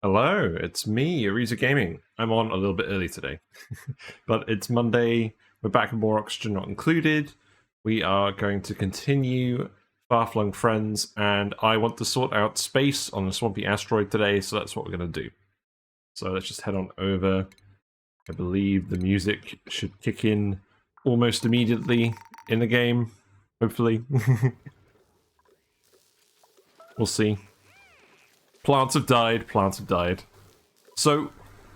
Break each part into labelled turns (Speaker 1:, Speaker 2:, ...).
Speaker 1: Hello, it's me, Ariza Gaming. I'm on a little bit early today, but it's Monday. We're back with more Oxygen Not Included. We are going to continue Far-Flung Friends, and I want to sort out space on the swampy asteroid today, so that's what we're going to do. So let's just head on over. I believe the music should kick in almost immediately in the game, hopefully. We'll see. Plants have died, plants have died. So,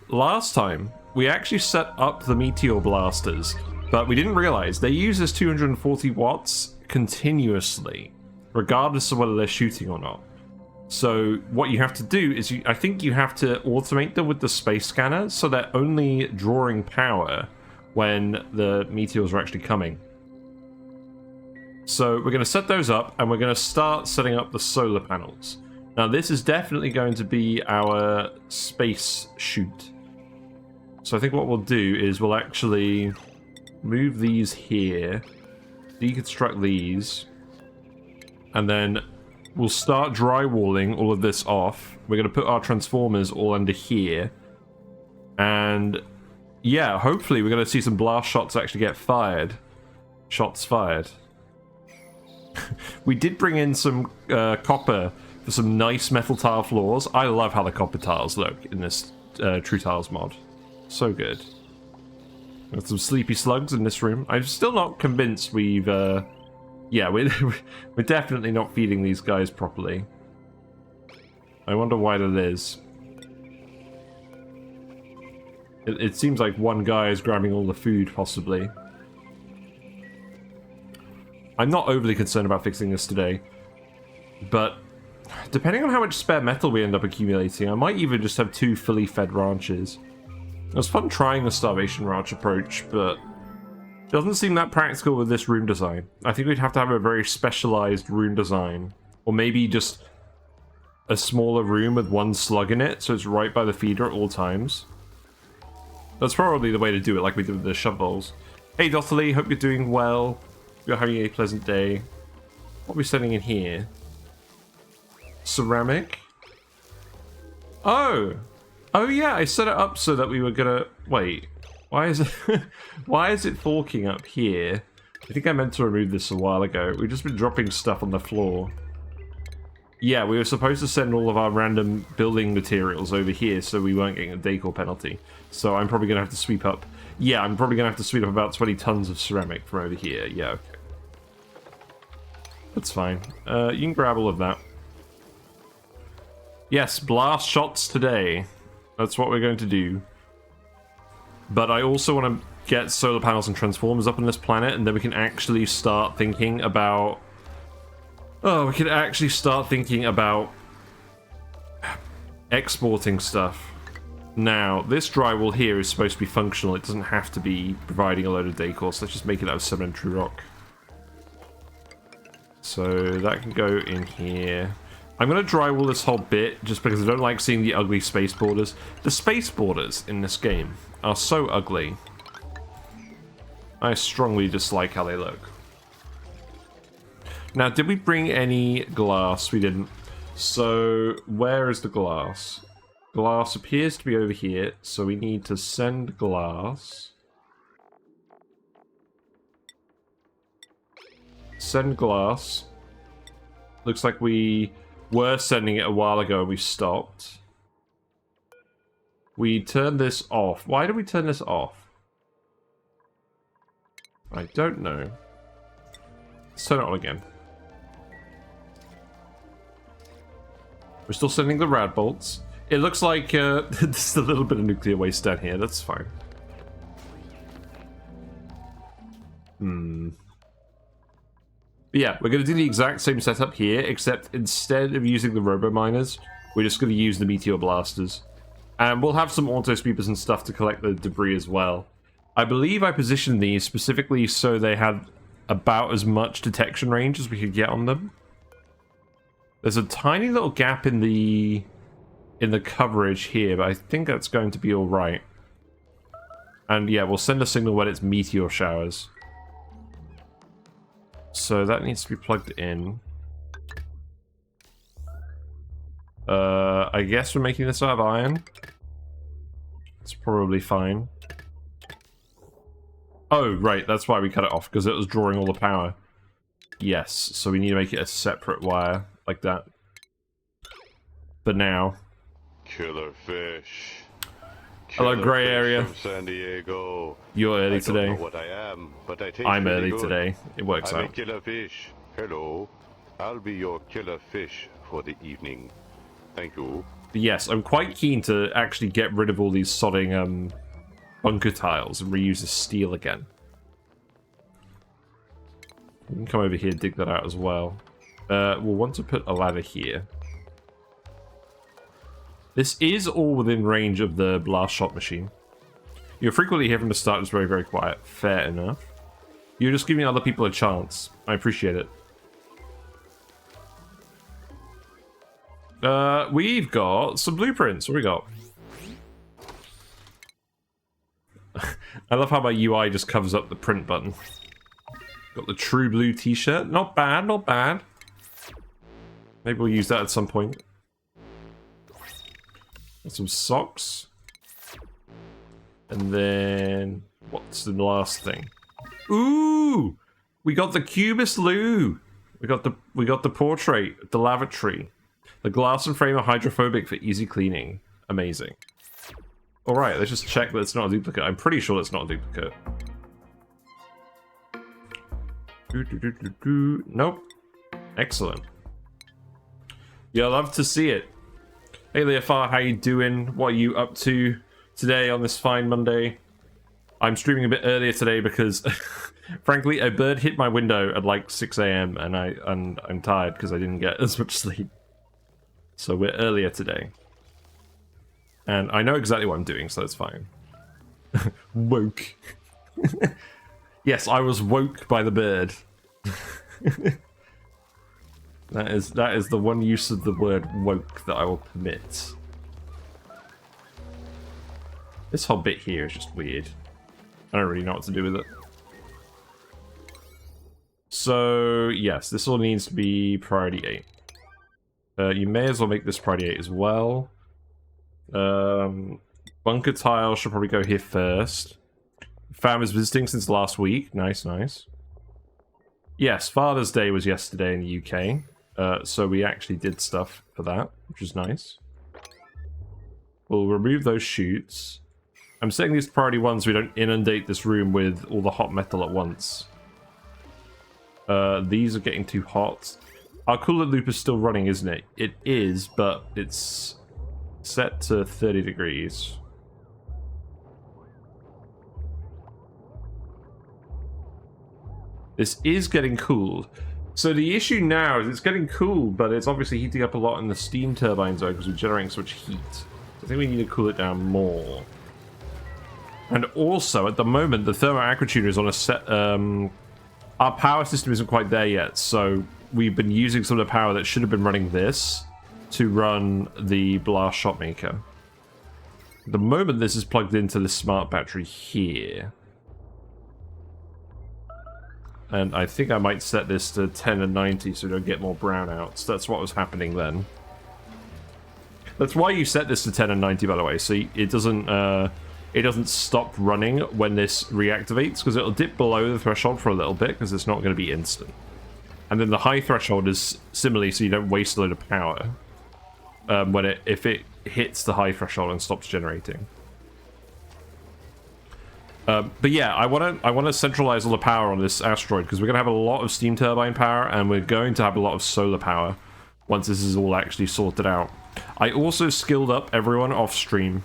Speaker 1: last time, we actually set up the meteor blasters, but we didn't realize they use this 240 watts continuously, regardless of whether they're shooting or not. So, what you have to do is, I think you have to automate them with the space scanner, so they're only drawing power when the meteors are actually coming. So, we're going to set those up, and we're going to start setting up the solar panels. Now, this is definitely going to be our space shoot. So I think what we'll do is we'll actually move these here, deconstruct these, and then we'll start drywalling all of this off. We're going to put our transformers all under here. And yeah, hopefully we're going to see some blast shots actually get fired. Shots fired. We did bring in some copper for some nice metal tile floors. I love how the copper tiles look in this True Tiles mod. So good. Got some sleepy slugs in this room. I'm still not convinced we've... yeah, we're definitely not feeding these guys properly. I wonder why that is. It seems like one guy is grabbing all the food, possibly. I'm not overly concerned about fixing this today, but depending on how much spare metal we end up accumulating, I might even just have 2 fully fed ranches. It was fun trying the starvation ranch approach, but it doesn't seem that practical with this room design. I think we'd have to have a very specialized room design, or maybe just a smaller room with 1 slug in it, so it's right by the feeder at all times. That's probably the way to do it, like we did with the shovels. Hey Dotterly, hope you're doing well. You're having a pleasant day. What are we setting in here? Ceramic? Oh! Oh yeah, I set it up so that we were gonna... Wait. Why is it... Why is it forking up here? I think I meant to remove this a while ago. We've just been dropping stuff on the floor. Yeah, we were supposed to send all of our random building materials over here so we weren't getting a decor penalty. So I'm probably gonna have to sweep up... Yeah, I'm probably gonna have to sweep up about 20 tons of ceramic from over here. Yeah, okay. That's fine. You can grab all of that. Yes, blast shots today. That's what we're going to do. But I also want to get solar panels and transformers up on this planet, and then we can actually start thinking about... Oh, we can actually start thinking about exporting stuff. Now, this drywall here is supposed to be functional. It doesn't have to be providing a load of decor, so let's just make it out of sedimentary rock. So that can go in here. I'm going to drywall this whole bit, just because I don't like seeing the ugly space borders. The space borders in this game are so ugly. I strongly dislike how they look. Now, did we bring any glass? We didn't. So, where is the glass? Glass appears to be over here, so we need to send glass. Send glass. Looks like we were sending it a while ago and we stopped. We turned this off. Why did we turn this off? I don't know. Let's turn it on again. We're still sending the rad bolts. It looks like there's a little bit of nuclear waste down here. That's fine. But yeah, we're going to do the exact same setup here, except instead of using the robo-miners, we're just going to use the meteor blasters. And we'll have some auto-sweepers and stuff to collect the debris as well. I believe I positioned these specifically so they had about as much detection range as we could get on them. There's a tiny little gap in the coverage here, but I think that's going to be alright. And yeah, we'll send a signal when it's meteor showers. So that needs to be plugged in. I guess we're making this out of iron. It's probably fine. Oh, right, that's why we cut it off, because it was drawing all the power. Yes, so we need to make it a separate wire, like that. But now...
Speaker 2: Killer fish.
Speaker 1: Hello, Grey Area.
Speaker 2: From San Diego.
Speaker 1: You're early today.
Speaker 2: I don't know what I am, but I taste
Speaker 1: I'm
Speaker 2: really
Speaker 1: early
Speaker 2: good.
Speaker 1: today. It works
Speaker 2: I'm
Speaker 1: out.
Speaker 2: a killer fish. Hello. I'll be your killer fish for the evening. Thank you.
Speaker 1: Yes, I'm quite keen to actually get rid of all these sodding bunker tiles and reuse the steel again. We can come over here, dig that out as well. We'll want to put a ladder here. This is all within range of the blast shot machine. You'll frequently hear from the start it's very, very quiet. Fair enough. You're just giving other people a chance. I appreciate it. We've got some blueprints. What do we got? I love how my UI just covers up the print button. Got the True Blue t-shirt. Not bad, not bad. Maybe we'll use that at some point. Got some socks. And then... what's the last thing? Ooh! We got the Cubist Loo! We got the portrait, the lavatory. The glass and frame are hydrophobic for easy cleaning. Amazing. Alright, let's just check that it's not a duplicate. I'm pretty sure it's not a duplicate. Nope. Excellent. Yeah, love to see it. Hey Leofar, how you doing? What are you up to today on this fine Monday? I'm streaming a bit earlier today because, frankly, a bird hit my window at like 6 AM and I'm tired because I didn't get as much sleep. So we're earlier today. And I know exactly what I'm doing, so it's fine. Woke. Yes, I was woke by the bird. That is the one use of the word woke that I will permit. This whole bit here is just weird. I don't really know what to do with it. So, yes, this all needs to be priority 8. You may as well make this priority 8 as well. Bunker tile should probably go here first. Fam is visiting since last week. Nice, nice. Yes, Father's Day was yesterday in the UK. So we actually did stuff for that, which is nice. We'll remove those chutes. I'm setting these priority 1 so we don't inundate this room with all the hot metal at once. These are getting too hot. Our cooler loop is still running, isn't it? It is, but it's set to 30 degrees. This is getting cooled. So the issue now is it's getting cooled, but it's obviously heating up a lot in the steam turbine zone because we're generating so much heat. I think we need to cool it down more. And also, at the moment, the thermoacratuner is on a set... our power system isn't quite there yet, so we've been using some of the power that should have been running this to run the blast shot maker. At the moment, this is plugged into the smart battery here. And I think I might set this to 10 and 90 so we don't get more brownouts. That's what was happening then. That's why you set this to 10 and 90, by the way, so it doesn't stop running when this reactivates, because it'll dip below the threshold for a little bit, because it's not going to be instant. And then the high threshold is similarly so you don't waste a load of power if it hits the high threshold and stops generating. But yeah, I want to centralize all the power on this asteroid, because we're going to have a lot of steam turbine power, and we're going to have a lot of solar power once this is all actually sorted out. I also skilled up everyone off stream.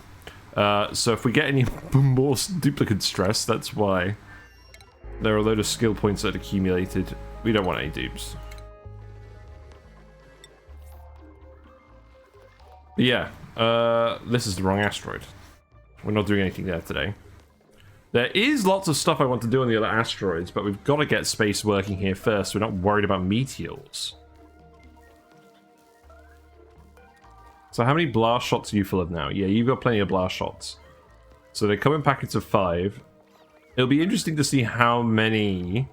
Speaker 1: So if we get any more duplicate stress, that's why. There are a load of skill points that accumulated. We don't want any dupes. But yeah, this is the wrong asteroid. We're not doing anything there today. There is lots of stuff I want to do on the other asteroids, but we've got to get space working here first. We're not worried about meteors. So how many blast shots are you full of now? Yeah, you've got plenty of blast shots. So they come in packets of 5. It'll be interesting to see how many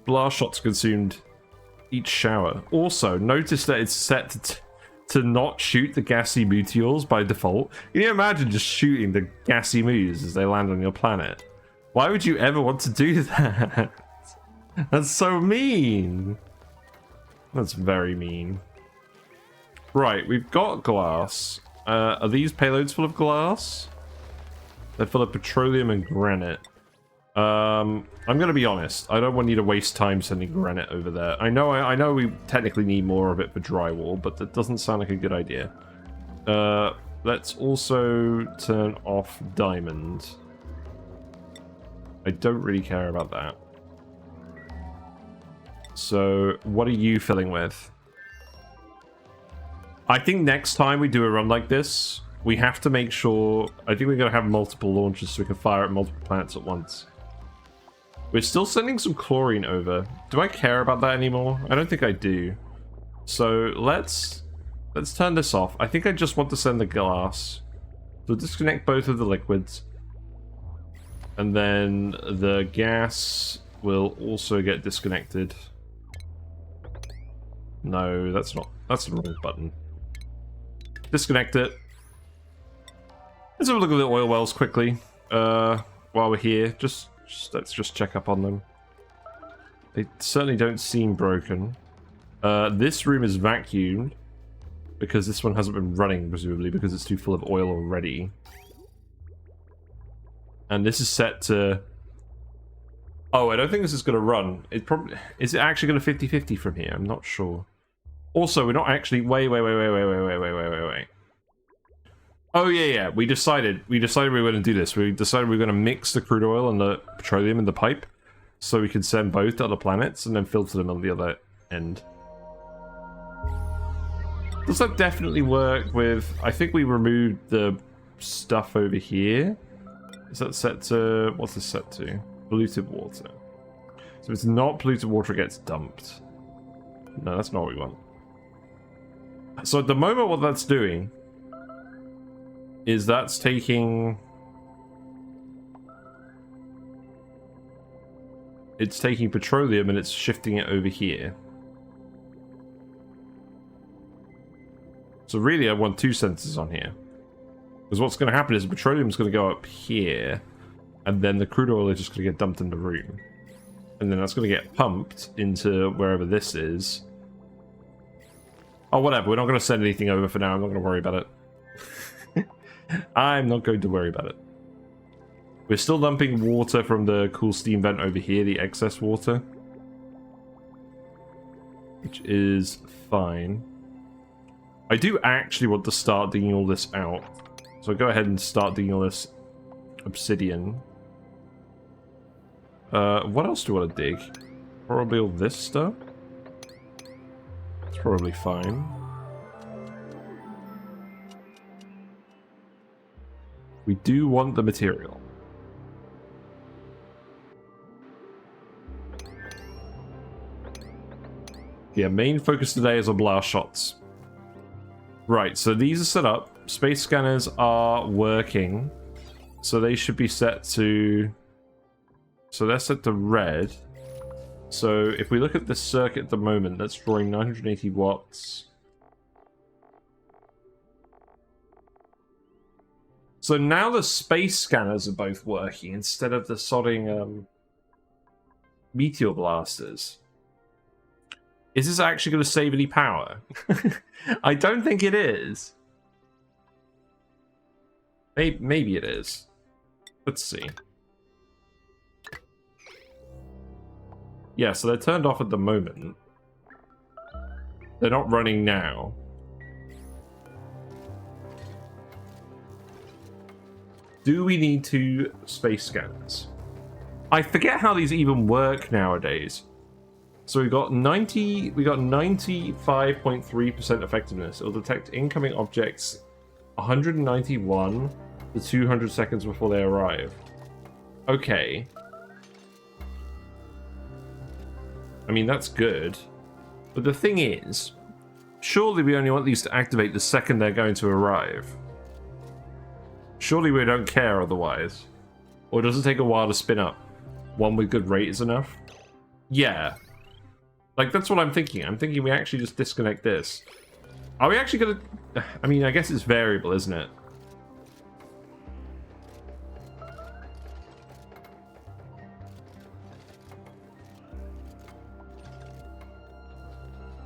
Speaker 1: blast shots consumed each shower. Also, notice that it's set to not shoot the gassy meteors by default. Can you imagine just shooting the gassy meteors as they land on your planet? Why would you ever want to do that? That's so mean. That's very mean. Right, we've got glass. Are these payloads full of glass? They're full of petroleum and granite. I'm gonna be honest. I don't want you to waste time sending granite over there. I know we technically need more of it for drywall, but that doesn't sound like a good idea. Let's also turn off diamond. I don't really care about that. So, what are you filling with? I think next time we do a run like this, we have to make sure... I think we're going to have multiple launches so we can fire at multiple planets at once. We're still sending some chlorine over. Do I care about that anymore? I don't think I do. So, let's turn this off. I think I just want to send the glass. So disconnect both of the liquids. And then the gas will also get disconnected. No, that's not... That's the wrong button. Disconnect it. Let's have a look at the oil wells quickly. While we're here. Let's just check up on them. They certainly don't seem broken. This room is vacuumed. Because this one hasn't been running, presumably, because it's too full of oil already. And this is set to... Oh, I don't think this is going to run. It probably... Is it actually going to 50-50 from here? I'm not sure. Also, we're not actually... Wait. Oh, yeah. We decided we were going to do this. We decided we were going to mix the crude oil and the petroleum in the pipe. So we could send both to other planets and then filter them on the other end. Does that definitely work with... I think we removed the stuff over here. Is that set to... What's this set to? Polluted water. So if it's not polluted water, it gets dumped. No, that's not what we want. So at the moment, what that's doing is that's taking... It's taking petroleum and it's shifting it over here. So really, I want two sensors on here. Because what's going to happen is the petroleum is going to go up here, and then the crude oil is just going to get dumped in the room. And then that's going to get pumped into wherever this is. Oh, whatever. We're not going to send anything over for now. I'm not going to worry about it. I'm not going to worry about it. We're still dumping water from the cool steam vent over here, the excess water. Which is fine. I do actually want to start digging all this out. So I'll go ahead and start digging all this obsidian. What else do I want to dig? Probably all this stuff. It's probably fine. We do want the material. Yeah, main focus today is on Blastshots. Right, so these are set up. Space scanners are working. So they should be set to... So they're set to red. So if we look at the circuit at the moment, that's drawing 980 watts. So now the space scanners are both working instead of the sodding meteor blasters. Is this actually going to save any power? I don't think it is. Maybe it is. Let's see. Yeah, so they're turned off at the moment. They're not running now. Do we need two space scanners? I forget how these even work nowadays. So we got 95.3% effectiveness. It'll detect incoming objects 191 to 200 seconds before they arrive. Okay. I mean, that's good. But the thing is, surely we only want these to activate the second they're going to arrive. Surely we don't care otherwise. Or does it take a while to spin up? One with good rate is enough? Yeah. Like, that's what I'm thinking. I'm thinking we actually just disconnect this. Are we actually gonna... I mean, I guess it's variable, isn't it?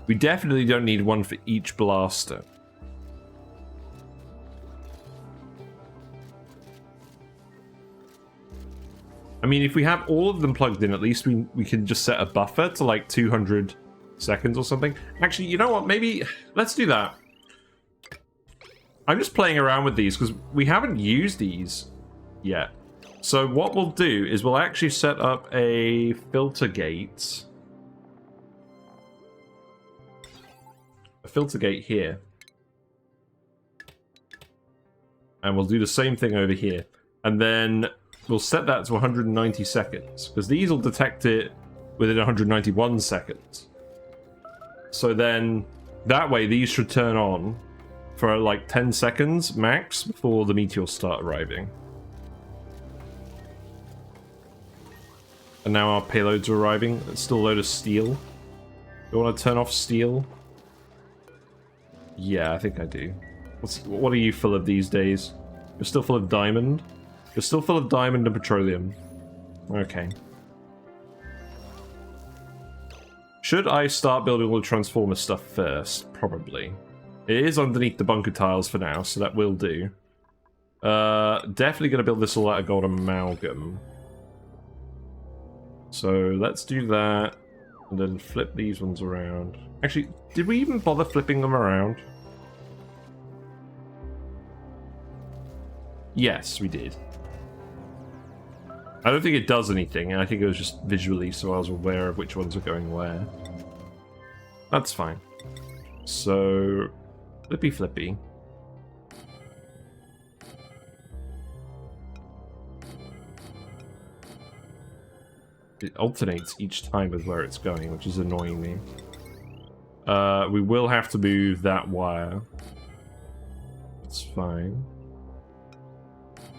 Speaker 1: We definitely don't need one for each blaster. I mean, if we have all of them plugged in, at least we can just set a buffer to like 200 seconds or something. Actually, you know what? Maybe let's do that. I'm just playing around with these because we haven't used these yet. So what we'll do is we'll actually set up a filter gate. A filter gate here. And we'll do the same thing over here. And then we'll set that to 190 seconds. Because these will detect it within 191 seconds. So then, that way these should turn on for like 10 seconds max before the meteors start arriving. And now our payloads are arriving. It's still a load of steel. Do you want to turn off steel? Yeah, I think I do. What are you full of these days? You're still full of diamond? You're still full of diamond and petroleum. Okay. Should I start building all the transformer stuff first? Probably. It is underneath the bunker tiles for now, so that will do. Definitely going to build this all out of gold amalgam. So let's do that. And then flip these ones around. Actually, did we even bother flipping them around? Yes, we did. I don't think it does anything. I think it was just visually, so I was aware of which ones are going where. That's fine. So, flippy flippy. It alternates each time with where it's going, which is annoying me. We will have to move that wire. It's fine.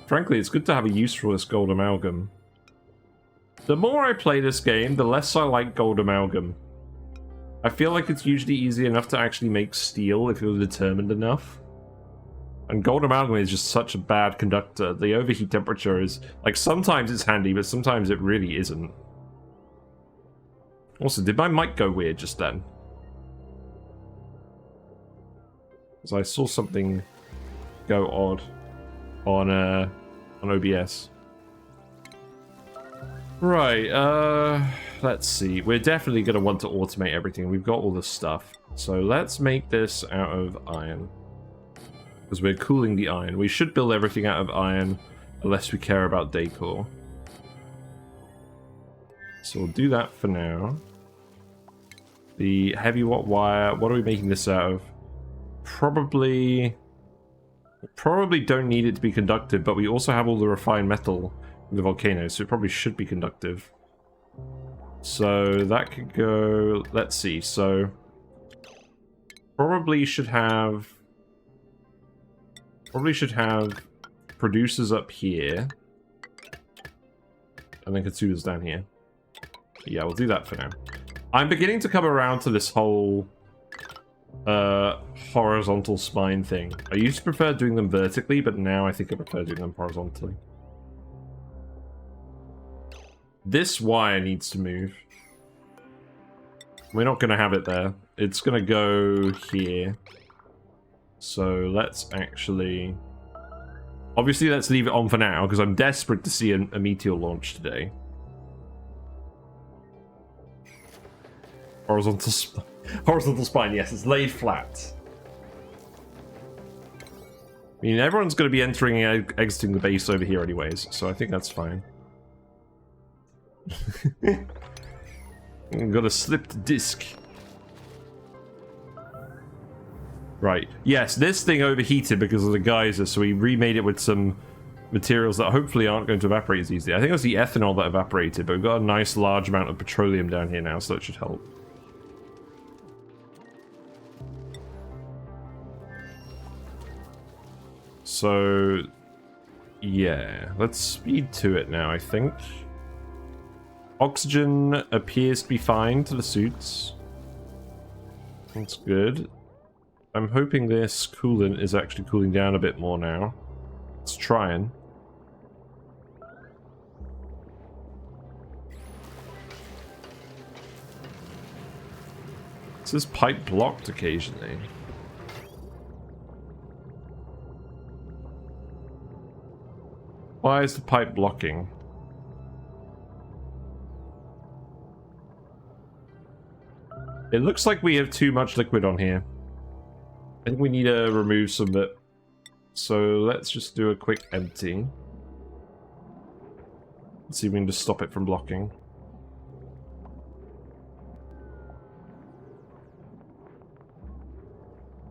Speaker 1: Frankly, it's good to have a use for this gold amalgam. The more I play this game, the less I like gold amalgam. I feel like it's usually easy enough to actually make steel if you're determined enough. And gold amalgam is just such a bad conductor. The overheat temperature is... like, sometimes it's handy, but sometimes it really isn't. Also, did my mic go weird just then? Because I saw something go odd on OBS. Right, let's see. We're definitely going to want to automate everything. We've got all the stuff. So let's make this out of iron. Because we're cooling the iron. We should build everything out of iron, unless we care about decor. So we'll do that for now. The heavy watt wire, what are we making this out of? Probably don't need it to be conductive, but we also have all the refined metal in the volcano, so it probably should be conductive. So that could go... let's see, so... Probably should have producers up here. And then consumers down here. Yeah, we'll do that for now. I'm beginning to come around to this whole horizontal spine thing. I used to prefer doing them vertically, but now I think I prefer doing them horizontally. This wire needs to move. We're not going to have it there. It's going to go here. So let's actually... obviously, let's leave it on for now, because I'm desperate to see a meteor launch today. Horizontal spine, yes, it's laid flat. I mean, everyone's going to be entering and exiting the base over here anyways, so I think that's fine. Got a slipped disc. Right. Yes, this thing overheated because of the geyser, so we remade it with some materials that hopefully aren't going to evaporate as easily. I think it was the ethanol that evaporated, but we've got a nice large amount of petroleum down here now, so that should help. So, yeah, let's speed to it now, I think. Oxygen appears to be fine to the suits. That's good. I'm hoping this coolant is actually cooling down a bit more now. Let's try and. Is this pipe blocked occasionally? Why is the pipe blocking? It looks like we have too much liquid on here. I think we need to remove some of it. So let's just do a quick empty. Let's see if we can just stop it from blocking.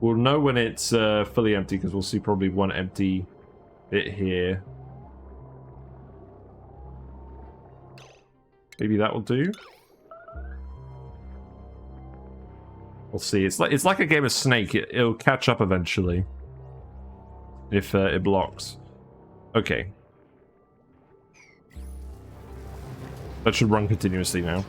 Speaker 1: We'll know when it's fully empty because we'll see probably one empty bit here. Maybe that will do. We'll see. It's like a game of Snake. It'll catch up eventually if it blocks. Okay. That should run continuously now.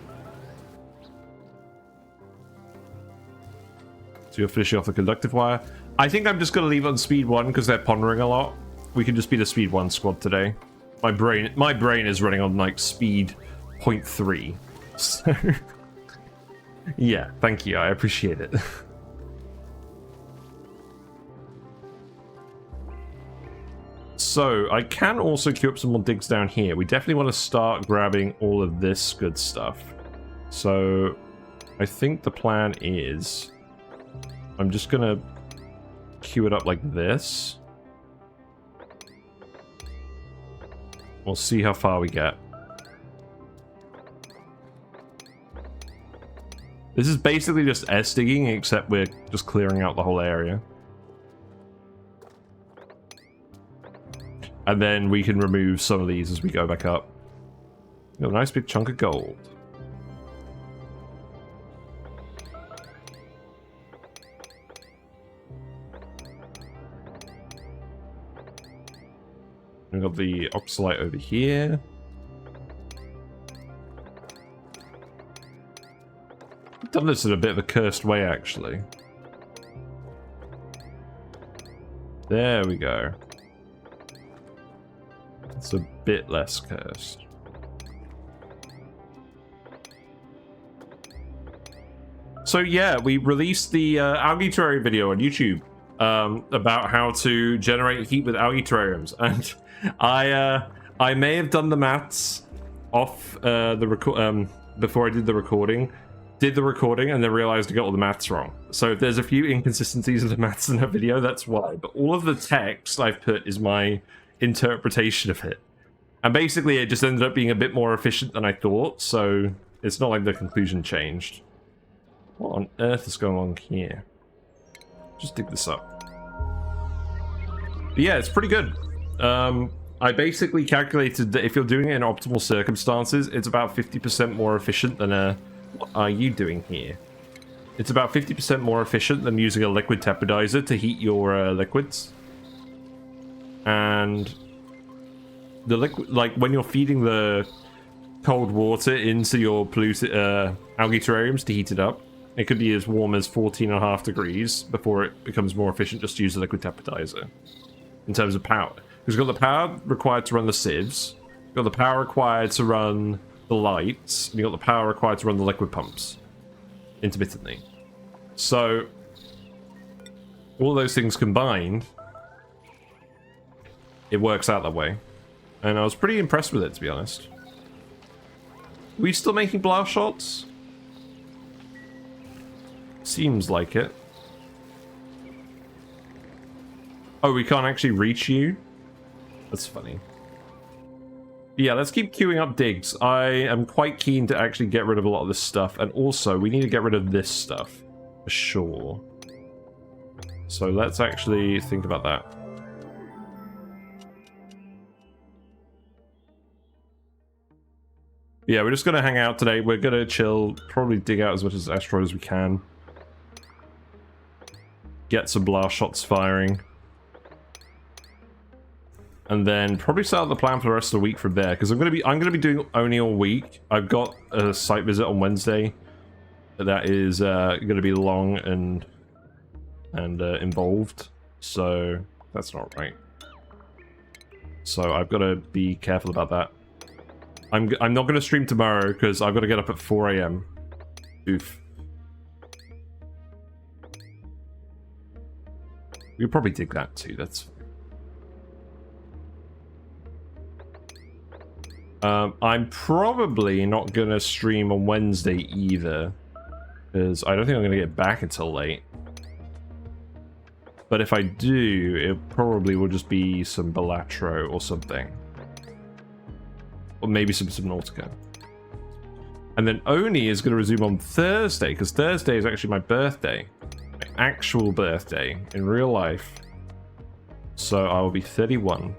Speaker 1: So you're finishing off the conductive wire. I think I'm just going to leave it on speed 1 because they're pondering a lot. We can just be the speed 1 squad today. My brain is running on like speed 0.3. So yeah, thank you. I appreciate it. So I can also queue up some more digs down here. We definitely want to start grabbing all of this good stuff. So I think the plan is I'm just gonna queue it up like this. We'll see how far we get. This is basically just S digging, except we're just clearing out the whole area. And then we can remove some of these as we go back up. Got a nice big chunk of gold. We've got the oxalite over here. I've done this in a bit of a cursed way, actually. There we go. It's a bit less cursed. So yeah, we released the algae terrarium video on YouTube about how to generate heat with algae terrariums, and I may have done the maths off before I did the recording. Did the recording and then realized I got all the maths wrong. So if there's a few inconsistencies in the maths in that video, that's why. But all of the text I've put is my interpretation of it. And basically it just ended up being a bit more efficient than I thought, so it's not like the conclusion changed. What on earth is going on here? Just dig this up. But yeah, it's pretty good. I basically calculated that if you're doing it in optimal circumstances, it's about 50% more efficient than what are you doing here? It's about 50% more efficient than using a liquid tepidizer to heat your liquids. And the liquid, like when you're feeding the cold water into your polluted algae terrariums to heat it up, it could be as warm as 14.5 degrees before it becomes more efficient just to use a liquid tepidizer in terms of power. Because you've got the power required to run the sieves, you've got the power required to run the lights, and you've got the power required to run the liquid pumps intermittently. So all those things combined, it works out that way. And I was pretty impressed with it, to be honest. Are we still making Blastshots? Seems like it. Oh, we can't actually reach you? That's funny. Yeah, let's keep queuing up digs. I am quite keen to actually get rid of a lot of this stuff. And also, we need to get rid of this stuff. For sure. So let's actually think about that. Yeah, we're just going to hang out today. We're going to chill. Probably dig out as much as asteroid as we can. Get some blast shots firing. And then probably start the plan for the rest of the week from there, because I'm gonna be doing ONI all week. I've got a site visit on Wednesday that is gonna be long and and involved, so that's not right. So I've got to be careful about that. I'm not going to stream tomorrow because I've got to get up at 4 AM. Oof. We could probably dig that too. That's. I'm probably not going to stream on Wednesday either, because I don't think I'm going to get back until late. But if I do, it probably will just be some Balatro or something. Or maybe some Subnautica. And then ONI is going to resume on Thursday, because Thursday is actually my birthday. My actual birthday in real life. So I will be 31.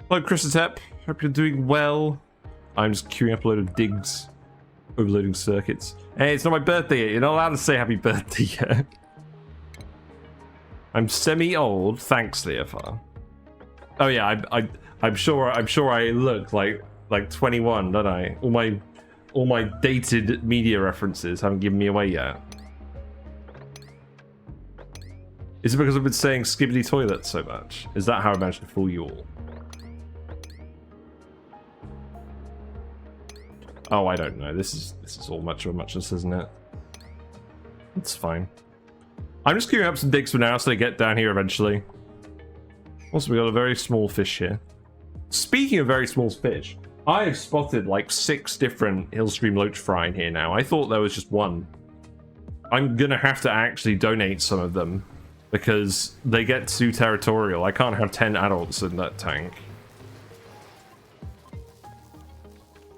Speaker 1: Hello, Chrisotep. Hope you're doing well. I'm just queuing up a load of digs. Overloading circuits. Hey, it's not my birthday yet. You're not allowed to say happy birthday yet. I'm semi-old. Thanks, Leofar. Oh yeah, I'm sure I look like 21, don't I? All my dated media references haven't given me away yet. Is it because I've been saying skibbity toilet so much? Is that how I managed to fool you all? Oh, I don't know. This is all much of a muchness, isn't it? It's fine. I'm just queuing up some digs for now so they get down here eventually. Also, we got a very small fish here. Speaking of very small fish, I have spotted like 6 different Hillstream Loach fry in here now. I thought there was just one. I'm gonna have to actually donate some of them because they get too territorial. I can't have 10 adults in that tank.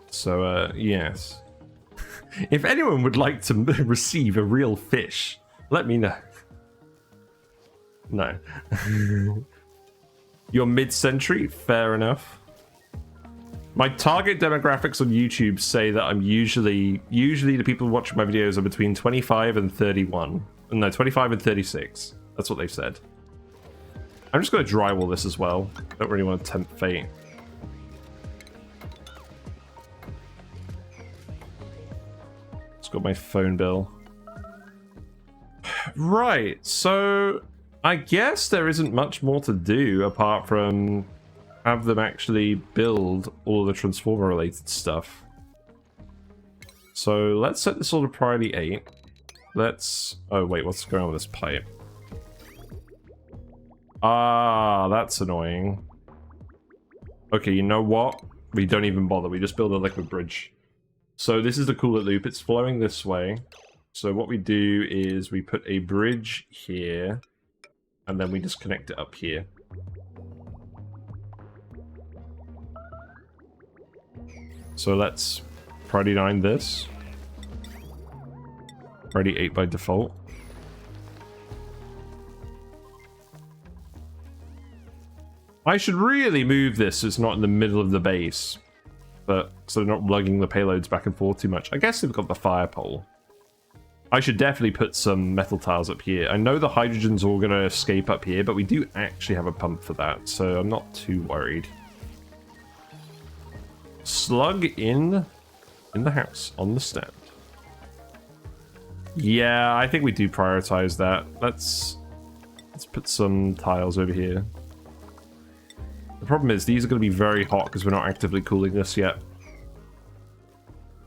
Speaker 1: So, yes. If anyone would like to receive a real fish, let me know. No. You're mid-century? Fair enough. My target demographics on YouTube say that I'm usually the people watching my videos are between 25 and 31. No, 25 and 36. That's what they've said. I'm just going to drywall this as well. Don't really want to tempt fate. Just got my phone bill. Right, so I guess there isn't much more to do apart from have them actually build all of the transformer related stuff. So let's set this all to priority 8. Let's... Oh wait, what's going on with this pipe? Ah, that's annoying. Okay, you know what? We don't even bother. We just build a liquid bridge. So this is the cooler loop. It's flowing this way. So what we do is we put a bridge here, and then we just connect it up here. So let's priority 9 this. Priority 8 by default. I should really move this so it's not in the middle of the base. But so they're not lugging the payloads back and forth too much. I guess they've got the fire pole. I should definitely put some metal tiles up here. I know the hydrogen's all going to escape up here, but we do actually have a pump for that, so I'm not too worried. Slug in the house, on the stand. Yeah, I think we do prioritize that. Let's put some tiles over here. The problem is these are going to be very hot because we're not actively cooling this yet.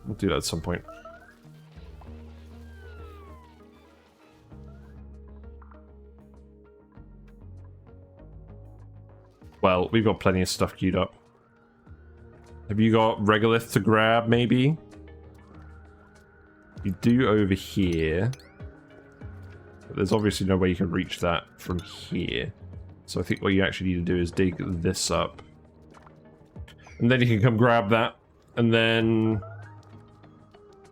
Speaker 1: We'll do that at some point. Well, we've got plenty of stuff queued up. Have you got Regolith to grab, maybe? You do over here. But there's obviously no way you can reach that from here. So I think what you actually need to do is dig this up. And then you can come grab that. And then...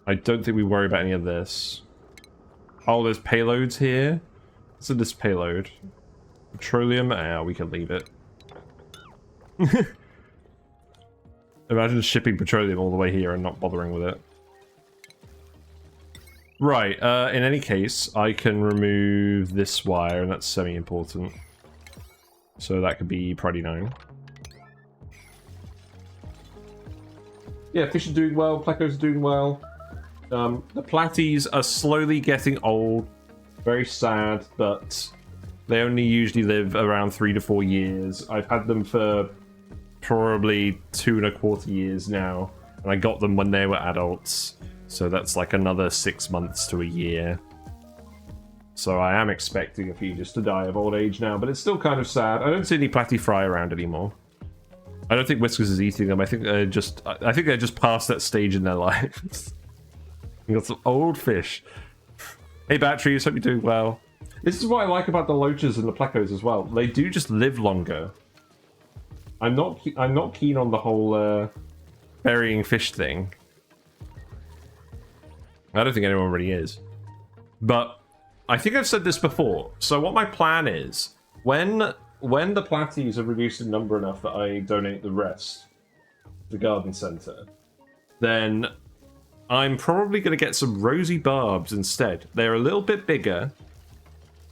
Speaker 1: I don't think we worry about any of this. Oh, there's payloads here. What's in this payload? Petroleum? Ah, we can leave it. Imagine shipping petroleum all the way here and not bothering with it. Right, in any case, I can remove this wire, and that's semi-important. So that could be priority 9. Yeah, fish are doing well, plecos are doing well. The platies are slowly getting old. Very sad, but they only usually live around 3 to 4 years. I've had them for probably 2.25 years now, and I got them when they were adults, so that's like another 6 months to a year. So I am expecting a few just to die of old age now, but it's still kind of sad. I don't see any Platy Fry around anymore. I don't think Whiskers is eating them. I think they're just past that stage in their lives. We got some old fish. Hey Batteries, hope you're doing well. This is what I like about the loaches and the plecos as well. They do just live longer. I'm not keen on the whole burying fish thing. I don't think anyone really is. But I think I've said this before. So what my plan is, when the platies are reduced in number enough that I donate the rest to the garden centre, then I'm probably going to get some rosy barbs instead. They're a little bit bigger.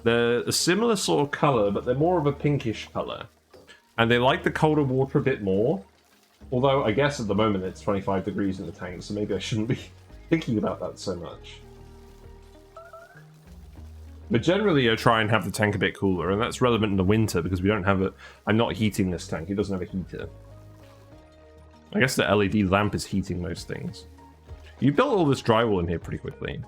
Speaker 1: They're a similar sort of colour, but they're more of a pinkish colour. And they like the colder water a bit more. Although, I guess at the moment it's 25 degrees in the tank, so maybe I shouldn't be thinking about that so much. But generally, I try and have the tank a bit cooler, and that's relevant in the winter because we don't have a... I'm not heating this tank, it doesn't have a heater. I guess the LED lamp is heating most things. You built all this drywall in here pretty quickly.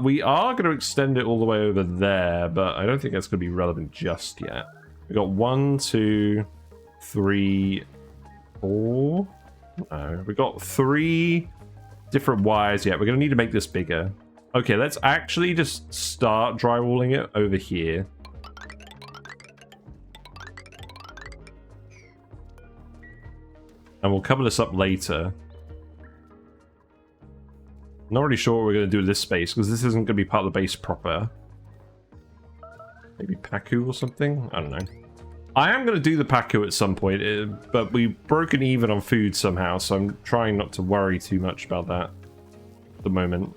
Speaker 1: We are going to extend it all the way over there, but I don't think that's going to be relevant just yet. We got 1, 2, 3, 4... No, we got 3 different wires yet. We're going to need to make this bigger. Okay, let's actually just start drywalling it over here. And we'll cover this up later. Not really sure what we're going to do with this space, because this isn't going to be part of the base proper. Maybe Paku or something? I don't know. I am going to do the Paku at some point, but we've broken even on food somehow, so I'm trying not to worry too much about that at the moment.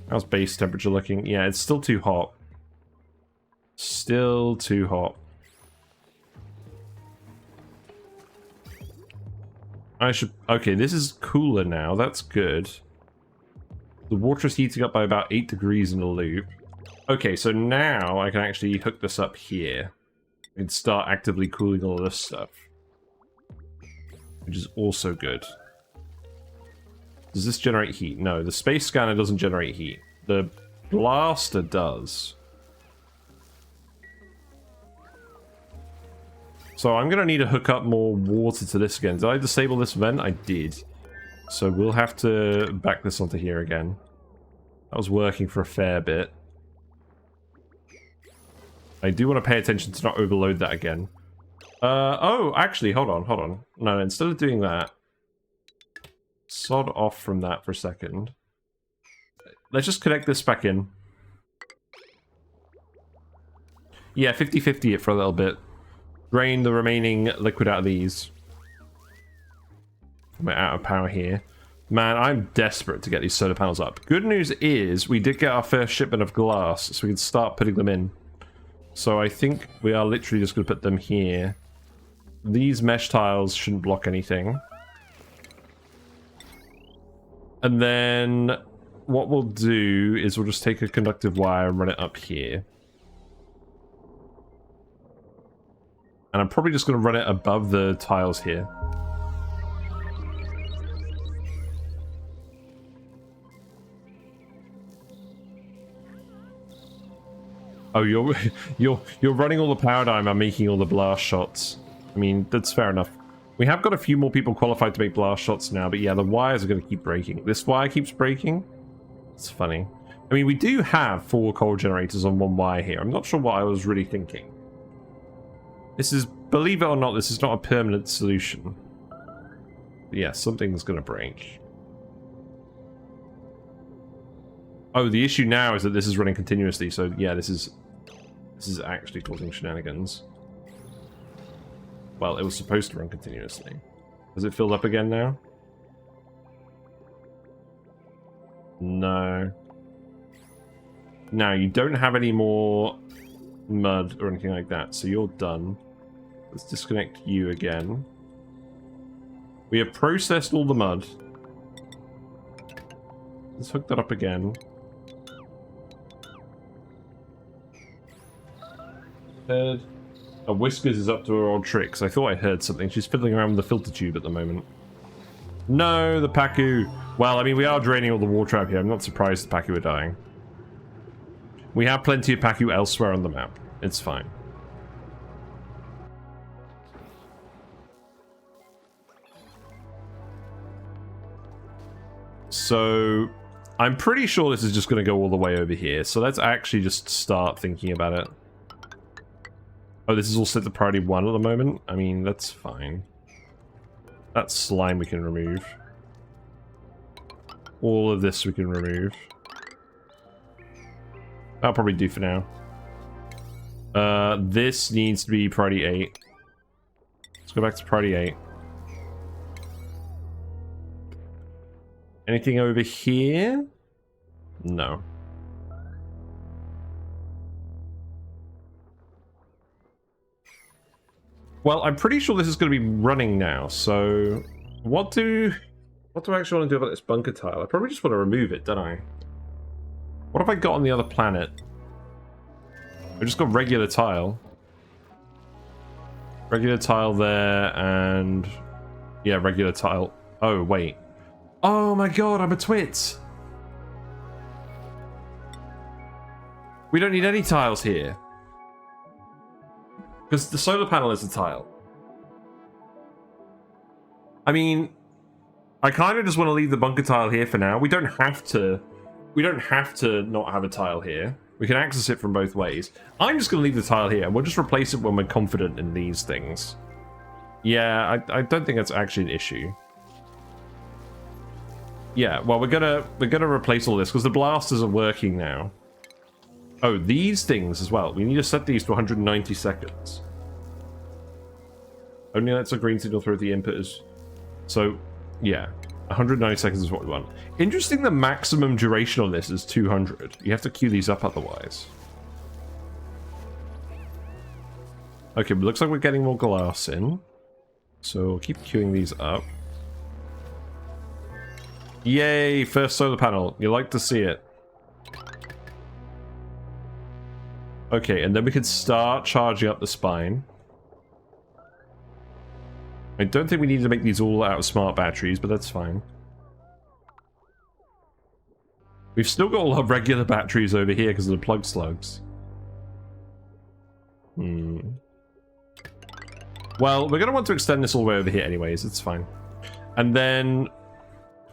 Speaker 1: How's base temperature looking? Yeah, it's still too hot. Still too hot. I should... Okay, this is cooler now. That's good. The water is heating up by about 8 degrees in the loop. Okay, so now I can actually hook this up here and start actively cooling all this stuff, which is also good. Does this generate heat? No, the space scanner doesn't generate heat. The blaster does. So I'm going to need to hook up more water to this again. Did I disable this vent? I did. So we'll have to back this onto here again. That was working for a fair bit. I do want to pay attention to not overload that again. Oh, actually, hold on. No, instead of doing that, sod off from that for a second. Let's just connect this back in. Yeah, 50-50 it for a little bit. Drain the remaining liquid out of these. We're out of power here. Man, I'm desperate to get these solar panels up. Good news is, we did get our first shipment of glass, so we can start putting them in. So I think we are literally just going to put them here. These mesh tiles shouldn't block anything. And then what we'll do is we'll just take a conductive wire and run it up here. And I'm probably just going to run it above the tiles here. Oh, you're running all the paradigm. I'm making all the blast shots. I mean, that's fair enough. We have got a few more people qualified to make blast shots now, but yeah, the wires are going to keep breaking. This wire keeps breaking. It's funny. I mean, we do have 4 coal generators on 1 wire here. I'm not sure what I was really thinking. This is, believe it or not, this is not a permanent solution. But yeah, something's going to break. Oh, the issue now is that this is running continuously, so yeah, this is actually causing shenanigans. Well, it was supposed to run continuously. Has it filled up again now? No. Now, you don't have any more mud or anything like that, so you're done. Let's disconnect you again. We have processed all the mud. Let's hook that up again. Heard. Whiskers is up to her old tricks. I thought I heard something. She's fiddling around with the filter tube at the moment. No, the Pacu. Well, I mean, we are draining all the water out here. I'm not surprised the Pacu are dying. We have plenty of Pacu elsewhere on the map. It's fine. So, I'm pretty sure this is just going to go all the way over here. So let's actually just start thinking about it. Oh, this is all set to priority 1 at the moment? I mean, that's fine. That slime we can remove. All of this we can remove. That'll probably do for now. This needs to be priority 8. Let's go back to priority 8. Anything over here? No. Well, I'm pretty sure this is going to be running now, so... What do I actually want to do about this bunker tile? I probably just want to remove it, don't I? What have I got on the other planet? I just got regular tile. Regular tile there, and... Yeah, regular tile. Oh, wait. Oh my god, I'm a twit! We don't need any tiles here. Because the solar panel is a tile. I mean, I kind of just want to leave the bunker tile here for now. We don't have to not have a tile here. We can access it from both ways. I'm just going to leave the tile here, and we'll just replace it when we're confident in these things. Yeah, I don't think that's actually an issue. Yeah, well, we're gonna replace all this because the blasters are working now. Oh, these things as well. We need to set these to 190 seconds. Only lets a green signal through the inputters. So, yeah, 190 seconds is what we want. Interesting, the maximum duration on this is 200. You have to queue these up otherwise. Okay, but looks like we're getting more glass in. So we'll keep queuing these up. Yay, first solar panel. You like to see it. Okay, and then we can start charging up the spine. I don't think we need to make these all out of smart batteries, but that's fine. We've still got all our regular batteries over here because of the plug slugs. Well, we're going to want to extend this all the way over here anyways, it's fine. And then,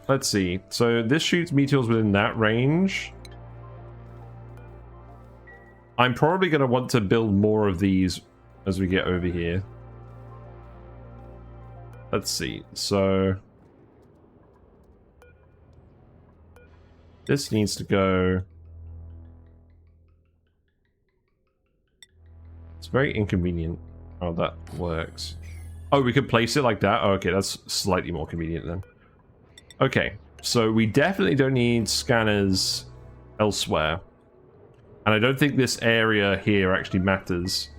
Speaker 1: let's see. So this shoots meteors within that range. I'm probably going to want to build more of these as we get over here. Let's see. So this needs to go. It's very inconvenient how that works. Oh, we could place it like that? Oh, okay, that's slightly more convenient then. Okay, so we definitely don't need scanners elsewhere. And I don't think this area here actually matters.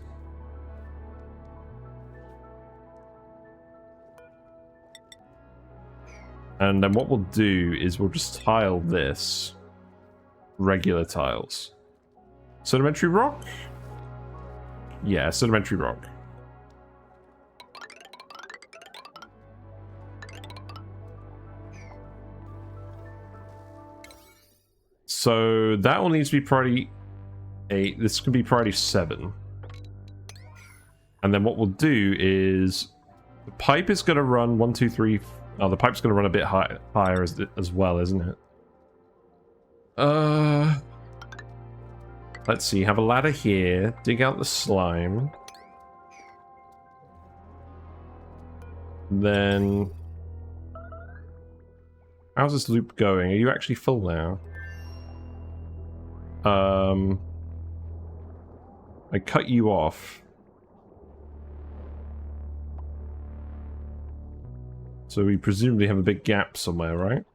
Speaker 1: And then what we'll do is we'll just tile this. Regular tiles. Sedimentary rock? Yeah, sedimentary rock. So that one needs to be priority 8. This could be priority 7. And then what we'll do is the pipe is going to run 1, 2, 3. Oh, the pipe's going to run a bit higher as well, isn't it? Let's see. Have a ladder here. Dig out the slime. Then how's this loop going? Are you actually full now? I cut you off. So we presumably have a big gap somewhere, right?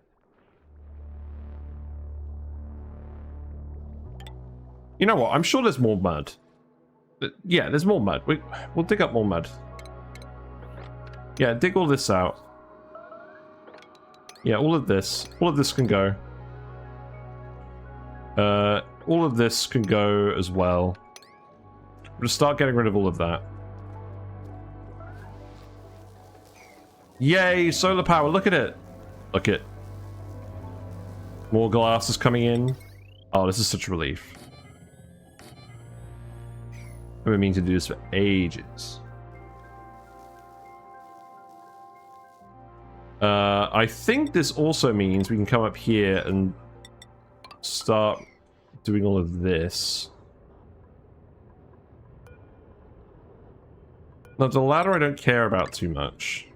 Speaker 1: You know what? I'm sure there's more mud. Yeah, there's more mud. We'll dig up more mud. Yeah, dig all this out. Yeah, all of this. All of this can go. All of this can go as well. We'll start getting rid of all of that. Yay, solar power, look at it. Look at. More glass is coming in. Oh, this is such a relief. I've been meaning to do this for ages. I think this also means we can come up here and start doing all of this. Now, the ladder I don't care about too much.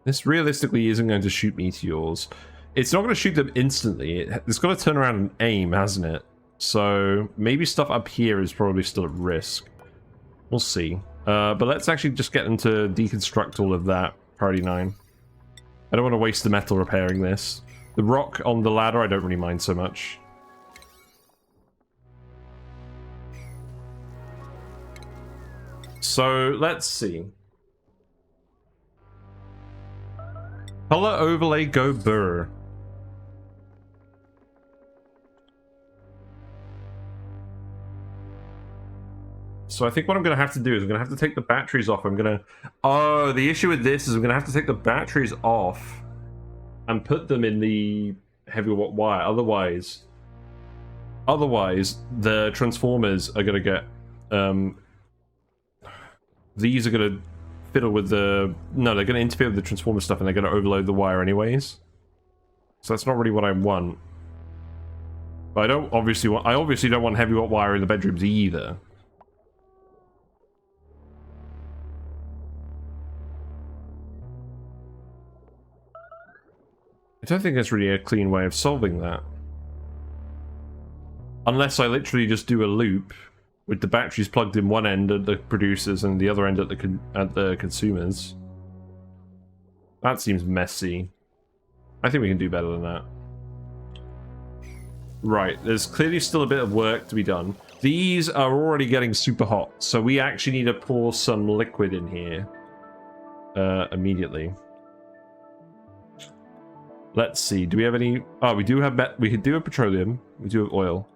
Speaker 1: This realistically isn't going to shoot meteors. It's not going to shoot them instantly. It's got to turn around and aim, hasn't it? So maybe stuff up here is probably still at risk. We'll see. But let's actually just get them to deconstruct all of that. Priority 9. I don't want to waste the metal repairing this. The rock on the ladder I don't really mind so much. So let's see. Color overlay go burr. So I think what I'm going to have to do is I'm going to have to take the batteries off. I'm going to... Oh, the issue with this is I'm going to have to take the batteries off and put them in the heavy wire. Otherwise, the transformers are going to get... these are going to fiddle with the... No, they're going to interfere with the transformer stuff and they're going to overload the wire anyways. So that's not really what I want. But I obviously don't want heavy wire in the bedrooms either. I don't think that's really a clean way of solving that. Unless I literally just do a loop with the batteries plugged in one end at the producers and the other end at the consumers. That seems messy. I think we can do better than that. Right, there's clearly still a bit of work to be done. These are already getting super hot, so we actually need to pour some liquid in here immediately. Let's see, do we have any... Oh, we do have petroleum. We do have oil.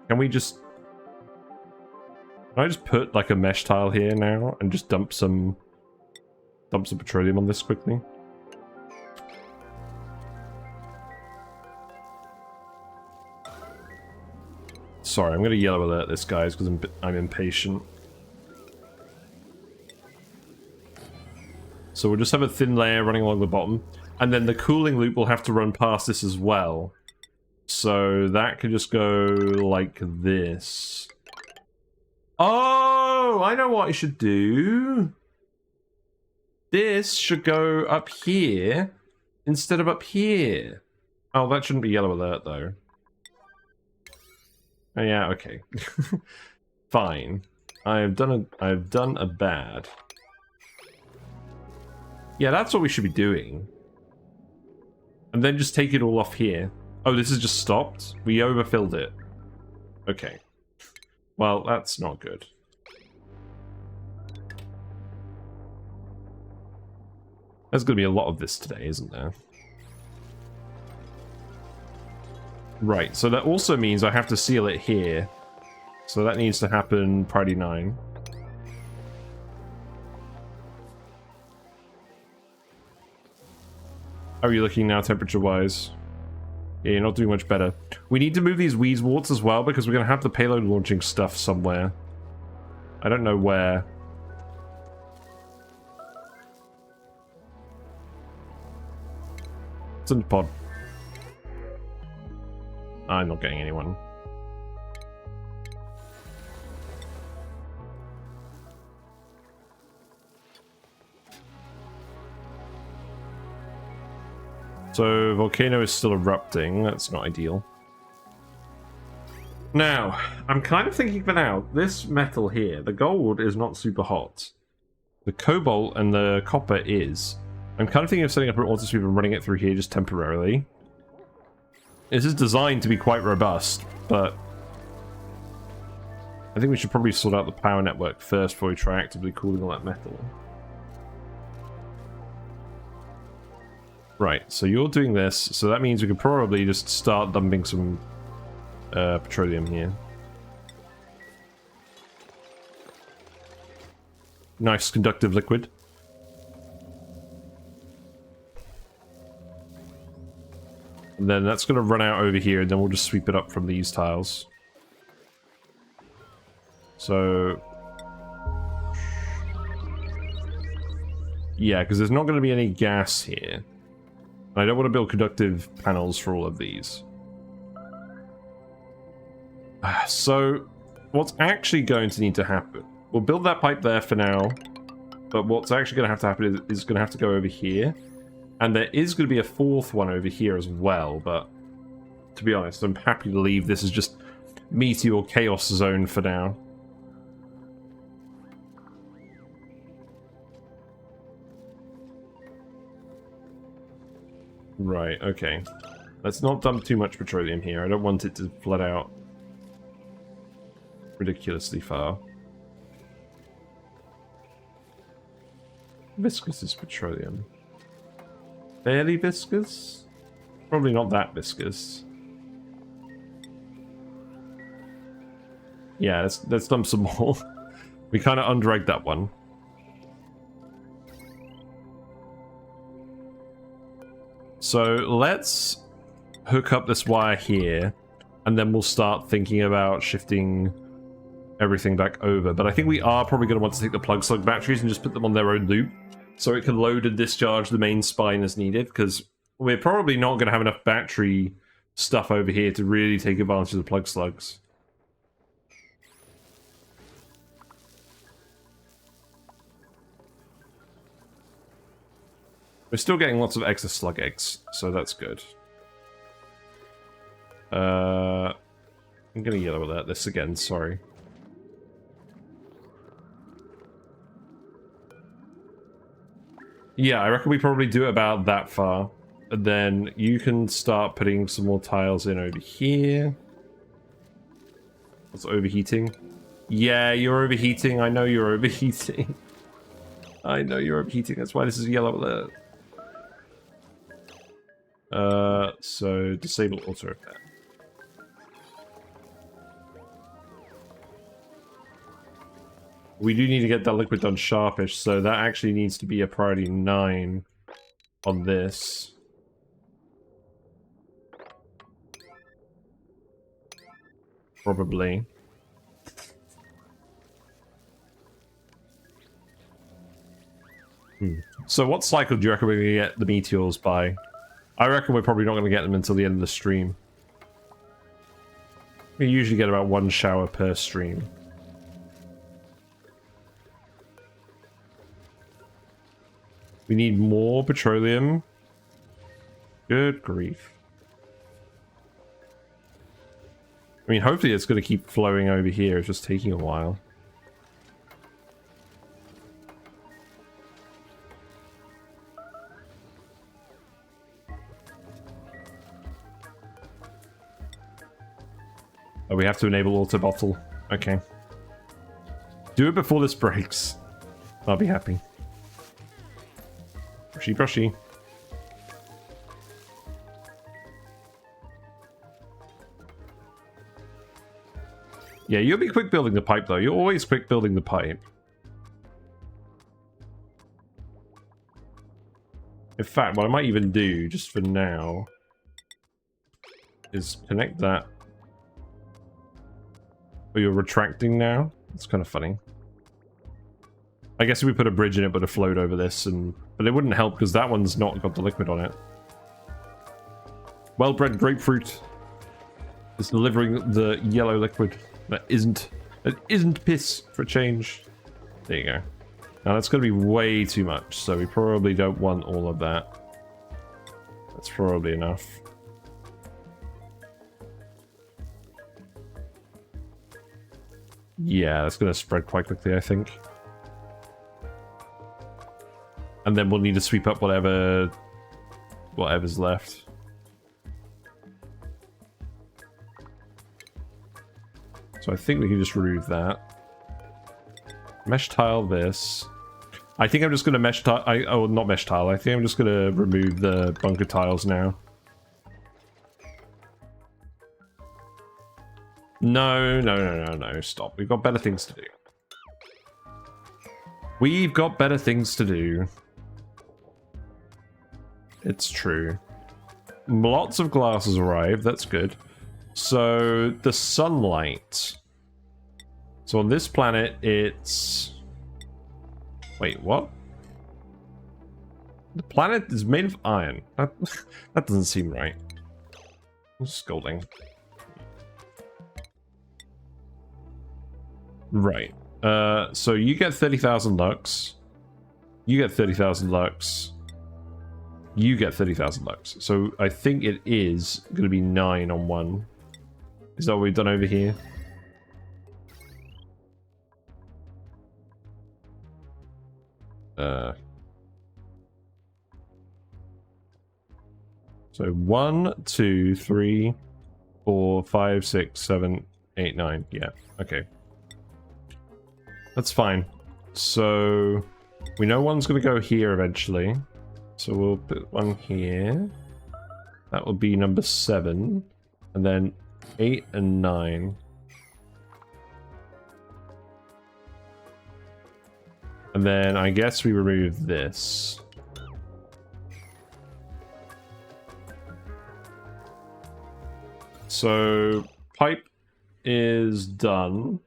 Speaker 1: Can we just... Can I just put like a mesh tile here now and just dump some petroleum on this quickly? Sorry, I'm going to yellow alert this, guys, because I'm impatient. So we'll just have a thin layer running along the bottom. And then the cooling loop will have to run past this as well. So that could just go like this. Oh, I know what I should do. This should go up here instead of up here. Oh, that shouldn't be yellow alert, though. Oh, yeah, okay. Fine. I've done a bad. Yeah, that's what we should be doing. And then just take it all off here. Oh, this has just stopped? We overfilled it. Okay. Well, that's not good. There's going to be a lot of this today, isn't there? Right, so that also means I have to seal it here. So that needs to happen priority 9. How are you looking now, temperature-wise? Yeah, you're not doing much better. We need to move these Wheezeworts as well, because we're going to have the payload launching stuff somewhere. I don't know where. It's in the pod. I'm not getting anyone. So, volcano is still erupting. That's not ideal. Now, I'm kind of thinking for now, this metal here, the gold is not super hot. The cobalt and the copper is. I'm kind of thinking of setting up an autosweep and running it through here just temporarily. This is designed to be quite robust, but I think we should probably sort out the power network first before we try actively cooling all that metal. Right, so you're doing this, so that means we could probably just start dumping some petroleum here. Nice conductive liquid. And then that's going to run out over here, and then we'll just sweep it up from these tiles. So... yeah, because there's not going to be any gas here. I don't want to build conductive panels for all of these. So, what's actually going to need to happen? We'll build that pipe there for now, but what's actually going to have to happen is going to have to go over here. And there is going to be a fourth one over here as well, but to be honest, I'm happy to leave this as just Meteor Chaos Zone for now. Right, okay. Let's not dump too much petroleum here. I don't want it to flood out ridiculously far. Viscous is petroleum. Fairly viscous? Probably not that viscous. Yeah, let's dump some more. We kind of underegged that one. So let's hook up this wire here, and then we'll start thinking about shifting everything back over. But I think we are probably going to want to take the plug slug batteries and just put them on their own loop, so it can load and discharge the main spine as needed, because we're probably not going to have enough battery stuff over here to really take advantage of the plug slugs. We're still getting lots of extra slug eggs, so that's good. I'm gonna yellow alert this again, sorry. Yeah, I reckon we probably do it about that far. And then you can start putting some more tiles in over here. What's overheating? Yeah, you're overheating. I know you're overheating. I know you're overheating. That's why this is yellow alert. So disable auto repair. We do need to get that liquid done sharpish, so that actually needs to be a priority 9 on this. Probably. So what cycle do you reckon we're going to get the meteors by? I reckon we're probably not going to get them until the end of the stream. We usually get about 1 shower per stream. We need more petroleum. Good grief. I mean, hopefully it's going to keep flowing over here. It's just taking a while. Oh, we have to enable auto bottle. Okay. Do it before this breaks. I'll be happy. Brushy, brushy. Yeah, you'll be quick building the pipe, though. You're always quick building the pipe. In fact, what I might even do, just for now, is connect that. Oh, you're retracting now? It's kind of funny. I guess if we put a bridge in it, but a float over this, but it wouldn't help because that one's not got the liquid on it. Well-bred grapefruit is delivering the yellow liquid that isn't piss for a change. There you go. Now that's going to be way too much, so we probably don't want all of that. That's probably enough. Yeah, that's going to spread quite quickly, I think. And then we'll need to sweep up whatever's left. So I think we can just remove that. Mesh tile this. I think I'm just going to mesh tile. Oh, not mesh tile. I think I'm just going to remove the bunker tiles now. No, no, no, no, no. Stop. We've got better things to do. We've got better things to do. It's true. Lots of glass has arrived. That's good. So, the sunlight. So, on this planet, it's... Wait, what? The planet is made of iron. That doesn't seem right. I'm scolding. Right. So you get 30,000 lux. You get 30,000 lux. You get 30,000 lux. So I think it is going to be 9 on 1. Is that what we've done over here? So 1, 2, 3, 4, 5, 6, 7, 8, 9. Yeah, okay. That's fine. So we know one's going to go here eventually. So we'll put one here. That will be number 7. And then 8 and 9. And then I guess we remove this. So pipe is done.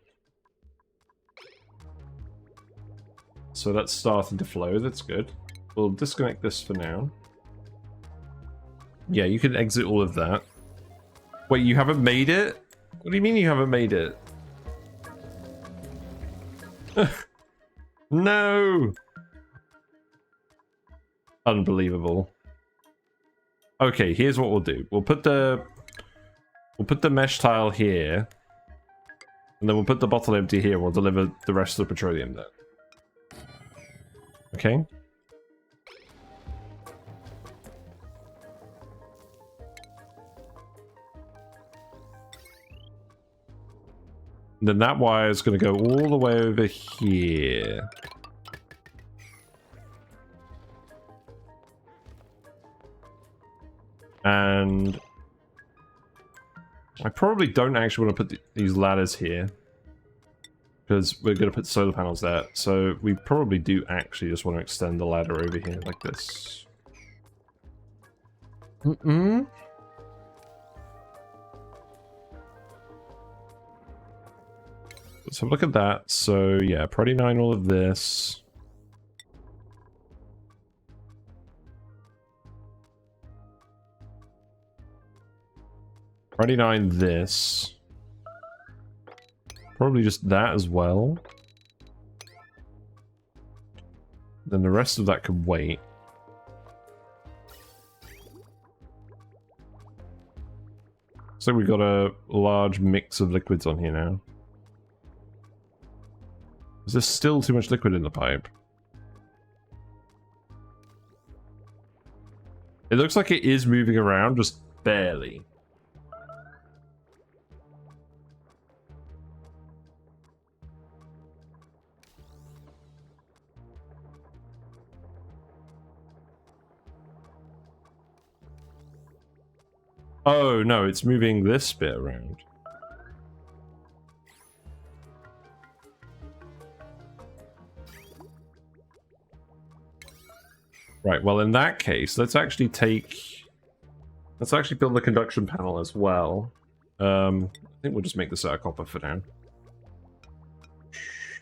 Speaker 1: So that's starting to flow. That's good. We'll disconnect this for now. Yeah, you can exit all of that. Wait, you haven't made it? What do you mean you haven't made it? No! Unbelievable. Okay, here's what we'll do. We'll put the mesh tile here. And then we'll put the bottle empty here. We'll deliver the rest of the petroleum there. Okay. Then that wire is going to go all the way over here. And I probably don't actually want to put these ladders here, because we're going to put solar panels there. So we probably do actually just want to extend the ladder over here like this. Let's have a look at that. So yeah, Prodi 9 all of this. Prodi 9 this. Probably just that as well. Then the rest of that could wait. So we've got a large mix of liquids on here now. Is there still too much liquid in the pipe? It looks like it is moving around, just barely. Oh, no, it's moving this bit around. Right, well in that case, let's actually build the conduction panel as well. I think we'll just make this out of copper for now.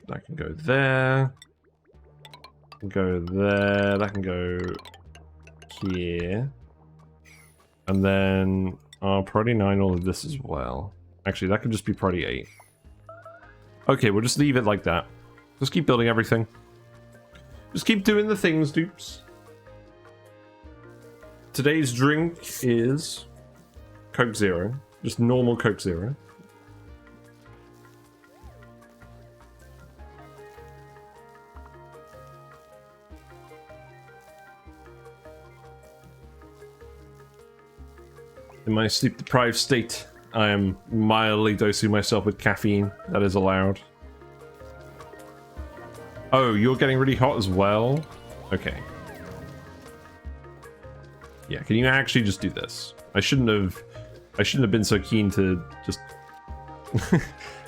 Speaker 1: That can go there. Can go there. That can go here. And then I'll Prodi 9 all of this as well. Actually, that could just be Prodi 8. Okay, we'll just leave it like that. Just keep building everything. Just keep doing the things, dupes. Today's drink is Coke Zero. Just normal Coke Zero. In my sleep-deprived state, I am mildly dosing myself with caffeine. That is allowed. Oh, you're getting really hot as well? Okay. Yeah, can you actually just do this? I shouldn't have been so keen to just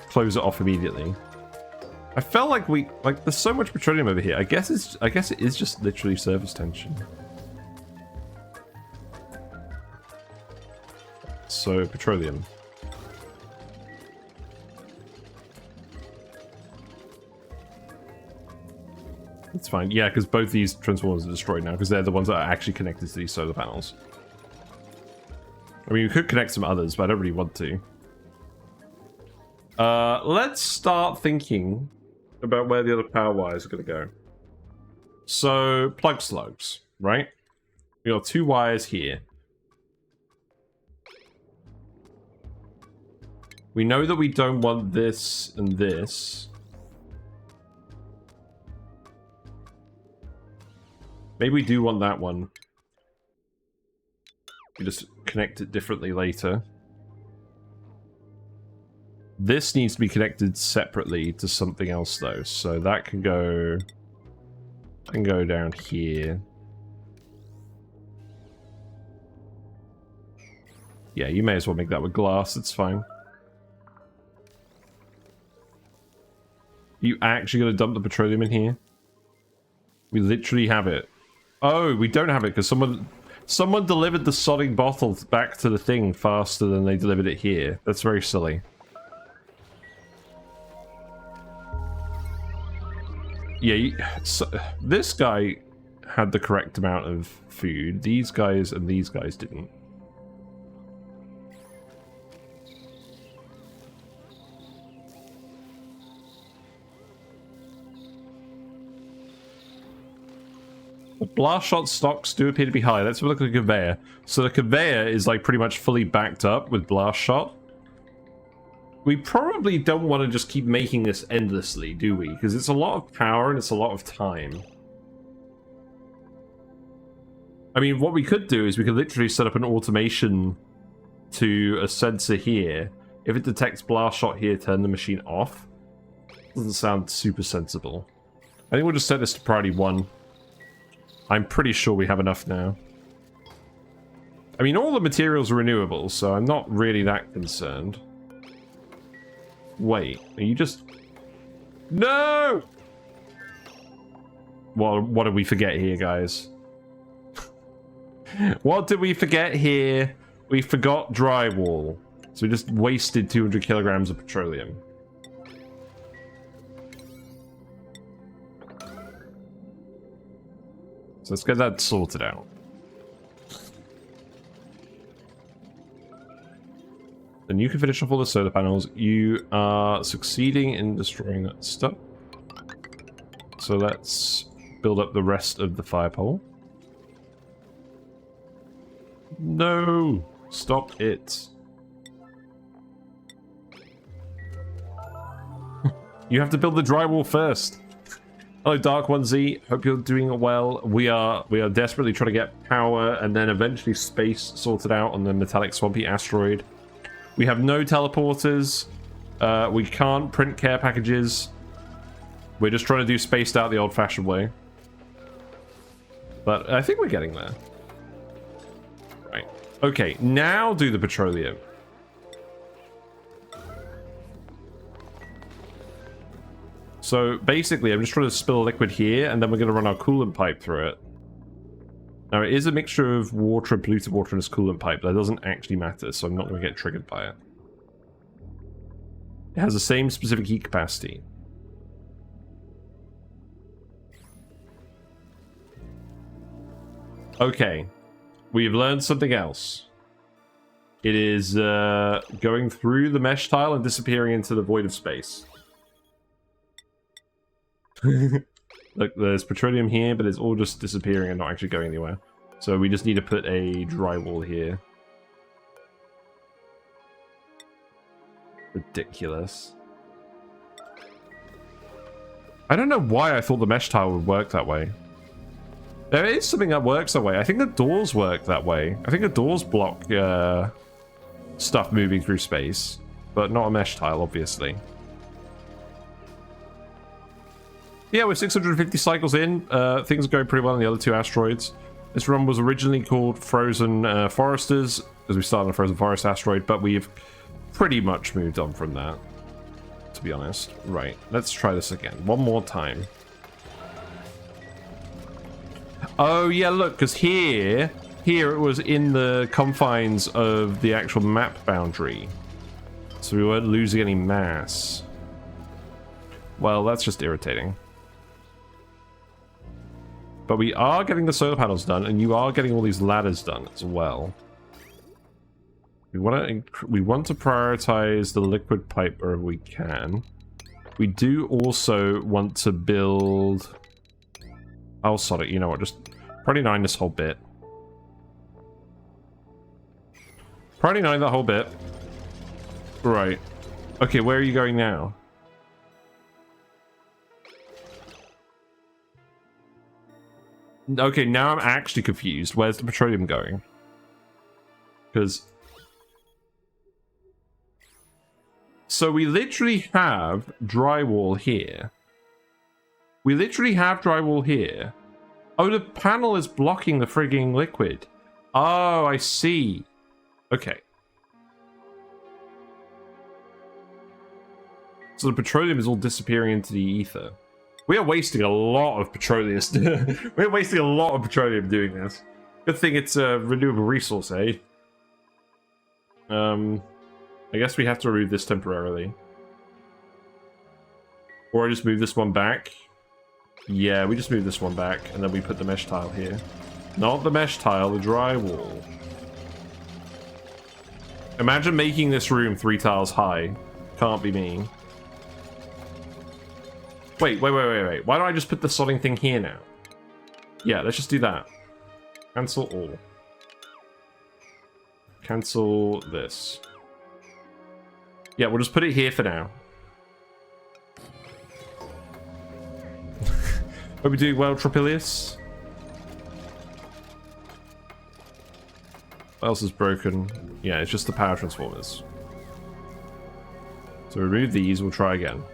Speaker 1: close it off immediately. I felt like there's so much petroleum over here. I guess it is just literally surface tension. So petroleum. It's fine. Yeah, because both these transformers are destroyed now because they're the ones that are actually connected to these solar panels. I mean, we could connect some others, but I don't really want to. Let's start thinking about where the other power wires are going to go. So, plug slugs, right? We got 2 wires here. We know that we don't want this and this. Maybe we do want that one. We just connect it differently later. This needs to be connected separately to something else though, so that can go down here. Yeah, you may as well make that with glass, it's fine. You actually gonna dump the petroleum in here? We literally have it. Oh, we don't have it because someone delivered the sonic bottle back to the thing faster than they delivered it here. That's very silly. Yeah, so this guy had the correct amount of food. These guys and these guys didn't. The Blastshots stocks do appear to be high. Let's have a look at the conveyor. So the conveyor is like pretty much fully backed up with Blastshot. We probably don't want to just keep making this endlessly, do we? Because it's a lot of power and it's a lot of time. I mean, what we could do is we could literally set up an automation to a sensor here. If it detects Blastshot here, turn the machine off. Doesn't sound super sensible. I think we'll just set this to priority 1. I'm pretty sure we have enough now. I mean, all the materials are renewable, so I'm not really that concerned. Wait, are you just... No! Well, what did we forget here, guys? What did we forget here? We forgot drywall. So we just wasted 200 kilograms of petroleum. So let's get that sorted out. Then you can finish off all the solar panels. You are succeeding in destroying that stuff. So let's build up the rest of the fire pole. No! Stop it. You have to build the drywall first. Hello, Dark 1Z. Hope you're doing well. We are desperately trying to get power and then eventually space sorted out on the metallic swampy asteroid. We have no teleporters. We can't print care packages. We're just trying to do spaced out the old-fashioned way. But I think we're getting there. Right. Okay, now do the petroleum. So basically, I'm just trying to spill a liquid here, and then we're going to run our coolant pipe through it. Now, it is a mixture of water and polluted water in this coolant pipe, but that doesn't actually matter, so I'm not going to get triggered by it. It has the same specific heat capacity. Okay. We've learned something else. It is going through the mesh tile and disappearing into the void of space. Look, there's petroleum here, but it's all just disappearing and not actually going anywhere. So we just need to put a drywall here. Ridiculous. I don't know why I thought the mesh tile would work that way. There is something that works that way. I think the doors work that way. I think the doors block stuff moving through space, but not a mesh tile, obviously. Yeah, we're 650 cycles in. Things are going pretty well on the other two asteroids. This run was originally called Frozen Foresters, as we started on a Frozen Forest asteroid, but we've pretty much moved on from that, to be honest. Right, let's try this again. One more time. Oh, yeah, look, because here it was in the confines of the actual map boundary. So we weren't losing any mass. Well, that's just irritating. But we are getting the solar panels done, and you are getting all these ladders done as well. We want to prioritize the liquid pipe wherever we can. We do also want to build... I'll sod it, you know what, just priority 9 this whole bit. Priority 9 that whole bit. Right. Okay, where are you going now? Okay, now I'm actually confused. Where's the petroleum going? Because... So we literally have drywall here. We literally have drywall here. Oh, the panel is blocking the frigging liquid. Oh, I see. Okay. So the petroleum is all disappearing into the ether. We are wasting a lot of petroleum. We're wasting a lot of petroleum doing this. Good thing it's a renewable resource, eh? I guess we have to remove this temporarily. Or I just move this one back. Yeah, we just move this one back, and then we put the mesh tile here. Not the mesh tile, the drywall. Imagine making this room 3 tiles high. Can't be me. Wait. Why don't I just put the sodding thing here now? Yeah, let's just do that. Cancel all. Cancel this. Yeah, we'll just put it here for now. Are we doing well, Tropilius? What else is broken? Yeah, it's just the power transformers. So remove these, we'll try again.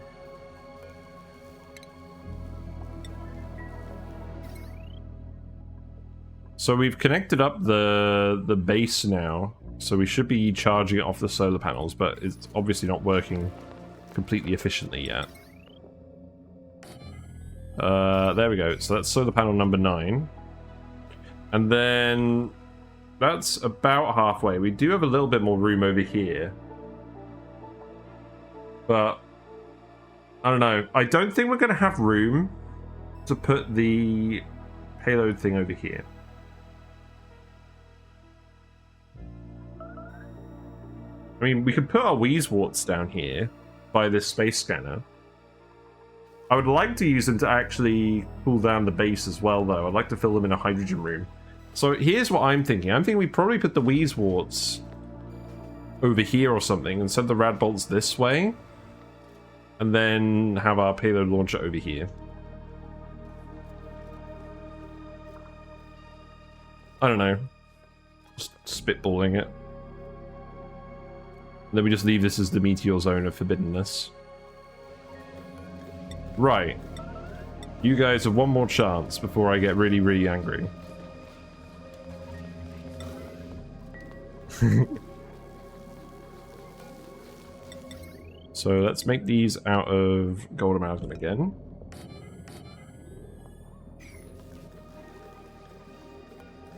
Speaker 1: So we've connected up the base now, so we should be charging it off the solar panels, but it's obviously not working completely efficiently yet. There we go. So that's solar panel number 9. And then that's about halfway. We do have a little bit more room over here. But I don't know. I don't think we're going to have room to put the payload thing over here. I mean, we could put our Wheezeworts down here by this space scanner. I would like to use them to actually cool down the base as well, though. I'd like to fill them in a hydrogen room. So here's what I'm thinking. I'm thinking we probably put the Wheezeworts over here or something and send the rad bolts this way. And then have our payload launcher over here. I don't know. Just spitballing it. And then we just leave this as the meteor zone of forbiddenness. Right. You guys have one more chance before I get really, really angry. So let's make these out of gold amalgam again.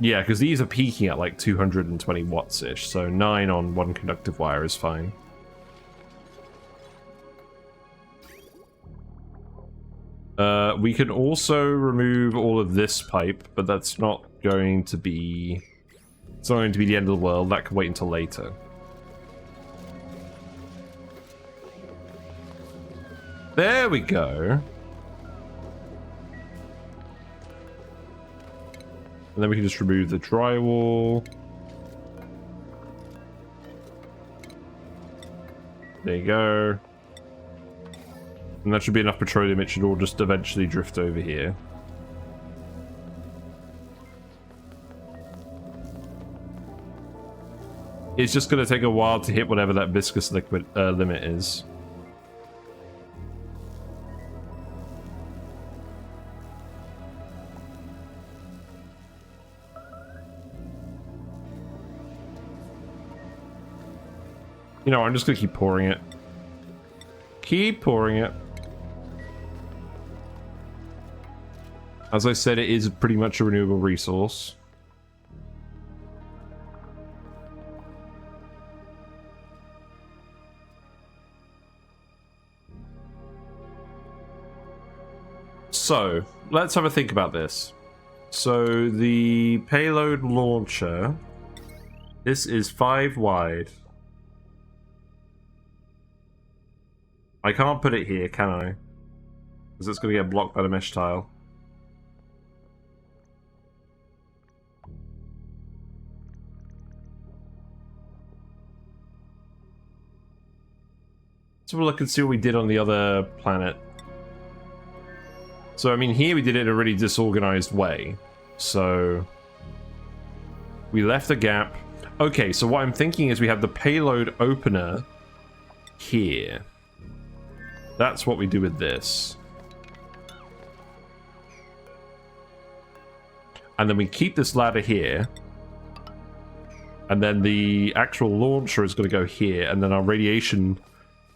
Speaker 1: Yeah, because these are peaking at like 220 watts-ish, so 9 on one conductive wire is fine. We can also remove all of this pipe, but that's not going to be... It's not going to be the end of the world. That can wait until later. There we go. And then we can just remove the drywall. There you go. And that should be enough petroleum. It should all just eventually drift over here. It's just going to take a while to hit whatever that viscous liquid limit is. You know, I'm just gonna keep pouring it. Keep pouring it. As I said, it is pretty much a renewable resource. So, let's have a think about this. So, the payload launcher, this is 5 wide. I can't put it here, can I? Because it's going to get blocked by the mesh tile. So we'll look and see what we did on the other planet. So, I mean, here we did it in a really disorganized way. So, we left a gap. Okay, so what I'm thinking is we have the payload opener here. That's what we do with this. And then we keep this ladder here. And then the actual launcher is going to go here. And then our radiation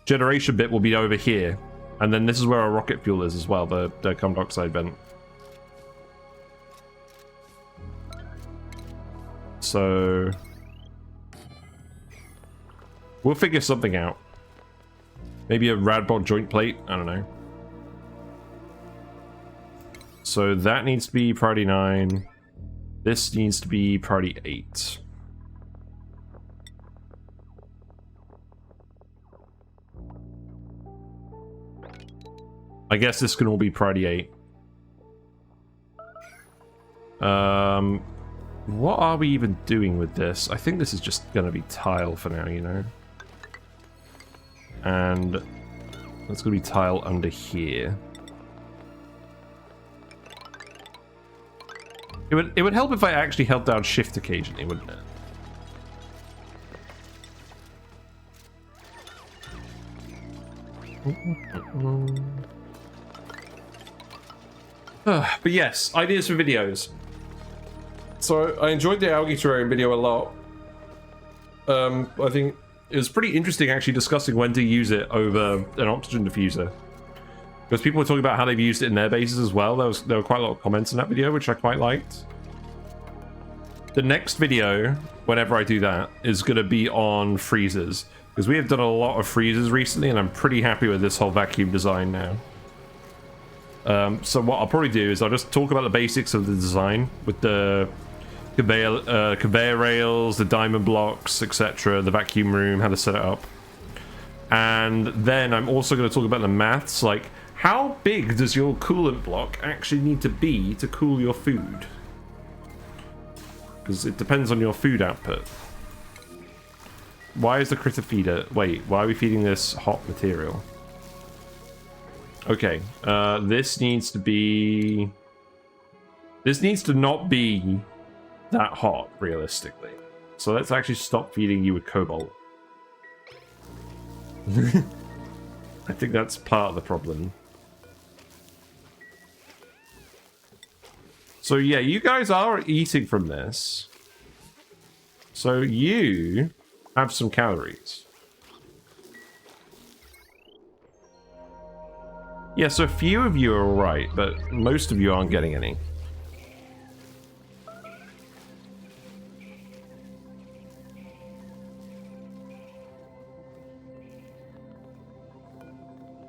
Speaker 1: generation bit will be over here. And then this is where our rocket fuel is as well, the carbon dioxide vent. So we'll figure something out. Maybe a radbot joint plate, I don't know. So that needs to be priority 9. This needs to be priority 8. I guess this can all be priority 8. What are we even doing with this? I think this is just going to be tile for now, you know. And that's going to be tile under here. It would help if I actually held down shift occasionally, wouldn't it? But yes, ideas for videos. So I enjoyed the algae terrarium video a lot. I think it was pretty interesting actually discussing when to use it over an oxygen diffuser. Because people were talking about how they've used it in their bases as well. There were quite a lot of comments in that video, which I quite liked. The next video, whenever I do that, is going to be on freezers. Because we have done a lot of freezers recently, and I'm pretty happy with this whole vacuum design now. So what I'll probably do is I'll just talk about the basics of the design with the conveyor rails, the diamond blocks, etc., the vacuum room, how to set it up. And then I'm also going to talk about the maths, like how big does your coolant block actually need to be to cool your food? Because it depends on your food output. Why is the critter feeder... Wait, why are we feeding this hot material? Okay, this needs to be... This needs to not be that hot, realistically. So let's actually stop feeding you with cobalt. I think that's part of the problem. So yeah, you guys are eating from this. So you have some calories. Yeah, so a few of you are alright, but most of you aren't getting any.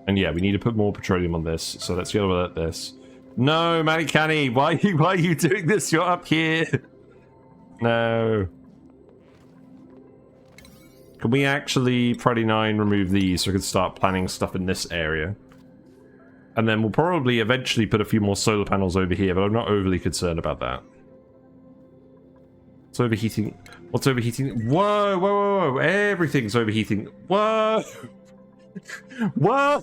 Speaker 1: And yeah, we need to put more petroleum on this, so let's get over at this. No, Manikani, why are you doing this? You're up here. No. Can we actually, priority 9, remove these so we can start planning stuff in this area? And then we'll probably eventually put a few more solar panels over here, but I'm not overly concerned about that. It's overheating. What's overheating? Whoa, whoa, whoa, whoa. Everything's overheating. Whoa. Whoa.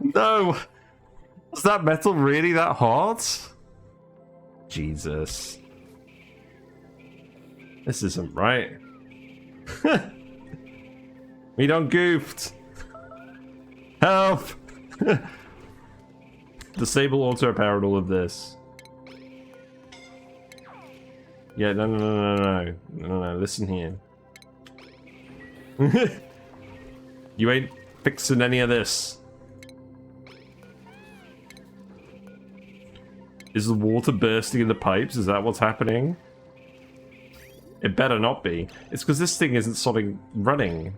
Speaker 1: No. Was that metal really that hot? Jesus. This isn't right. We done goofed. Help! Disable auto power and all of this. Yeah, no, listen here. You ain't fixing any of this. Is the water bursting in the pipes? Is that what's happening? It better not be. It's because this thing isn't stopping running.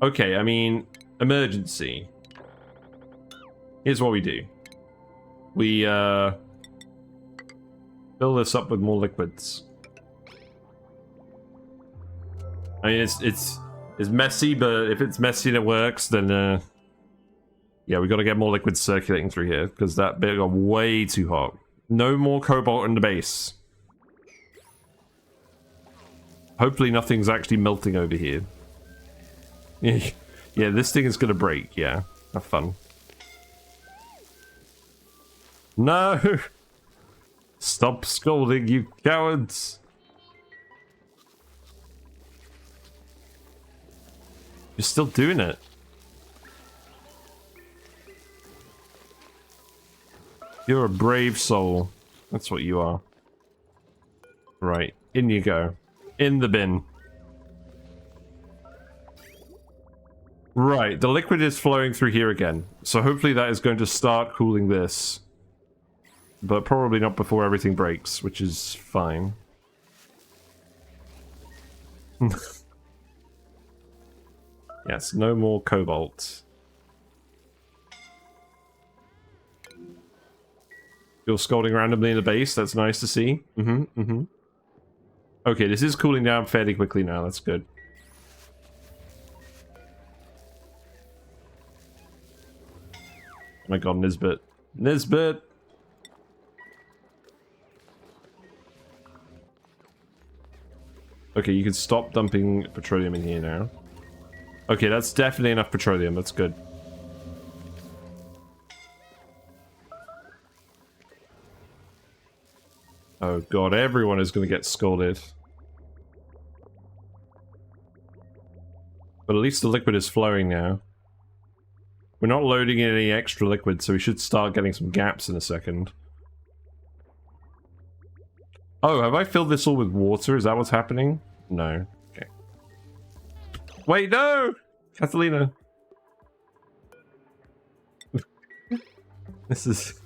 Speaker 1: Okay, I mean, emergency. Here's what we do. We, fill this up with more liquids. I mean, it's messy, but if it's messy and it works, then, yeah, we gotta get more liquids circulating through here, because that bit got way too hot. No more cobalt in the base. Hopefully nothing's actually melting over here. Yeah, this thing is gonna break, yeah. Have fun. No! Stop scolding, you cowards! You're still doing it. You're a brave soul. That's what you are. Right, in you go. In the bin. Right, the liquid is flowing through here again. So hopefully that is going to start cooling this. But probably not before everything breaks, which is fine. Yes, no more cobalt. You're scolding randomly in the base, that's nice to see. Okay, this is cooling down fairly quickly now, that's good. Oh my god, Nisbet. Nisbet! Okay, you can stop dumping petroleum in here now. Okay, that's definitely enough petroleum, that's good. Oh god, everyone is going to get scolded. But at least the liquid is flowing now. We're not loading in any extra liquid, so we should start getting some gaps in a second. Oh, have I filled this all with water? Is that what's happening? No. Okay. Wait, no! Catalina! This is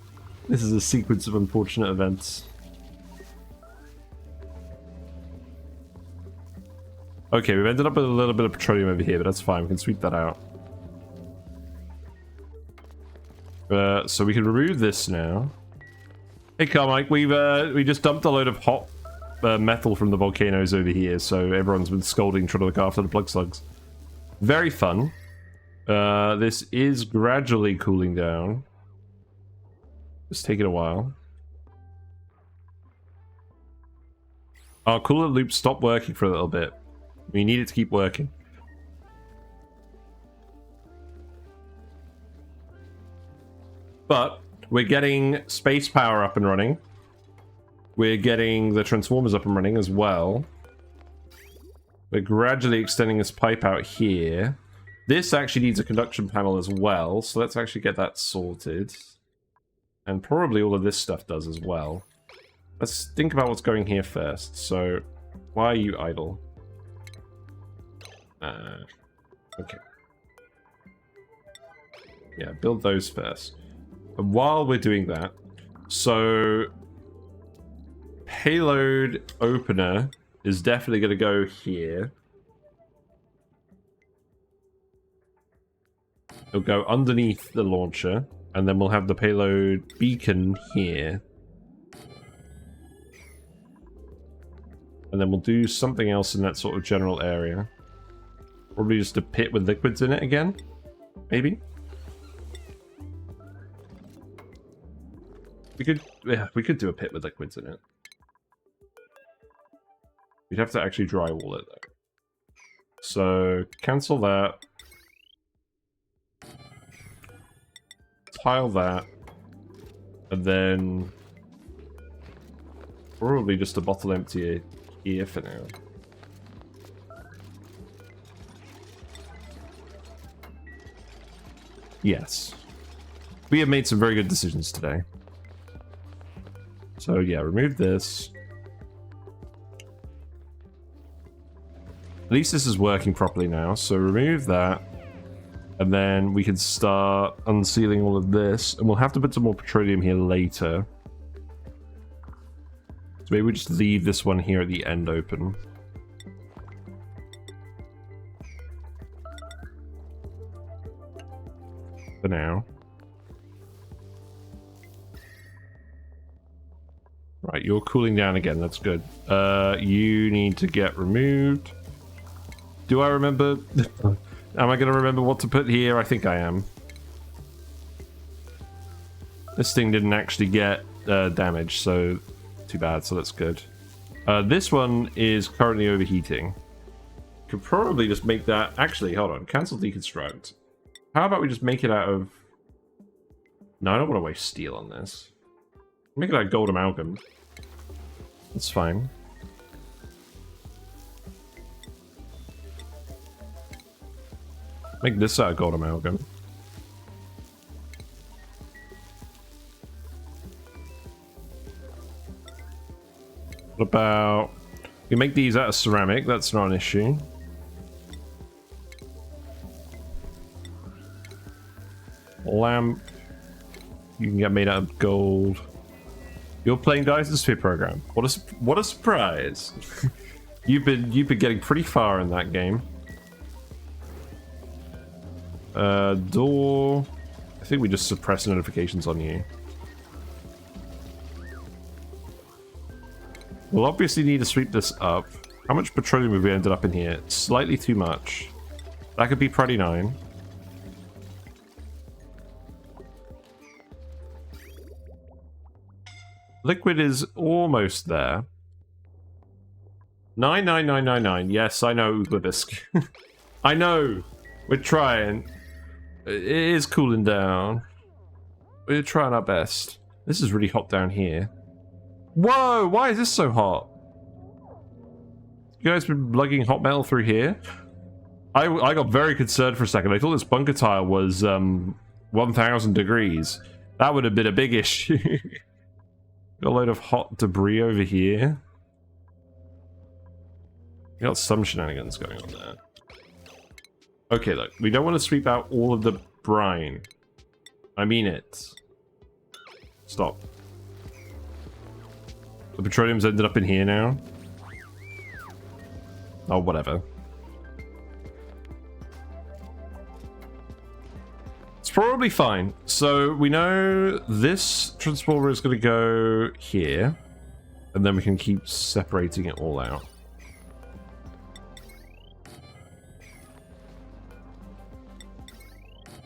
Speaker 1: a sequence of unfortunate events. Okay, we've ended up with a little bit of petroleum over here, but that's fine. We can sweep that out. So we can remove this now. Hey, Carmike, we just dumped a load of hot metal from the volcanoes over here, so everyone's been scolding trying to look after the plug slugs. Very fun. This is gradually cooling down. It's taking a while. Our coolant loop stopped working for a little bit. We need it to keep working. But we're getting space power up and running. We're getting the transformers up and running as well. We're gradually extending this pipe out here. This actually needs a conduction panel as well, so let's actually get that sorted. And probably all of this stuff does as well. Let's think about what's going here first. So, why are you idle? Okay. Yeah, build those first. And while we're doing that, so payload opener is definitely going to go here. It'll go underneath the launcher, and then we'll have the payload beacon here. And then we'll do something else in that sort of general area. Probably just a pit with liquids in it again, maybe. We could do a pit with liquids in it. We'd have to actually drywall it though. So cancel that. Tile that. And then probably just a bottle empty here for now. Yes. We have made some very good decisions today. So yeah, remove this. At least this is working properly now. So remove that. And then we can start unsealing all of this. And we'll have to put some more petroleum here later. So maybe we just leave this one here at the end open. For now. Right, you're cooling down again. That's good. You need to get removed. Do I remember? Am I going to remember what to put here? I think I am. This thing didn't actually get damaged, so too bad, so that's good. This one is currently overheating. Could probably just make that... Actually, hold on. Cancel deconstruct. How about we just make it out of... No, I don't want to waste steel on this. Make it out of gold amalgam. That's fine. Make this out of gold amalgam. What about... We make these out of ceramic, that's not an issue. Lamp. You can get made out of gold. You're playing Sphere program. What a surprise! you've been getting pretty far in that game. Door. I think we just suppress notifications on you. We'll obviously need to sweep this up. How much petroleum have we ended up in here? Slightly too much. That could be Priority 9. Liquid is almost there. 99999. Yes, I know, Uglibisk. I know. We're trying. It is cooling down. We're trying our best. This is really hot down here. Whoa! Why is this so hot? You guys been lugging hot metal through here? I got very concerned for a second. I thought this bunker tile was 1,000 degrees. That would have been a big issue. Got a load of hot debris over here. You got some shenanigans going on there. Okay, look. We don't want to sweep out all of the brine. I mean it. Stop. The petroleum's ended up in here now. Oh, whatever. It's probably fine. So we know this transformer is going to go here. And then we can keep separating it all out.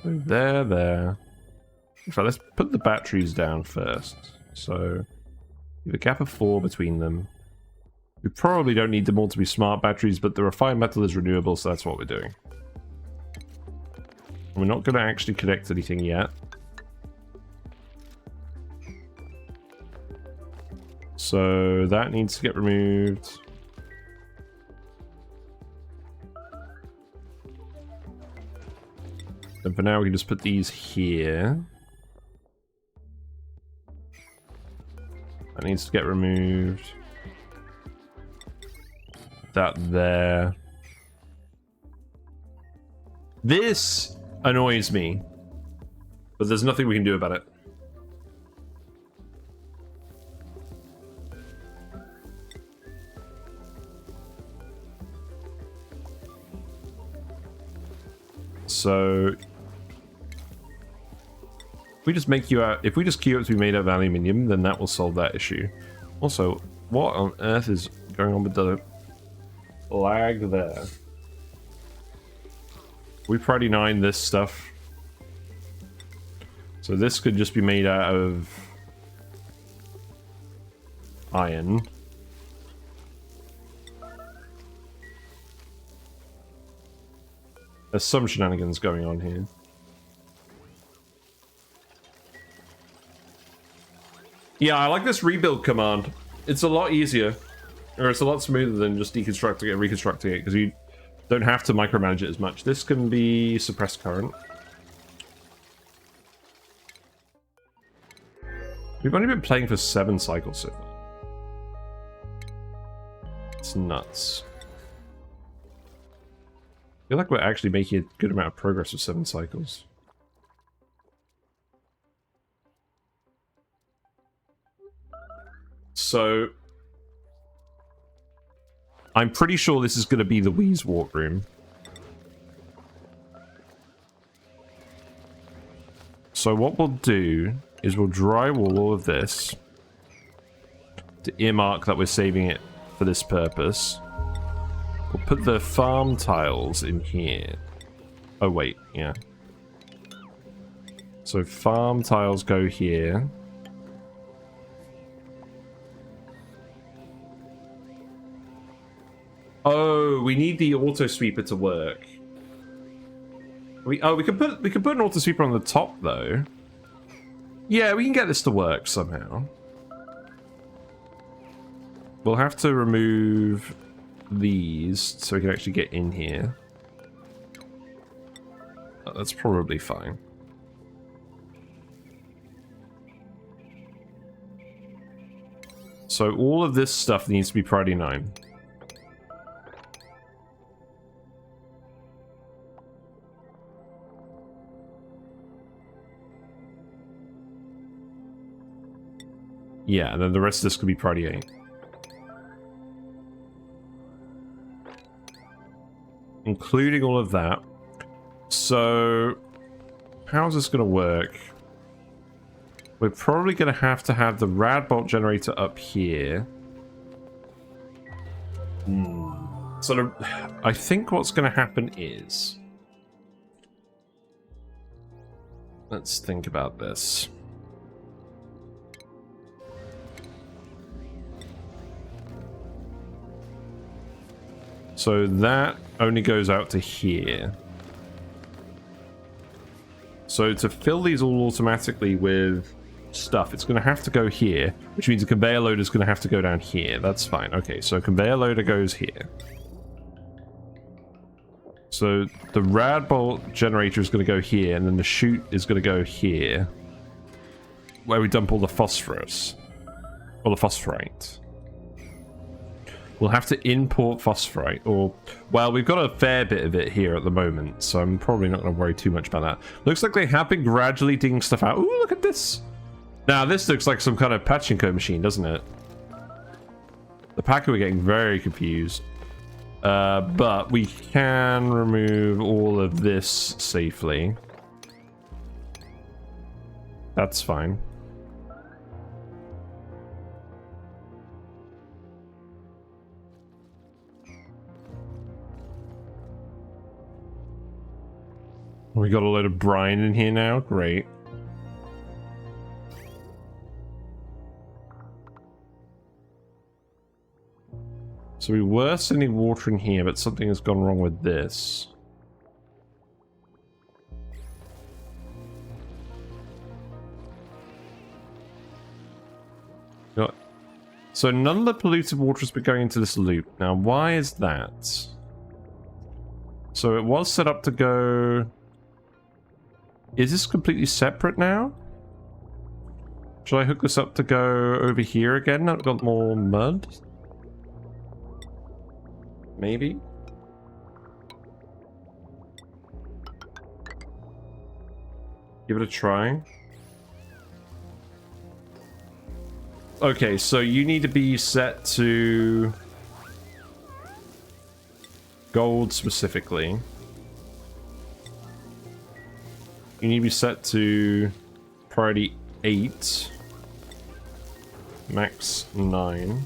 Speaker 1: There, there. In fact, let's put the batteries down first. So, we have a gap of 4 between them. We probably don't need them all to be smart batteries, but the refined metal is renewable, so that's what we're doing. We're not going to actually connect anything yet. So, that needs to get removed. And for now, we can just put these here. That needs to get removed. That there. This annoys me. But there's nothing we can do about it. So... if we just make you out, if we just queue up to be made out of aluminium, then that will solve that issue. Also, what on earth is going on with the lag there? We Priority 9 this stuff. So this could just be made out of iron. There's some shenanigans going on here. Yeah, I like this rebuild command. It's a lot easier. Or it's a lot smoother than just deconstructing it and reconstructing it, because you don't have to micromanage it as much. This can be suppressed current. We've only been playing for 7 cycles so far. It's nuts. I feel like we're actually making a good amount of progress with 7 cycles. So, I'm pretty sure this is going to be the Wheezewort room. So what we'll do is we'll drywall all of this to earmark that we're saving it for this purpose. We'll put the farm tiles in here. Oh wait, yeah. So farm tiles go here. Oh, we need the auto sweeper to work. We could put an auto sweeper on the top though. Yeah, we can get this to work somehow. We'll have to remove these so we can actually get in here. That's probably fine. So all of this stuff needs to be priority 9. Yeah, and then the rest of this could be priority 8. Including all of that. So, how's this going to work? We're probably going to have the rad bolt generator up here. So, I think what's going to happen is... Let's think about this. So that only goes out to here. So to fill these all automatically with stuff, it's going to have to go here, which means a conveyor loader is going to have to go down here. That's fine. Okay, so conveyor loader goes here. So the rad bolt generator is going to go here, and then the chute is going to go here, where we dump all the phosphorus, or the phosphorite. We'll have to import phosphorite, or... Well, we've got a fair bit of it here at the moment, so I'm probably not going to worry too much about that. Looks like they have been gradually digging stuff out. Ooh, look at this! Now, this looks like some kind of pachinko machine, doesn't it? The packer were getting very confused. But we can remove all of this safely. That's fine. We got a load of brine in here now. Great. So we were sending water in here, but something has gone wrong with this. So none of the polluted water has been going into this loop. Now, why is that? So it was set up to go... Is this completely separate now? Should I hook this up to go over here again? I've got more mud? Maybe? Give it a try. Okay, so you need to be set to gold specifically. You need to be set to priority 8, max 9,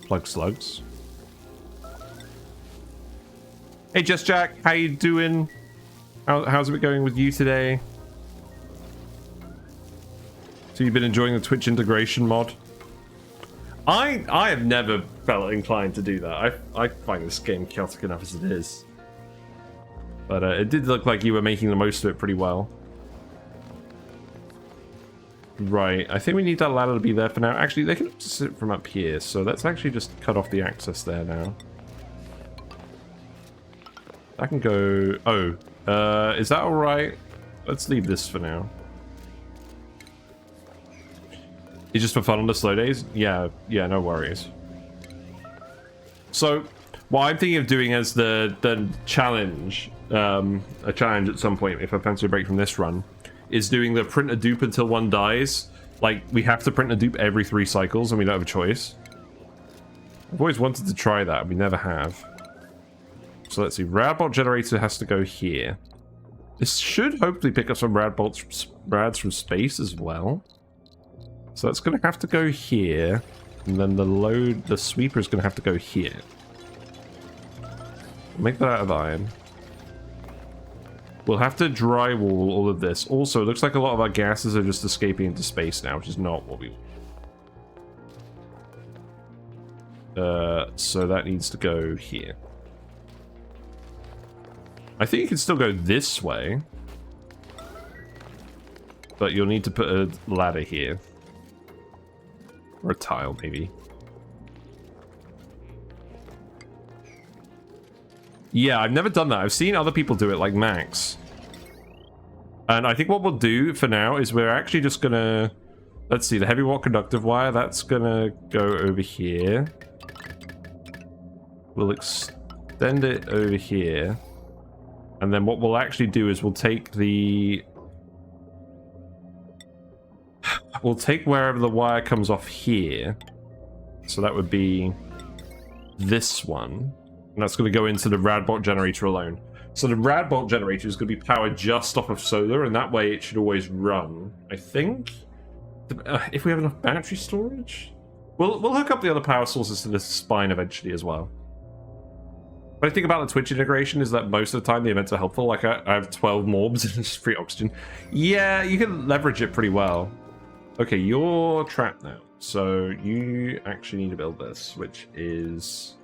Speaker 1: plug slugs. Hey Just Jack, how you doing? How's it going with you today? So you've been enjoying the Twitch integration mod? I have never felt inclined to do that. I find this game chaotic enough as it is. But it did look like you were making the most of it pretty well. Right, I think we need that ladder to be there for now. Actually, they can sit from up here, so let's actually just cut off the access there now. I can go... Oh, is that alright? Let's leave this for now. It's just for fun on the slow days? Yeah, no worries. So, what I'm thinking of doing as the challenge, a challenge at some point, if I fancy a break from this run, is doing the print a dupe until one dies. Like, we have to print a dupe every 3 cycles and we don't have a choice. I've always wanted to try that, we never have. So let's see, Radbolt generator has to go here. This should hopefully pick up some rads from space as well. So that's going to have to go here, and then the sweeper is going to have to go here. Make that out of iron. We'll have to drywall all of this. Also, it looks like a lot of our gases are just escaping into space now, which is not what we want. So that needs to go here. I think you can still go this way. But you'll need to put a ladder here. Or a tile, maybe. Yeah, I've never done that. I've seen other people do it, like Max. And I think what we'll do for now is we're actually just gonna... Let's see, the heavy watt conductive wire, that's gonna go over here. We'll extend it over here. And then what we'll actually do is we'll take the... We'll take wherever the wire comes off here. So that would be this one. And that's going to go into the Radbolt generator alone. So the Radbolt generator is going to be powered just off of solar, and that way it should always run. I think, if we have enough battery storage, we'll hook up the other power sources to the spine eventually as well. What I think about the Twitch integration is that most of the time the events are helpful. Like I have 12 morbs and just free oxygen. Yeah, you can leverage it pretty well. Okay, you're trapped now. So you actually need to build this, which is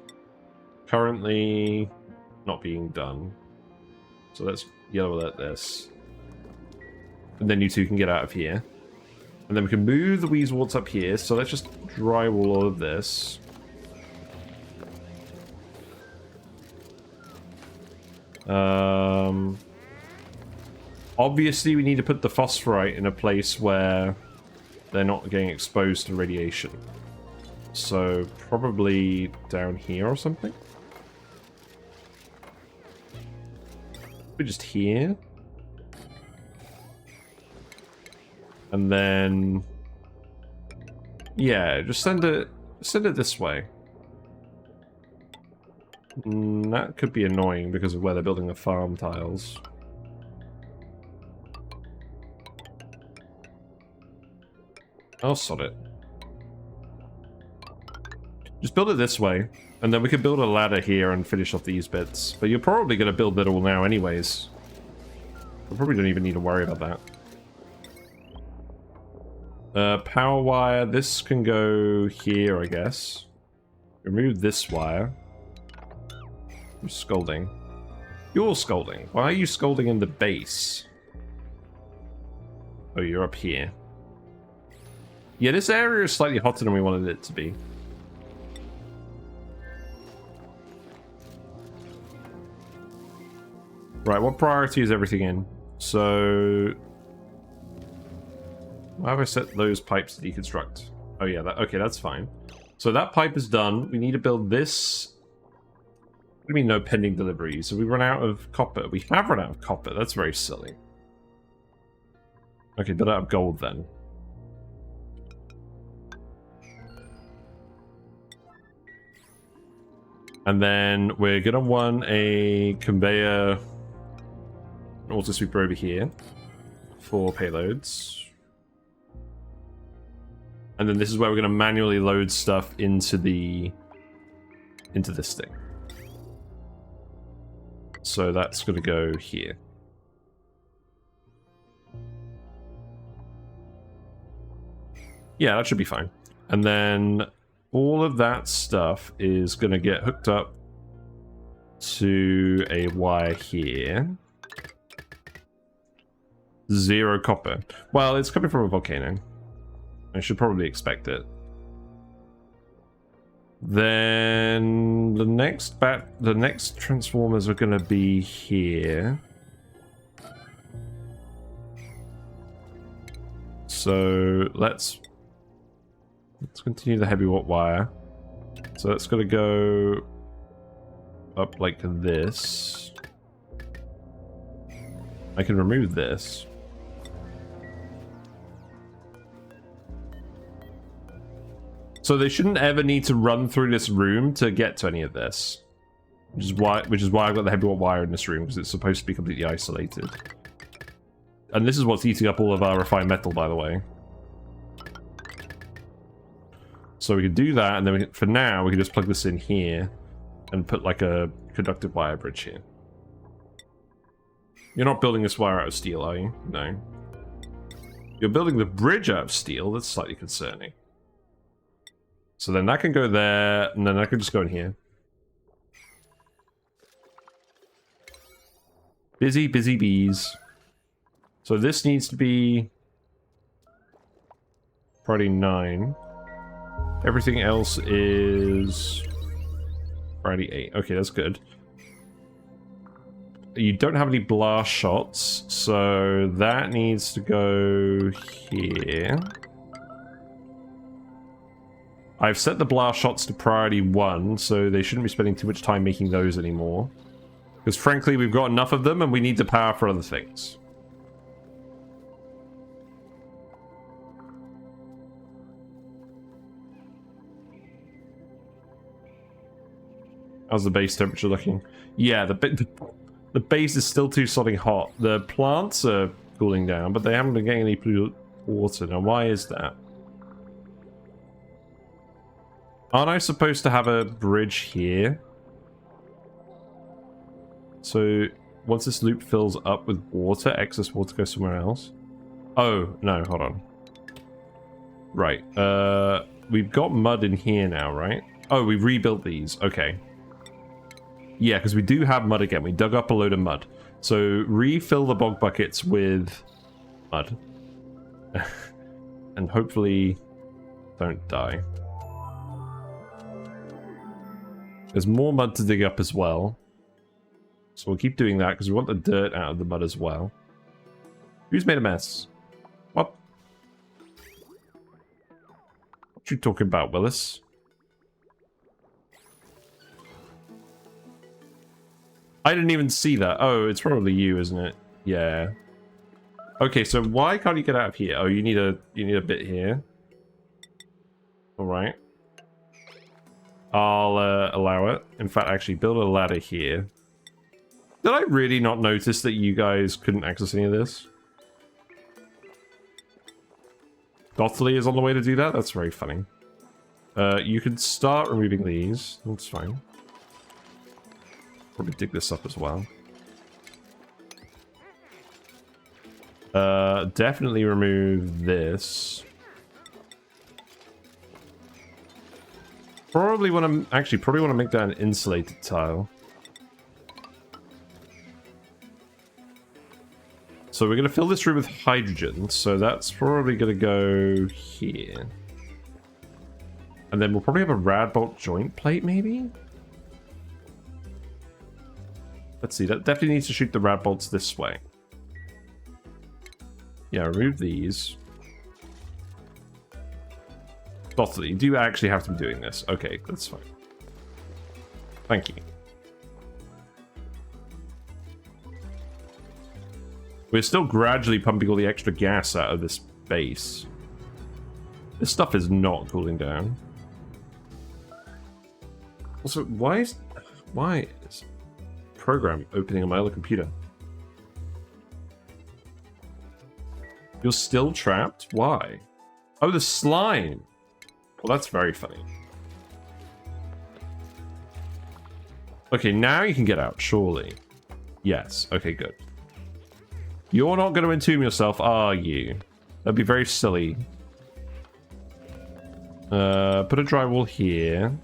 Speaker 1: currently not being done. So let's yellow alert this. And then you two can get out of here. And then we can move the Wheezeworts up here. So let's just drywall all of this. Obviously we need to put the phosphorite in a place where they're not getting exposed to radiation. So probably down here or something. We're just here. And then yeah, just send it this way. That could be annoying because of where they're building the farm tiles. I'll sod it. Just build it this way, and then we can build a ladder here and finish off these bits. But you're probably going to build it all now anyways. We probably don't even need to worry about that. Power wire, this can go here, I guess. Remove this wire. I'm scolding. You're scolding. Why are you scolding in the base? Oh, you're up here. Yeah, this area is slightly hotter than we wanted it to be. Right, what priority is everything in? So... why have I set those pipes to deconstruct? Oh yeah, okay, that's fine. So that pipe is done. We need to build this... what do you mean no pending deliveries? So we run out of copper. We have run out of copper. That's very silly. Okay, build out of gold then. And then we're gonna run a conveyor, an auto sweeper over here for payloads. And then this is where we're gonna manually load stuff into this thing. So that's gonna go here. Yeah, that should be fine. And then all of that stuff is going to get hooked up to a wire here. 0 copper. Well, it's coming from a volcano. I should probably expect it. Then the next transformers are going to be here. So let's Let's continue the heavy wire. So that's got to go up like this. I can remove this. So they shouldn't ever need to run through this room to get to any of this. Which is why I've got the heavy wire in this room, because it's supposed to be completely isolated. And this is what's eating up all of our refined metal, by the way. So we can do that, and then for now we can just plug this in here and put like a conductive wire bridge here. You're not building this wire out of steel, are you? No. You're building the bridge out of steel. That's slightly concerning. So then that can go there, and then that can just go in here. Busy, busy bees. So this needs to be priority 9. Everything else is priority 8. Okay, that's good. You don't have any blast shots, so that needs to go here. I've set the blast shots to priority 1, so they shouldn't be spending too much time making those anymore. Because frankly, we've got enough of them and we need the power for other things. How's the base temperature looking? Yeah, the base is still too sodding hot. The plants are cooling down, but they haven't been getting any water. Now, why is that? Aren't I supposed to have a bridge here? So, once this loop fills up with water, excess water goes somewhere else? Oh, no, hold on. Right, we've got mud in here now, right? Oh, we rebuilt these, okay. Yeah, because we do have mud again. We dug up a load of mud. So, refill the bog buckets with mud. And hopefully don't die. There's more mud to dig up as well. So we'll keep doing that because we want the dirt out of the mud as well. Who's made a mess? What? What you talking about, Willis? I didn't even see that. Oh, it's probably you, isn't it? Yeah. Okay, so why can't you get out of here? Oh, you need a bit here. All right. I'll allow it. In fact, actually, build a ladder here. Did I really not notice that you guys couldn't access any of this? Dothley is on the way to do that? That's very funny. You can start removing these. That's fine. Probably dig this up as well. Definitely remove this. Probably want to make that an insulated tile. So we're going to fill this room with hydrogen, so that's probably going to go here. And then we'll probably have a rad bolt joint plate, maybe? Let's see, that definitely needs to shoot the rad bolts this way. Yeah, remove these. Dothley, you do actually have to be doing this. Okay, that's fine. Thank you. We're still gradually pumping all the extra gas out of this base. This stuff is not cooling down. Also, why is program opening on my other computer? You're still trapped? Why? Oh, the slime! Well, that's very funny. Okay, now you can get out, surely. Yes, okay, good. You're not going to entomb yourself, are you? That'd be very silly. Put a drywall here.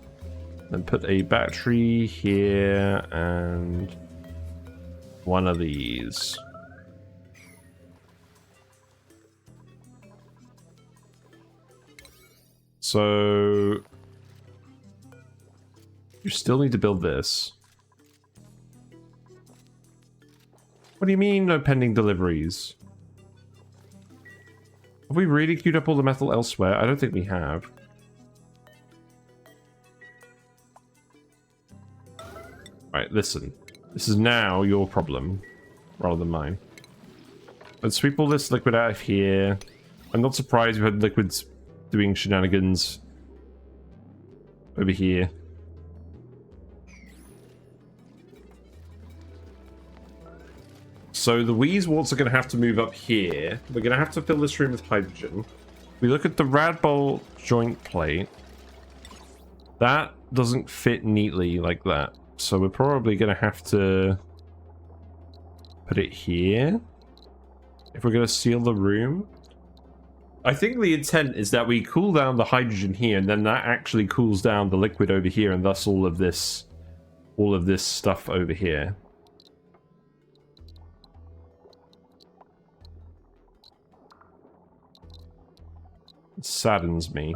Speaker 1: Then put a battery here and one of these. So you still need to build this. What do you mean, no pending deliveries? Have we really queued up all the metal elsewhere? I don't think we have. Right, listen. This is now your problem, rather than mine. Let's sweep all this liquid out of here. I'm not surprised we've had liquids doing shenanigans over here. So the Wheezeworts are going to have to move up here. We're going to have to fill this room with hydrogen. We look at the Radbolt joint plate. That doesn't fit neatly like that. So we're probably going to have to put it here if we're going to seal the room. I think the intent is that we cool down the hydrogen here, and then that actually cools down the liquid over here, and thus all of this stuff over here. It saddens me.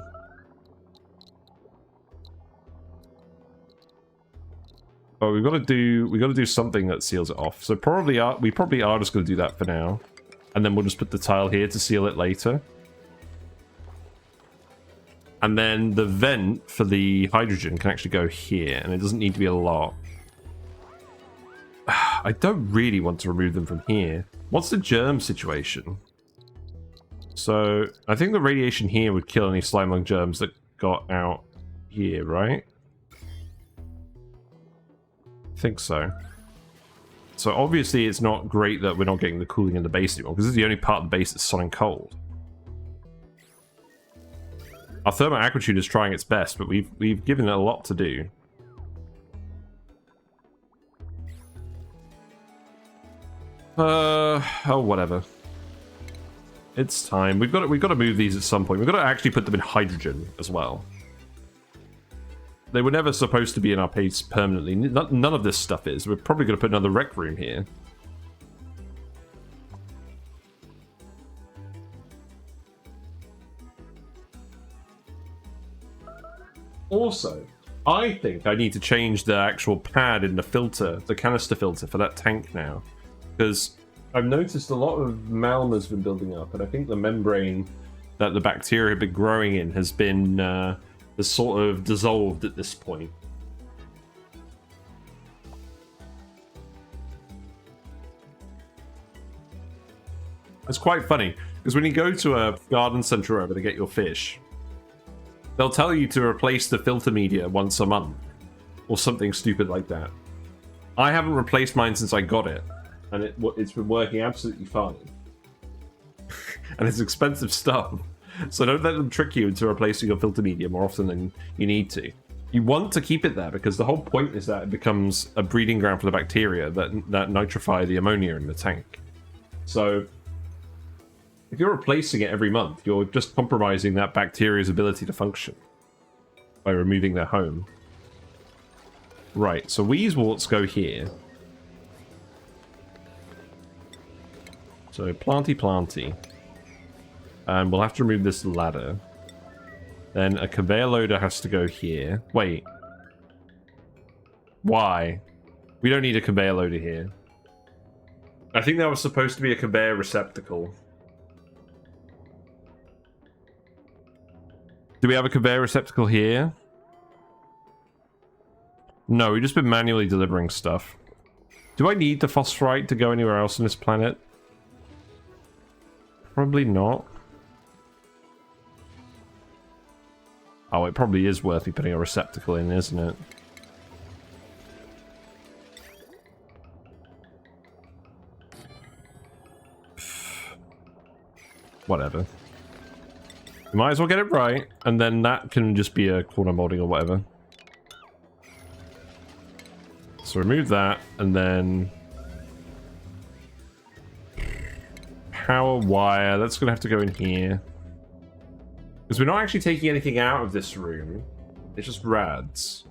Speaker 1: But we got to do something that seals it off. So we probably are just going to do that for now, and then we'll just put the tile here to seal it later. And then the vent for the hydrogen can actually go here, and it doesn't need to be a lot. I don't really want to remove them from here. What's the germ situation? So I think the radiation here would kill any Slimelung germs that got out here, right? I think so. So obviously it's not great that we're not getting the cooling in the base anymore, because this is the only part of the base that's solid cold. Our thermal aquitude is trying its best, but we've given it a lot to do. Oh, whatever. It's time. We've got to move these at some point. We've got to actually put them in hydrogen as well. They were never supposed to be in our base permanently. None of this stuff is. We're probably going to put another rec room here. Also, I think I need to change the actual pad in the filter, the canister filter for that tank now. Because I've noticed a lot of malma's been building up, and I think the membrane that the bacteria have been growing in has been has sort of dissolved at this point. It's quite funny, because when you go to a garden centre over to get your fish, they'll tell you to replace the filter media once a month, or something stupid like that. I haven't replaced mine since I got it, and it's been working absolutely fine. And it's expensive stuff, so don't let them trick you into replacing your filter media more often than you need to. You want to keep it there, because the whole point is that it becomes a breeding ground for the bacteria that nitrify the ammonia in the tank. So if you're replacing it every month, you're just compromising that bacteria's ability to function by removing their home. Right, so Wheezeworts go here. So planty. And we'll have to remove this ladder. Then a conveyor loader has to go here. Wait. Why? We don't need a conveyor loader here. I think that was supposed to be a conveyor receptacle. Do we have a conveyor receptacle here? No, we've just been manually delivering stuff. Do I need the phosphorite to go anywhere else on this planet? Probably not. Oh, it probably is worth me putting a receptacle in, isn't it? Whatever. We might as well get it right, and then that can just be a corner molding or whatever. So remove that, and then power wire, that's gonna have to go in here. Because we're not actually taking anything out of this room. It's just rads.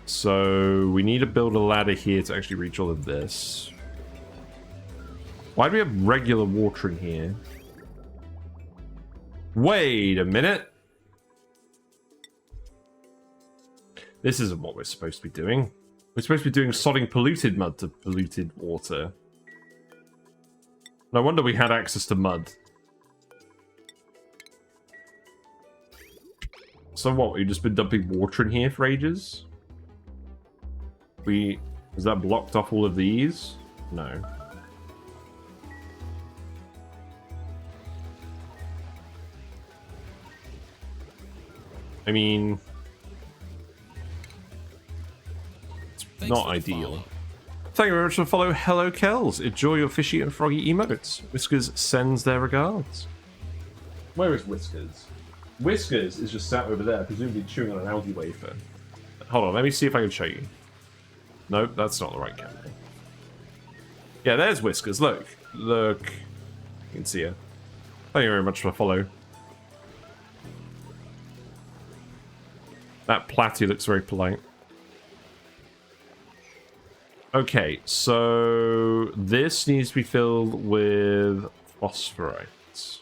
Speaker 1: So we need to build a ladder here to actually reach all of this. Why do we have regular water in here? Wait a minute. This isn't what we're supposed to be doing. We're supposed to be doing sodding polluted mud to polluted water. No wonder we had access to mud. So what, we've just been dumping water in here for ages? Has that blocked off all of these? No. I mean, it's not ideal. Thank you very much for the follow. Hello, Kells. Enjoy your fishy and froggy emotes. Whiskers sends their regards. Where is Whiskers? Whiskers is just sat over there, presumably chewing on an algae wafer. Hold on, let me see if I can show you. Nope, that's not the right camera. Yeah, there's Whiskers. Look. Look. You can see her. Thank you very much for the follow. That platy looks very polite. Okay, so this needs to be filled with phosphorites.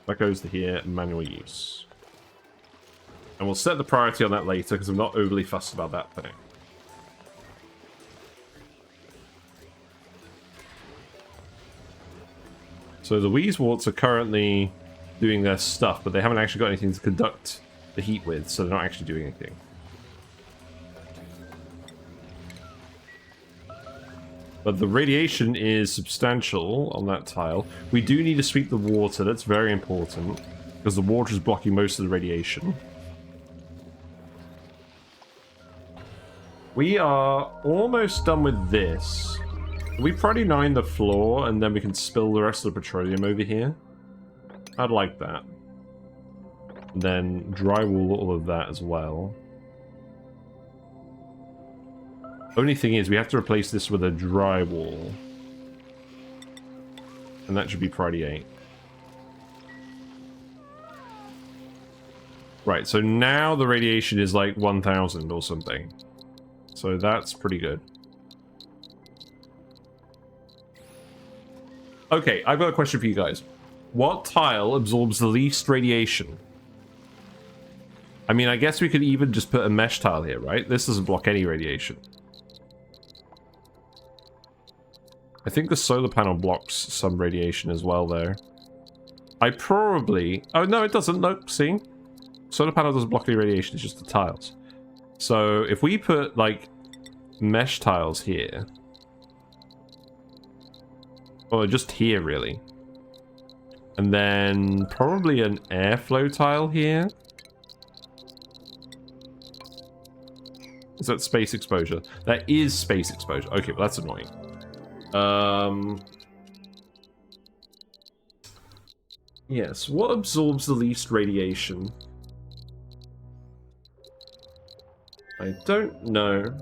Speaker 1: That goes to here, manual use. And we'll set the priority on that later because I'm not overly fussed about that thing. So the Wheezeworts are currently doing their stuff, but they haven't actually got anything to conduct the heat with, so they're not actually doing anything. But the radiation is substantial on that tile. We do need to sweep the water, that's very important, because the water is blocking most of the radiation. We are almost done with this. We probably 9 the floor, and then we can spill the rest of the petroleum over here. I'd like that. And then drywall all of that as well. Only thing is, we have to replace this with a drywall. And that should be priority 8. Right, so now the radiation is like 1,000 or something. So that's pretty good. Okay, I've got a question for you guys. What tile absorbs the least radiation? I mean, I guess we could even just put a mesh tile here, right? This doesn't block any radiation. I think the solar panel blocks some radiation as well, though. I probably... Oh, no, it doesn't. Look, see? Solar panel doesn't block any radiation, it's just the tiles. So, if we put, like, mesh tiles here... Or just here, really. And then probably an airflow tile here. Is that space exposure? That is space exposure. Okay, well that's annoying. Yes, what absorbs the least radiation? I don't know.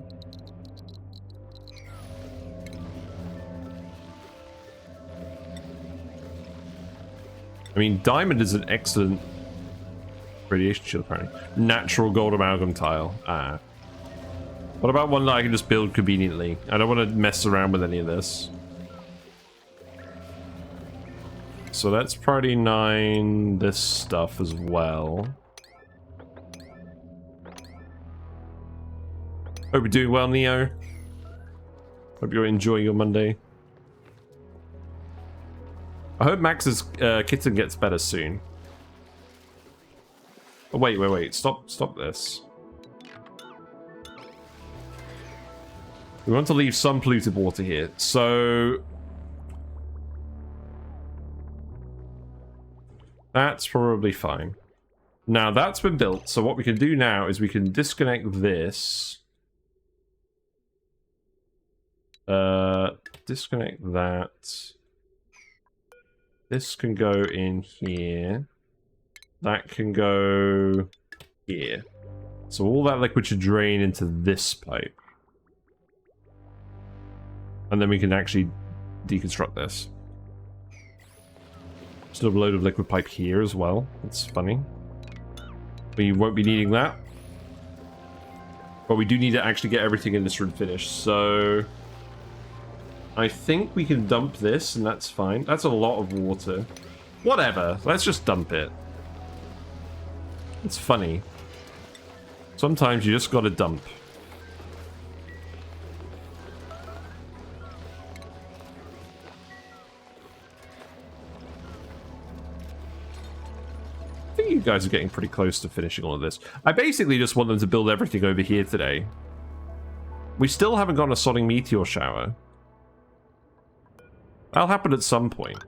Speaker 1: I mean, diamond is an excellent radiation shield, apparently. Natural gold amalgam tile. Ah. What about one that I can just build conveniently? I don't want to mess around with any of this. So that's priority 9, this stuff as well. Hope you're doing well, Neo. Hope you're enjoying your Monday. I hope Max's kitten gets better soon. Oh, wait. Stop this. We want to leave some polluted water here. So... that's probably fine. Now, that's been built. So what we can do now is we can disconnect this. Disconnect that. This can go in here. That can go here. So all that liquid should drain into this pipe. And then we can actually deconstruct this. Still have a load of liquid pipe here as well. That's funny. We won't be needing that. But we do need to actually get everything in this room finished. So... I think we can dump this, and that's fine. That's a lot of water. Whatever. Let's just dump it. It's funny. Sometimes you just gotta dump. think you guys are getting pretty close to finishing all of this. I basically just want them to build everything over here today. We still haven't gotten a Slime Meteor shower. That'll happen at some point.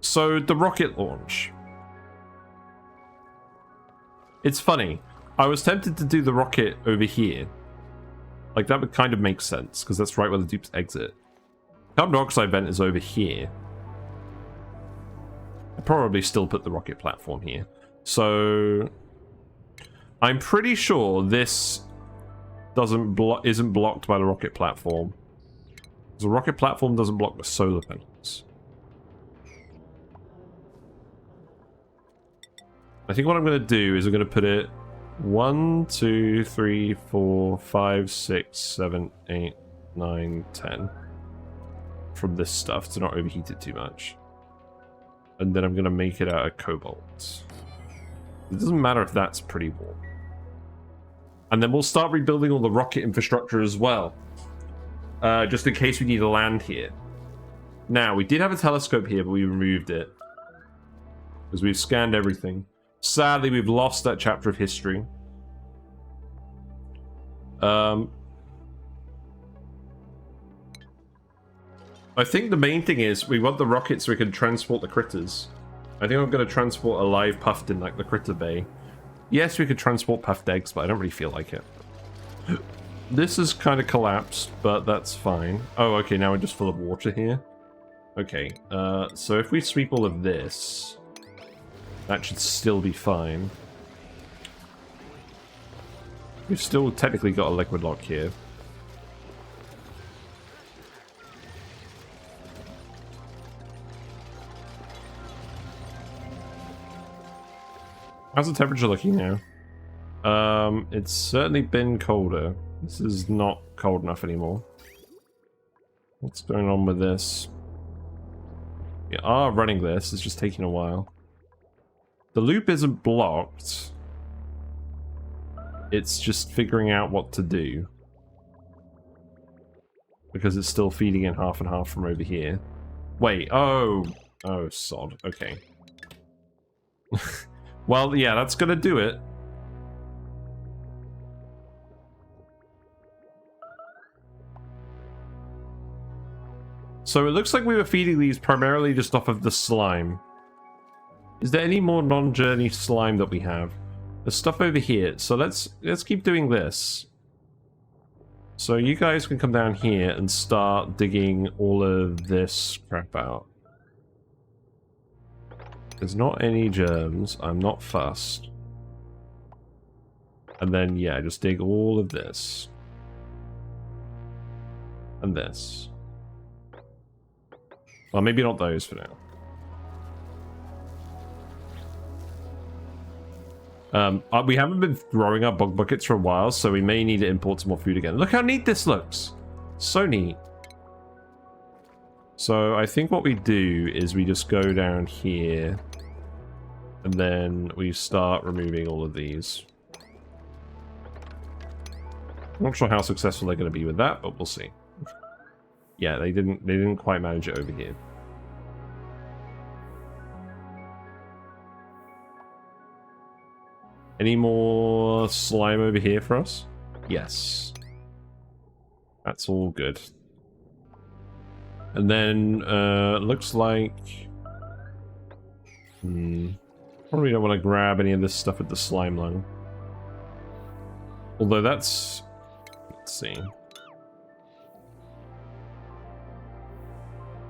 Speaker 1: So, the rocket launch. It's funny. I was tempted to do the rocket over here. Like, that would kind of make sense, because that's right where the dupes exit. Carbon dioxide vent is over here. I'd probably still put the rocket platform here. So, I'm pretty sure this isn't blocked by the rocket platform. The rocket platform doesn't block the solar panels. I think what I'm going to do is I'm going to put it 1, 2, 3, 4, 5, 6, 7, 8, 9, 10 from this stuff to not overheat it too much. And then I'm going to make it out of cobalt. It doesn't matter if that's pretty warm. And then we'll start rebuilding all the rocket infrastructure as well. Just in case we need to land here. Now, we did have a telescope here, but we removed it. Because we've scanned everything. Sadly, we've lost that chapter of history. I think the main thing is we want the rocket so we can transport the critters. I think I'm going to transport a live puffed in like the critter bay. Yes, we could transport puffed eggs, but I don't really feel like it. This is kind of collapsed, but that's fine. Oh, okay, now we're just full of water here. Okay, so if we sweep all of this, that should still be fine. We've still technically got a liquid lock here. How's the temperature looking now? It's certainly been colder. This is not cold enough anymore. What's going on with this? We are running this, it's just taking a while. The loop isn't blocked. It's just figuring out what to do. Because it's still feeding in half and half from over here. Wait, oh! Oh, sod. Okay. Well, yeah, that's gonna do it. So it looks like we were feeding these primarily just off of the slime. Is there any more non-journey slime that we have? There's stuff over here, so let's keep doing this. So you guys can come down here and start digging all of this crap out. There's not any germs, I'm not fussed. And then, yeah, just dig all of this. And this. Well, maybe not those for now. We haven't been throwing up bug buckets for a while, so we may need to import some more food again. Look how neat this looks! So neat. So I think what we do is we just go down here, and then we start removing all of these. I'm not sure how successful they're going to be with that, but we'll see. Yeah, they didn't quite manage it over here. Any more slime over here for us? Yes. That's all good. And then, looks like... Probably don't want to grab any of this stuff at the Slimelung. Although that's... Let's see.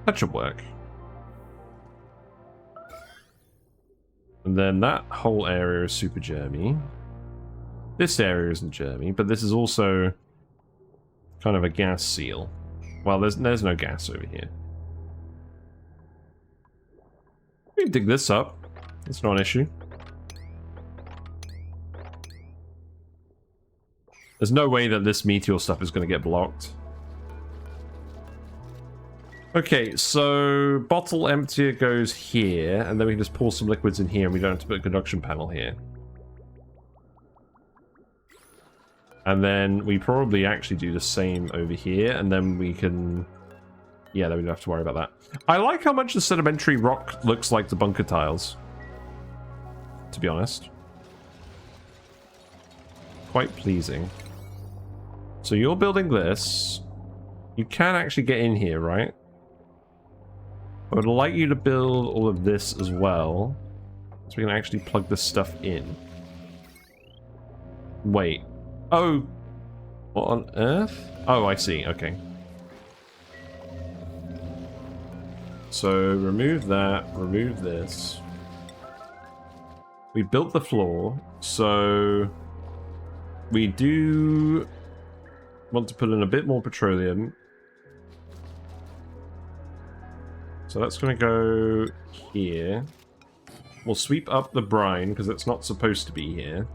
Speaker 1: That should work. And then that whole area is super germy. This area isn't germy, but this is also kind of a gas seal. Well, there's no gas over here. We can dig this up. It's not an issue. There's no way that this meteor stuff is going to get blocked. Okay, so bottle emptier goes here, and then we can just pour some liquids in here, and we don't have to put a conduction panel here. And then we probably actually do the same over here, and then we can... Yeah, then we don't have to worry about that. I like how much the sedimentary rock looks like the bunker tiles. to be honest. Quite pleasing. So you're building this. You can actually get in here, right? I would like you to build all of this as well, so we can actually plug this stuff in. Wait. Oh. What on earth? Oh, I see. Okay. So remove that, remove this. We built the floor, so we do want to put in a bit more petroleum. So that's going to go here. We'll sweep up the brine, because it's not supposed to be here.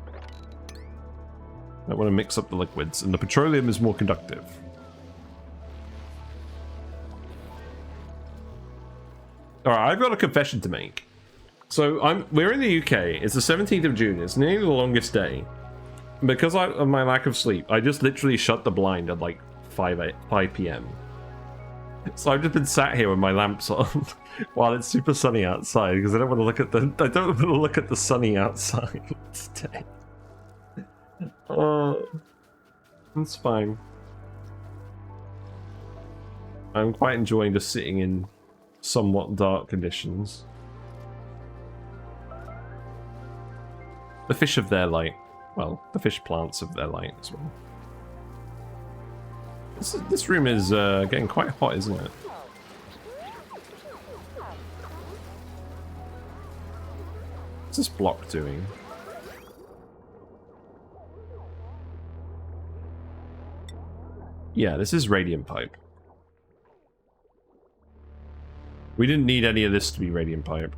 Speaker 1: I want to mix up the liquids, and the petroleum is more conductive. Alright, I've got a confession to make. So we're in the UK, it's the 17th of June, it's nearly the longest day. Because of my lack of sleep, I just literally shut the blind at like 5 PM. So I've just been sat here with my lamps on while it's super sunny outside because I don't want to look at the sunny outside today. It's fine. I'm quite enjoying just sitting in somewhat dark conditions. The fish have their light. Well, the fish plants have their light as well. This room is getting quite hot, isn't it? What's this block doing? Yeah, this is radium pipe. We didn't need any of this to be radium pipe.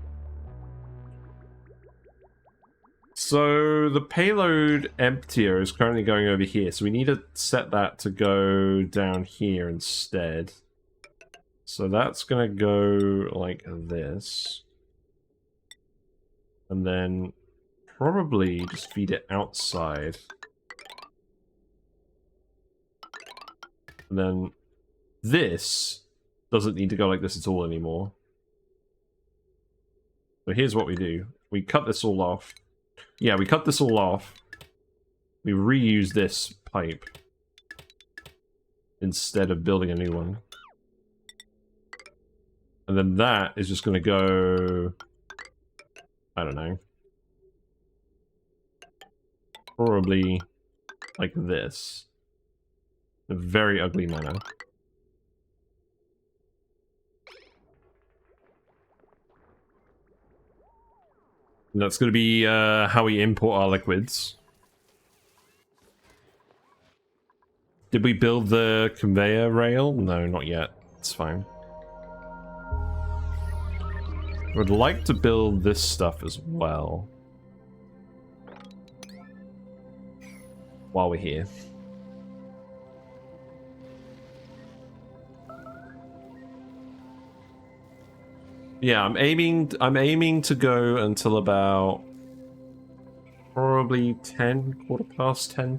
Speaker 1: So the payload emptier is currently going over here, so we need to set that to go down here instead. So that's going to go like this. And then probably just feed it outside. And then this doesn't need to go like this at all anymore. So here's what we do. We cut this all off. Yeah, we cut this all off. We reuse this pipe instead of building a new one. And then that is just going to go... I don't know. Probably like this. In a very ugly manner. And that's going to be how we import our liquids. Did we build the conveyor rail? No, not yet. It's fine. I would like to build this stuff as well. While we're here. Yeah, I'm aiming to go until about probably 10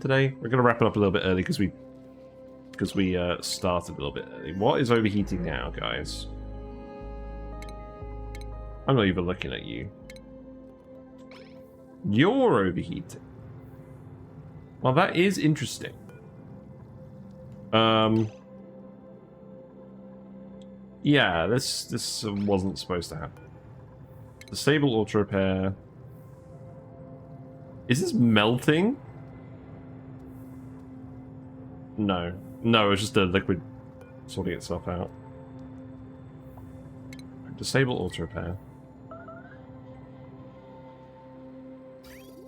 Speaker 1: today. We're gonna wrap it up a little bit early because we started a little bit early. What is overheating now, guys? I'm not even looking at you. You're overheating. Well, that is interesting. Yeah, this wasn't supposed to happen. Disable auto repair. Is this melting? No. No, it's just the liquid sorting itself out. Disable auto repair.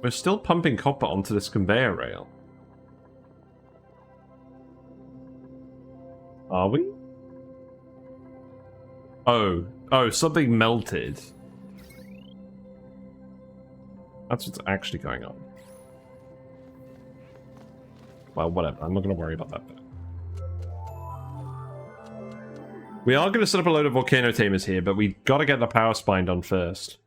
Speaker 1: We're still pumping copper onto this conveyor rail. Are we? Oh, something melted. That's what's actually going on. Well, whatever. I'm not going to worry about that bit. We are going to set up a load of volcano tamers here, but we've got to get the power spine done first.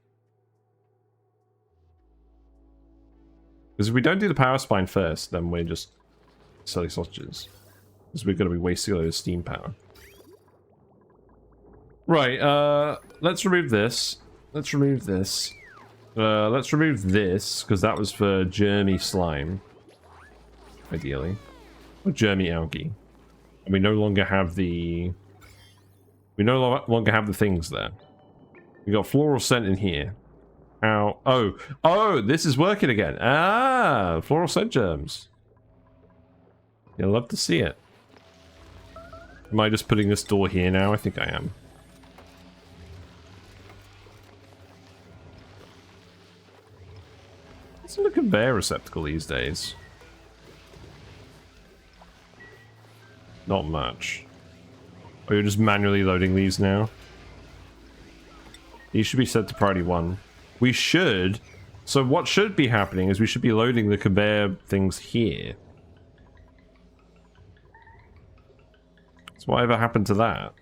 Speaker 1: Because if we don't do the power spine first, then we're just selling sausages. Because we're going to be wasting all those steam power. Right, let's remove this. Let's remove this. Let's remove this, because that was for germy slime. Ideally. Or germy algae. And we no longer have the... We no longer have the things there. We got floral scent in here. Ow. Oh. Oh, this is working again. Ah, floral scent germs. You'll love to see it. Am I just putting this door here now? I think I am. What's in the conveyor receptacle these days? Not much. Oh, you're just manually loading these now? These should be set to priority 1. We should... So what should be happening is we should be loading the conveyor things here. So whatever happened to that?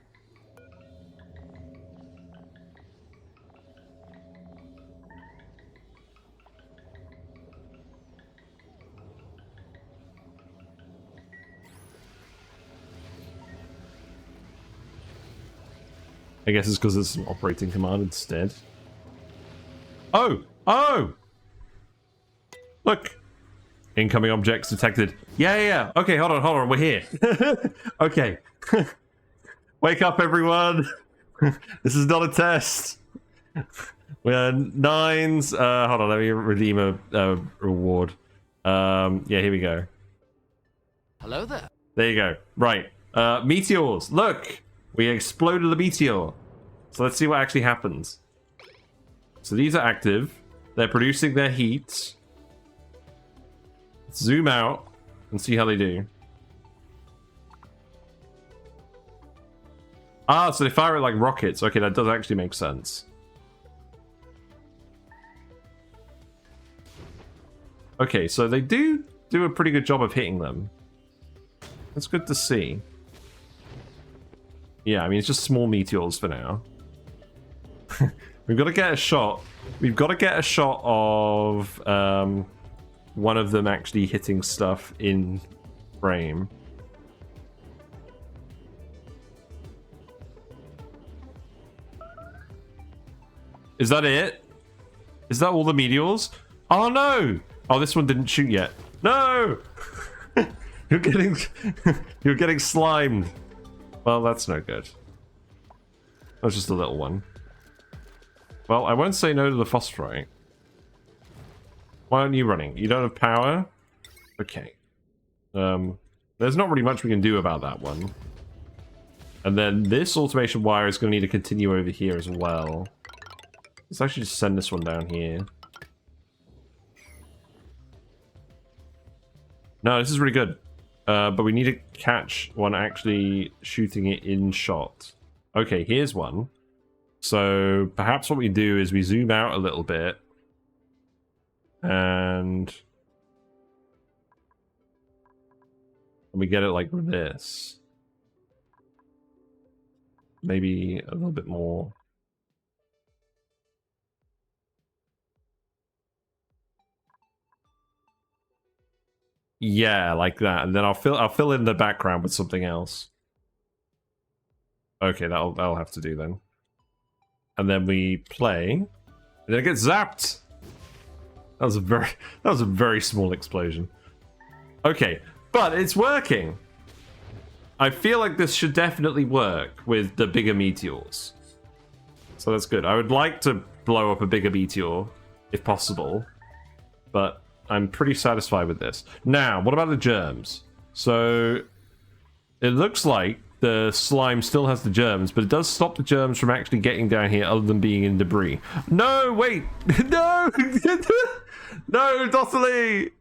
Speaker 1: I guess it's because it's an operating command instead. Oh! Oh! Look! Incoming objects detected. Yeah. Okay, hold on. We're here. Okay. Wake up, everyone. This is not a test. We're 9s. Hold on, let me redeem a reward. Yeah, here we go.
Speaker 3: Hello there.
Speaker 1: There you go. Right. Meteors. Look! We exploded a meteor. So let's see what actually happens. So these are active. They're producing their heat. Let's zoom out and see how they do. Ah, so they fire it like rockets. Okay, that does actually make sense. Okay, so they do a pretty good job of hitting them. That's good to see. Yeah, I mean, it's just small meteors for now. We've got to get a shot. We've got to get a shot of one of them actually hitting stuff in frame. Is that it? Is that all the meteors? Oh no! Oh, this one didn't shoot yet. No! You're getting slimed. Well, that's no good. That was just a little one. Well, I won't say no to the phosphorite. Why aren't you running? You don't have power? Okay. There's not really much we can do about that one. And then this automation wire is going to need to continue over here as well. Let's actually just send this one down here. No, this is really good. But we need to catch one actually shooting it in shot. Okay, here's one. So perhaps what we do is we zoom out a little bit. And we get it like this. Maybe a little bit more. Yeah, like that. And then I'll fill in the background with something else. Okay, that'll have to do then. And then we play. And then it gets zapped. That was a very small explosion. Okay, but it's working. I feel like this should definitely work with the bigger meteors. So that's good. I would like to blow up a bigger meteor, if possible. But I'm pretty satisfied with this. Now, what about the germs? So, it looks like the slime still has the germs, but it does stop the germs from actually getting down here other than being in debris. No, wait! No! No, Dotterly!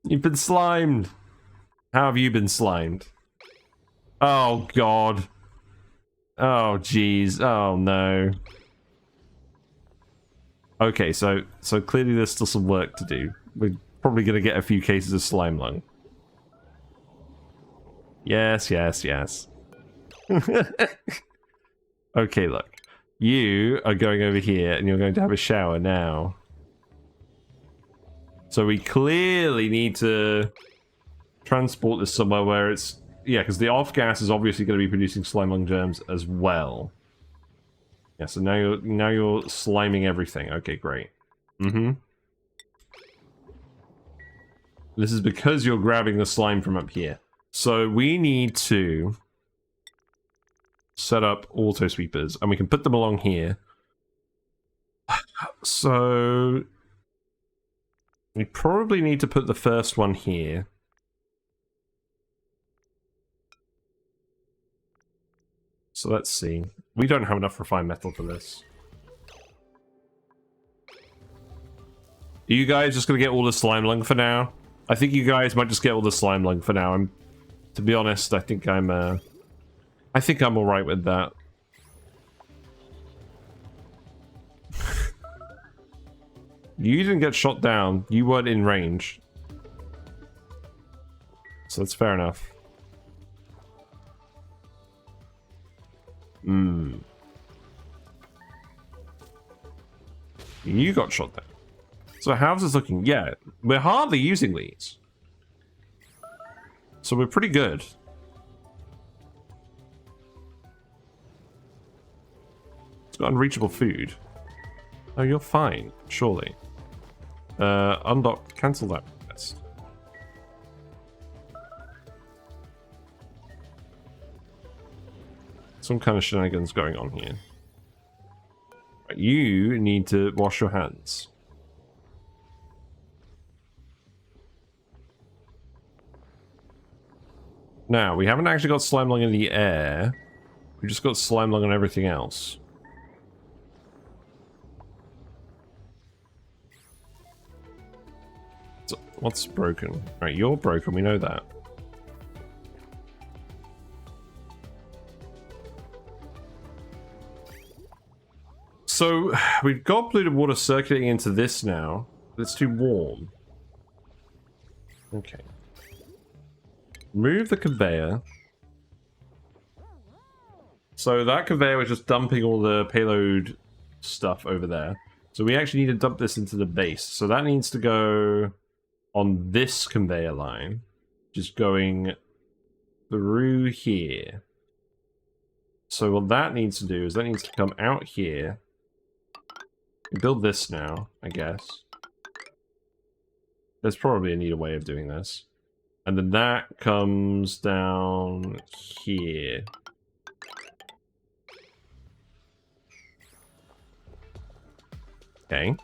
Speaker 1: You've been slimed. How have you been slimed? Oh, God. Oh, jeez. Oh, no. Okay, so clearly there's still some work to do. We're probably going to get a few cases of Slimelung. Yes. Okay, look. You are going over here and you're going to have a shower now. So we clearly need to transport this somewhere where it's... Yeah, because the off gas is obviously going to be producing Slimelung germs as well. Yeah, so now you're sliming everything. Okay, great. Mm-hmm. This is because you're grabbing the slime from up here. So we need to set up auto sweepers, and we can put them along here. So we probably need to put the first one here. So let's see. We don't have enough refined metal for this. Are you guys just gonna get all the Slimelung for now? I think you guys might just get all the Slimelung for now. To be honest, I think I'm alright with that. You didn't get shot down. You weren't in range. So that's fair enough. You got shot down. So how's this looking? Yeah, we're hardly using these. So we're pretty good. It's got unreachable food. Oh, you're fine, surely. Undock, cancel that request. Some kind of shenanigans going on here. Right, you need to wash your hands. Now, we haven't actually got Slimelung in the air. We just got Slimelung on everything else. So, what's broken? Right, you're broken, we know that. So, we've got polluted water circulating into this now. It's too warm. Okay. Move the conveyor. So that conveyor was just dumping all the payload stuff over there. So we actually need to dump this into the base. So that needs to go on this conveyor line. Just going through here. So what that needs to do is that needs to come out here. We build this now, I guess. There's probably a neater way of doing this. And then that comes down here. Okay.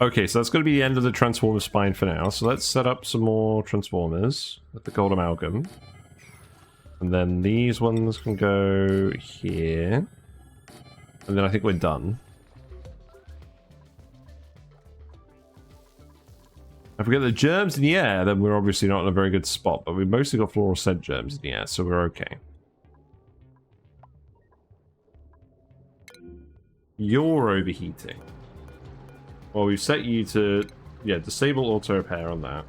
Speaker 1: Okay, so that's going to be the end of the transformer spine for now. So let's set up some more transformers with the gold amalgam. And then these ones can go here. And then I think we're done. If we get the germs in the air, then we're obviously not in a very good spot. But we've mostly got fluorescent germs in the air, so we're okay. You're overheating. Well, we've set you to, yeah, disable auto repair on that.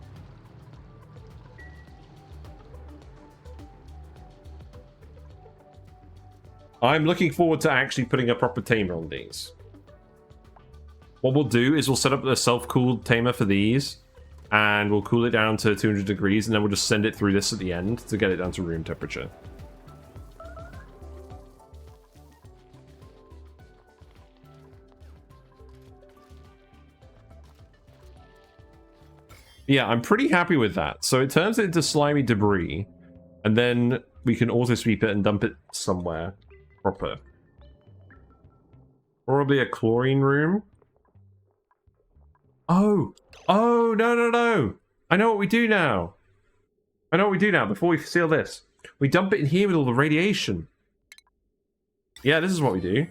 Speaker 1: I'm looking forward to actually putting a proper tamer on these. What we'll do is we'll set up the self-cooled tamer for these, and we'll cool it down to 200 degrees, and then we'll just send it through this at the end to get it down to room temperature. Yeah, I'm pretty happy with that. So it turns it into slimy debris, and then we can auto sweep it and dump it somewhere proper. Probably a chlorine room. Oh, no. I know what we do now. Before we seal this. We dump it in here with all the radiation. Yeah, this is what we do.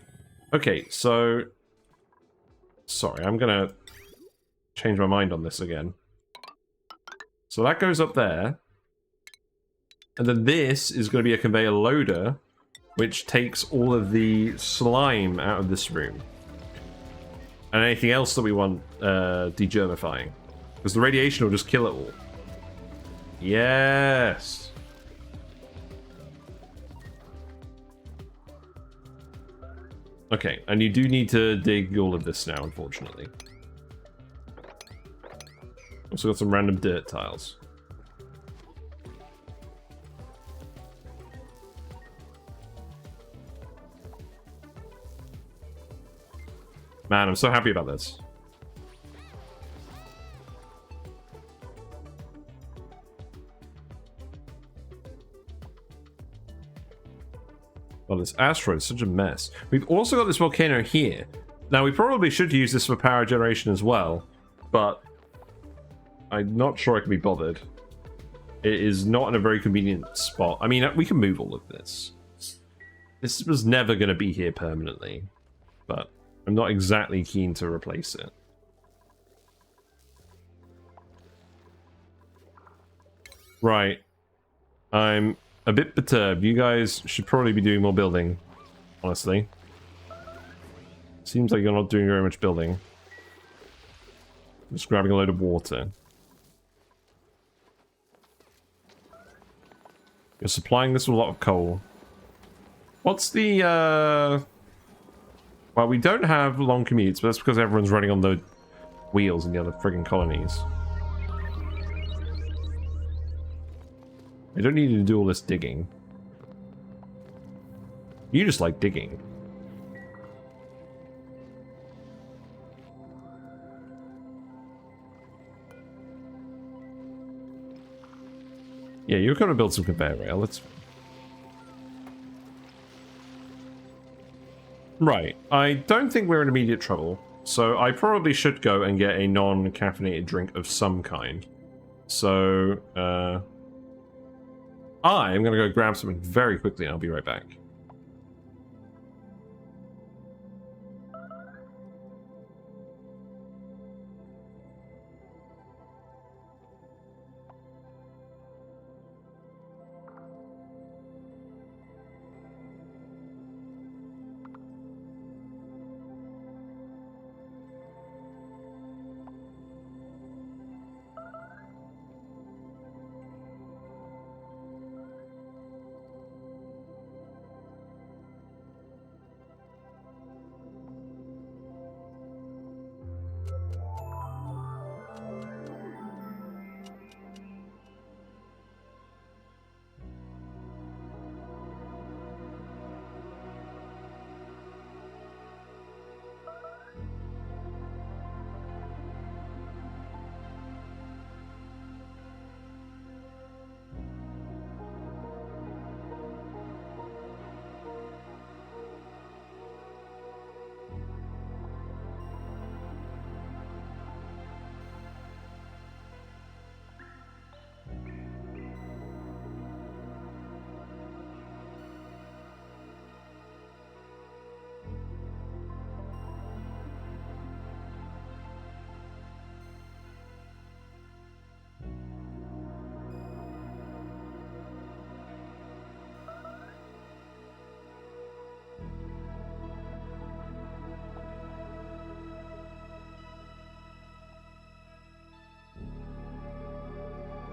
Speaker 1: Okay, so... Sorry, I'm gonna change my mind on this again. So that goes up there. And then this is going to be a conveyor loader, which takes all of the slime out of this room. And anything else that we want degermifying. Because the radiation will just kill it all. Yes! Okay, and you do need to dig all of this now, unfortunately. Also got some random dirt tiles. Man, I'm so happy about this. Oh, this asteroid is such a mess. We've also got this volcano here. Now, we probably should use this for power generation as well, but I'm not sure I can be bothered. It is not in a very convenient spot. I mean, we can move all of this. This was never going to be here permanently, but I'm not exactly keen to replace it. Right. I'm a bit perturbed. You guys should probably be doing more building, honestly. Seems like you're not doing very much building. Just grabbing a load of water. You're supplying this with a lot of coal. What's the, Well, we don't have long commutes, but that's because everyone's running on the wheels in the other friggin' colonies. I don't need you to do all this digging. You just like digging. Yeah, you're going to build some conveyor rail. Let's... Right. I don't think we're in immediate trouble, so I probably should go and get a non-caffeinated drink of some kind. So, I'm going to go grab something very quickly and I'll be right back.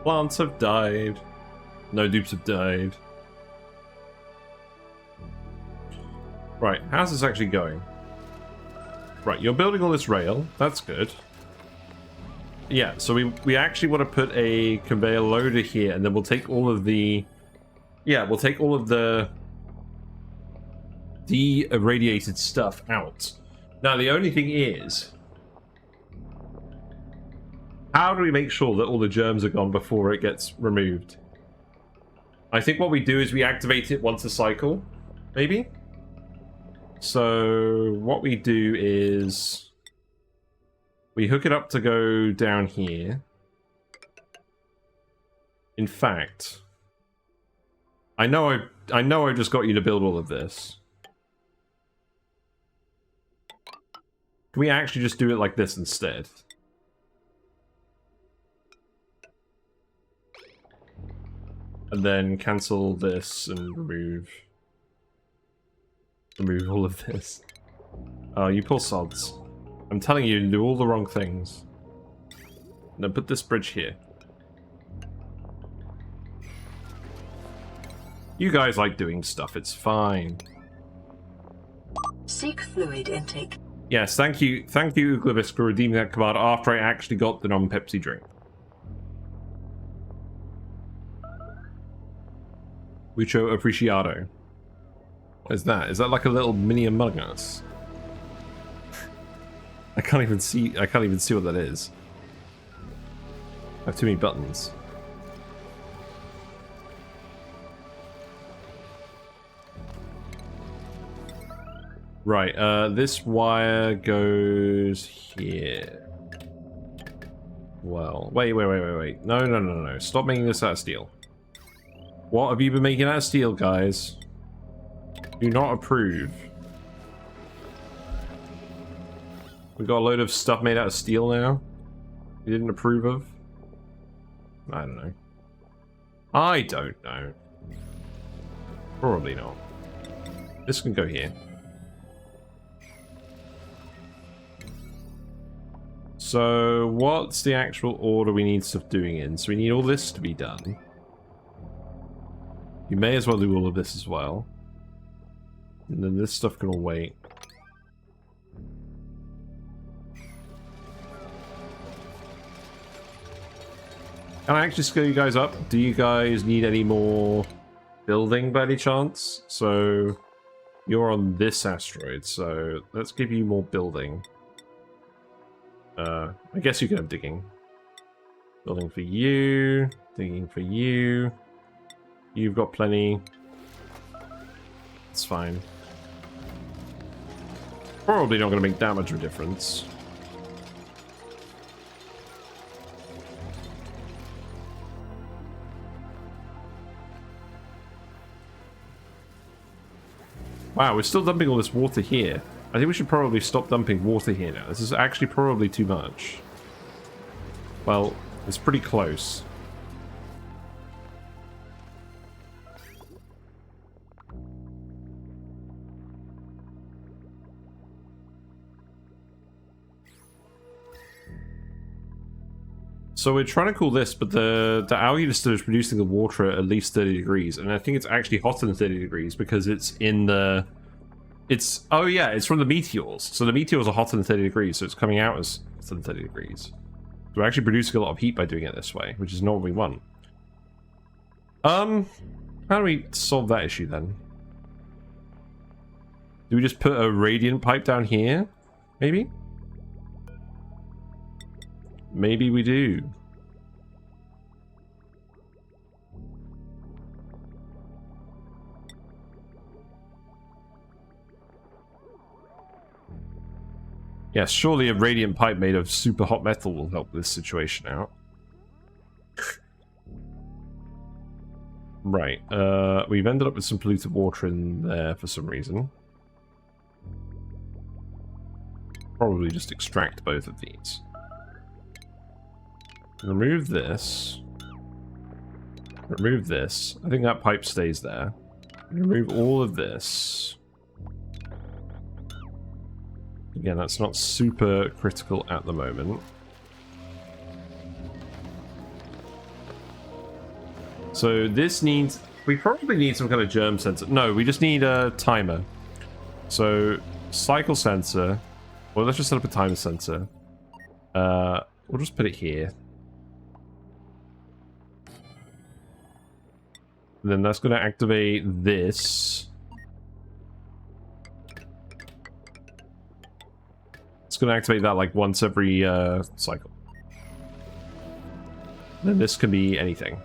Speaker 1: Plants have died. No dupes have died. Right, how's this actually going? Right, you're building all this rail. That's good. Yeah, so we actually want to put a conveyor loader here, and then we'll take all of the... Yeah, we'll take all of the de-irradiated stuff out. Now, the only thing is... How do we make sure that all the germs are gone before it gets removed? I think what we do is we activate it once a cycle, maybe? So what we do is we hook it up to go down here. In fact, I know I just got you to build all of this. Can we actually just do it like this instead? And then cancel this and remove all of this. Oh, you poor sods. I'm telling you to do all the wrong things. Now put this bridge here. You guys like doing stuff, it's fine.
Speaker 4: Seek fluid intake.
Speaker 1: Yes, thank you, Uglibis, for redeeming that command after I actually got the non-Pepsi drink. Mucho appreciado. What is that? Is that like a little mini Among Us? I can't even see what that is. I have too many buttons. Right, this wire goes here. Well, wait. No. Stop making this out of steel. What have you been making out of steel, guys? Do not approve. We got a load of stuff made out of steel now. You didn't approve of? I don't know. I don't know. Probably not. This can go here. So, what's the actual order we need stuff doing in? So we need all this to be done. You may as well do all of this as well. And then this stuff can all wait. Can I actually scale you guys up? Do you guys need any more building by any chance? So, you're on this asteroid, so let's give you more building. I guess you can have digging. Building for you, digging for you. You've got plenty. It's fine. Probably not going to make that much of a difference. Wow, we're still dumping all this water here. I think we should probably stop dumping water here now. This is actually probably too much. Well, it's pretty close. So we're trying to cool this, but the algae distiller is producing the water at least 30 degrees. And I think it's actually hotter than 30 degrees because it's in the... oh yeah, it's from the meteors. So the meteors are hotter than 30 degrees, so it's coming out as hotter than 30 degrees. So we're actually producing a lot of heat by doing it this way, which is not what we want. How do we solve that issue then? Do we just put a radiant pipe down here? Maybe? Maybe we do. Yes, surely a radiant pipe made of super hot metal will help this situation out. Right, we've ended up with some polluted water in there for some reason. Probably just extract both of these. Remove this. Remove this. I think that pipe stays there. Remove all of this. Again, that's not super critical at the moment. So this needs... we probably need some kind of germ sensor. No, we just need a timer. So, cycle sensor. Well, let's just set up a timer sensor. We'll just put it here. And then that's going to activate this. It's going to activate that like once every cycle. Then this can be anything.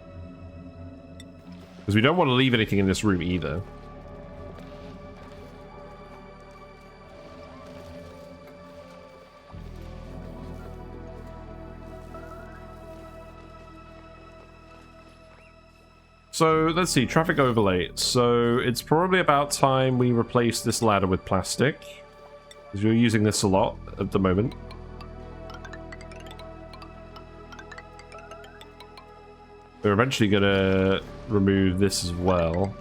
Speaker 1: Because we don't want to leave anything in this room either. So, let's see, traffic overlay. So, it's probably about time we replace this ladder with plastic. Because we're using this a lot at the moment. We're eventually going to remove this as well.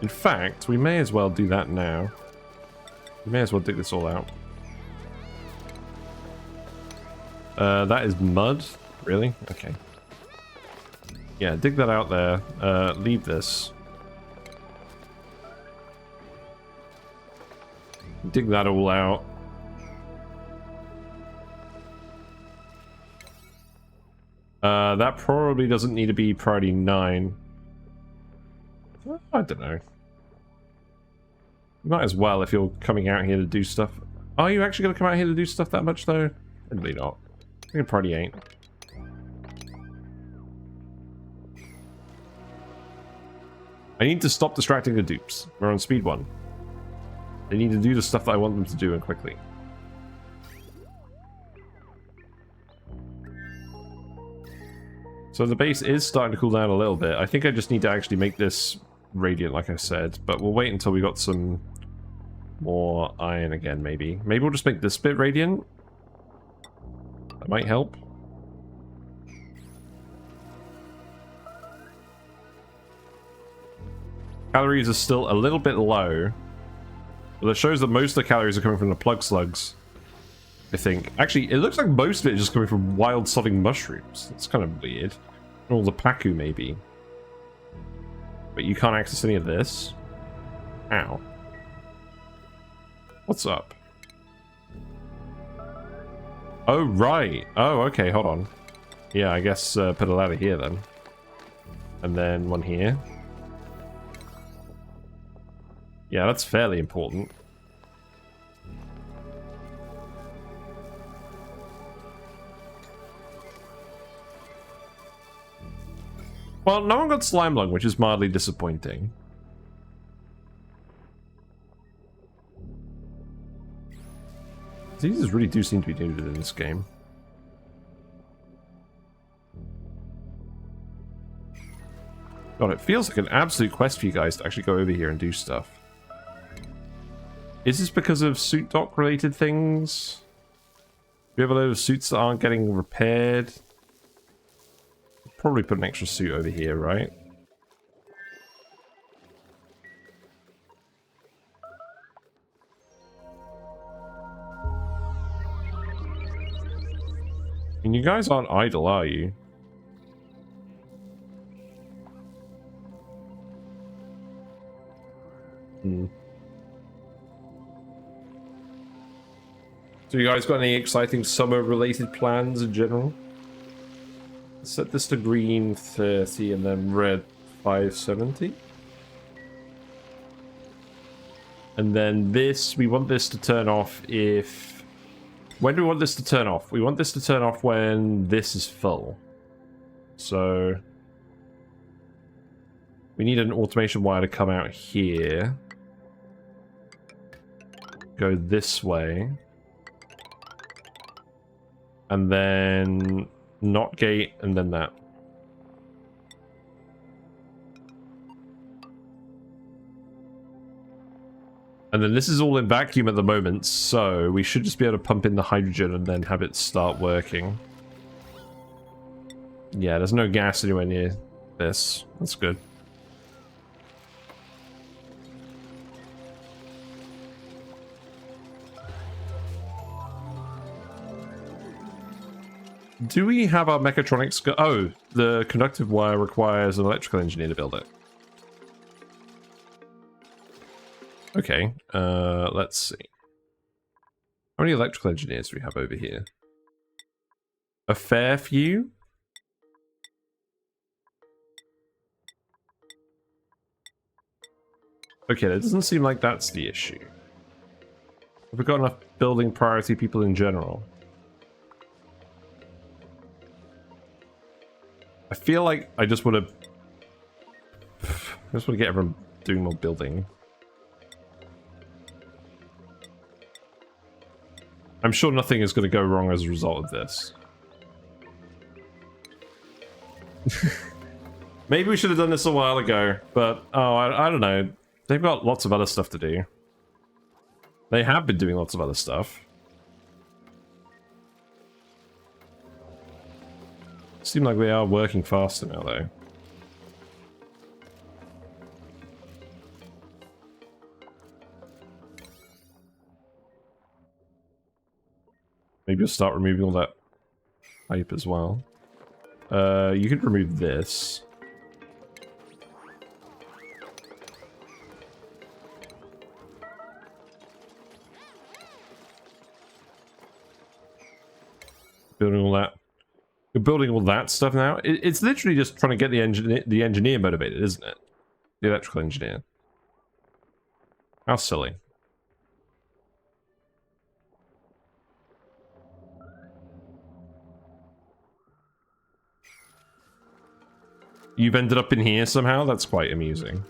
Speaker 1: In fact, we may as well do that now. We may as well dig this all out. That is mud? Really? Okay. Yeah, dig that out there. Leave this. Dig that all out. That probably doesn't need to be priority 9. I don't know. You might as well if you're coming out here to do stuff. Are you actually going to come out here to do stuff that much, though? Probably not. I think it probably ain't. I need to stop distracting the dupes. We're on speed 1. They need to do the stuff that I want them to do and quickly. So the base is starting to cool down a little bit. I think I just need to actually make this radiant, like I said. But we'll wait until we got some more iron again, maybe. Maybe we'll just make this bit radiant. That might help. Calories are still a little bit low. But it shows that most of the calories are coming from the plug slugs, I think. Actually, it looks like most of it is just coming from wild sodding mushrooms. That's kind of weird. Or the Paku, maybe. But you can't access any of this. Ow. What's up? Oh, right. Oh, okay, hold on. Yeah, I guess put a ladder here then. And then one here. Yeah, that's fairly important. Well, no one got Slimelung, which is mildly disappointing. These really do seem to be needed in this game. God, it feels like an absolute quest for you guys to actually go over here and do stuff. Is this because of suit dock related things? Do you have a load of suits that aren't getting repaired? Probably put an extra suit over here, right? And you guys aren't idle, are you? Hmm. So you guys got any exciting summer-related plans in general? Set this to green 30 and then red 570. And then this, we want this to turn off if... When do we want this to turn off? We want this to turn off when this is full. So... we need an automation wire to come out here. Go this way. And then... not gate, and then that. And then this is all in vacuum at the moment, so we should just be able to pump in the hydrogen and then have it start working. Yeah, there's no gas anywhere near this. That's good. Do we have our mechatronics go- oh, the conductive wire requires an electrical engineer to build it. Okay, let's see. How many electrical engineers do we have over here? A fair few? Okay, that doesn't seem like that's the issue. Have we got enough building priority people in general? I feel like I just want to get everyone doing more building. I'm sure nothing is going to go wrong as a result of this. Maybe we should have done this a while ago, but oh, I don't know. They've got lots of other stuff to do. They have been doing lots of other stuff. Seem like they are working faster now, though. Maybe you'll start removing all that pipe as well. You could remove this. Building all that. You're building all that stuff now? It's literally just trying to get the engineer motivated, isn't it? The electrical engineer. How silly. You've ended up in here somehow? That's quite amusing.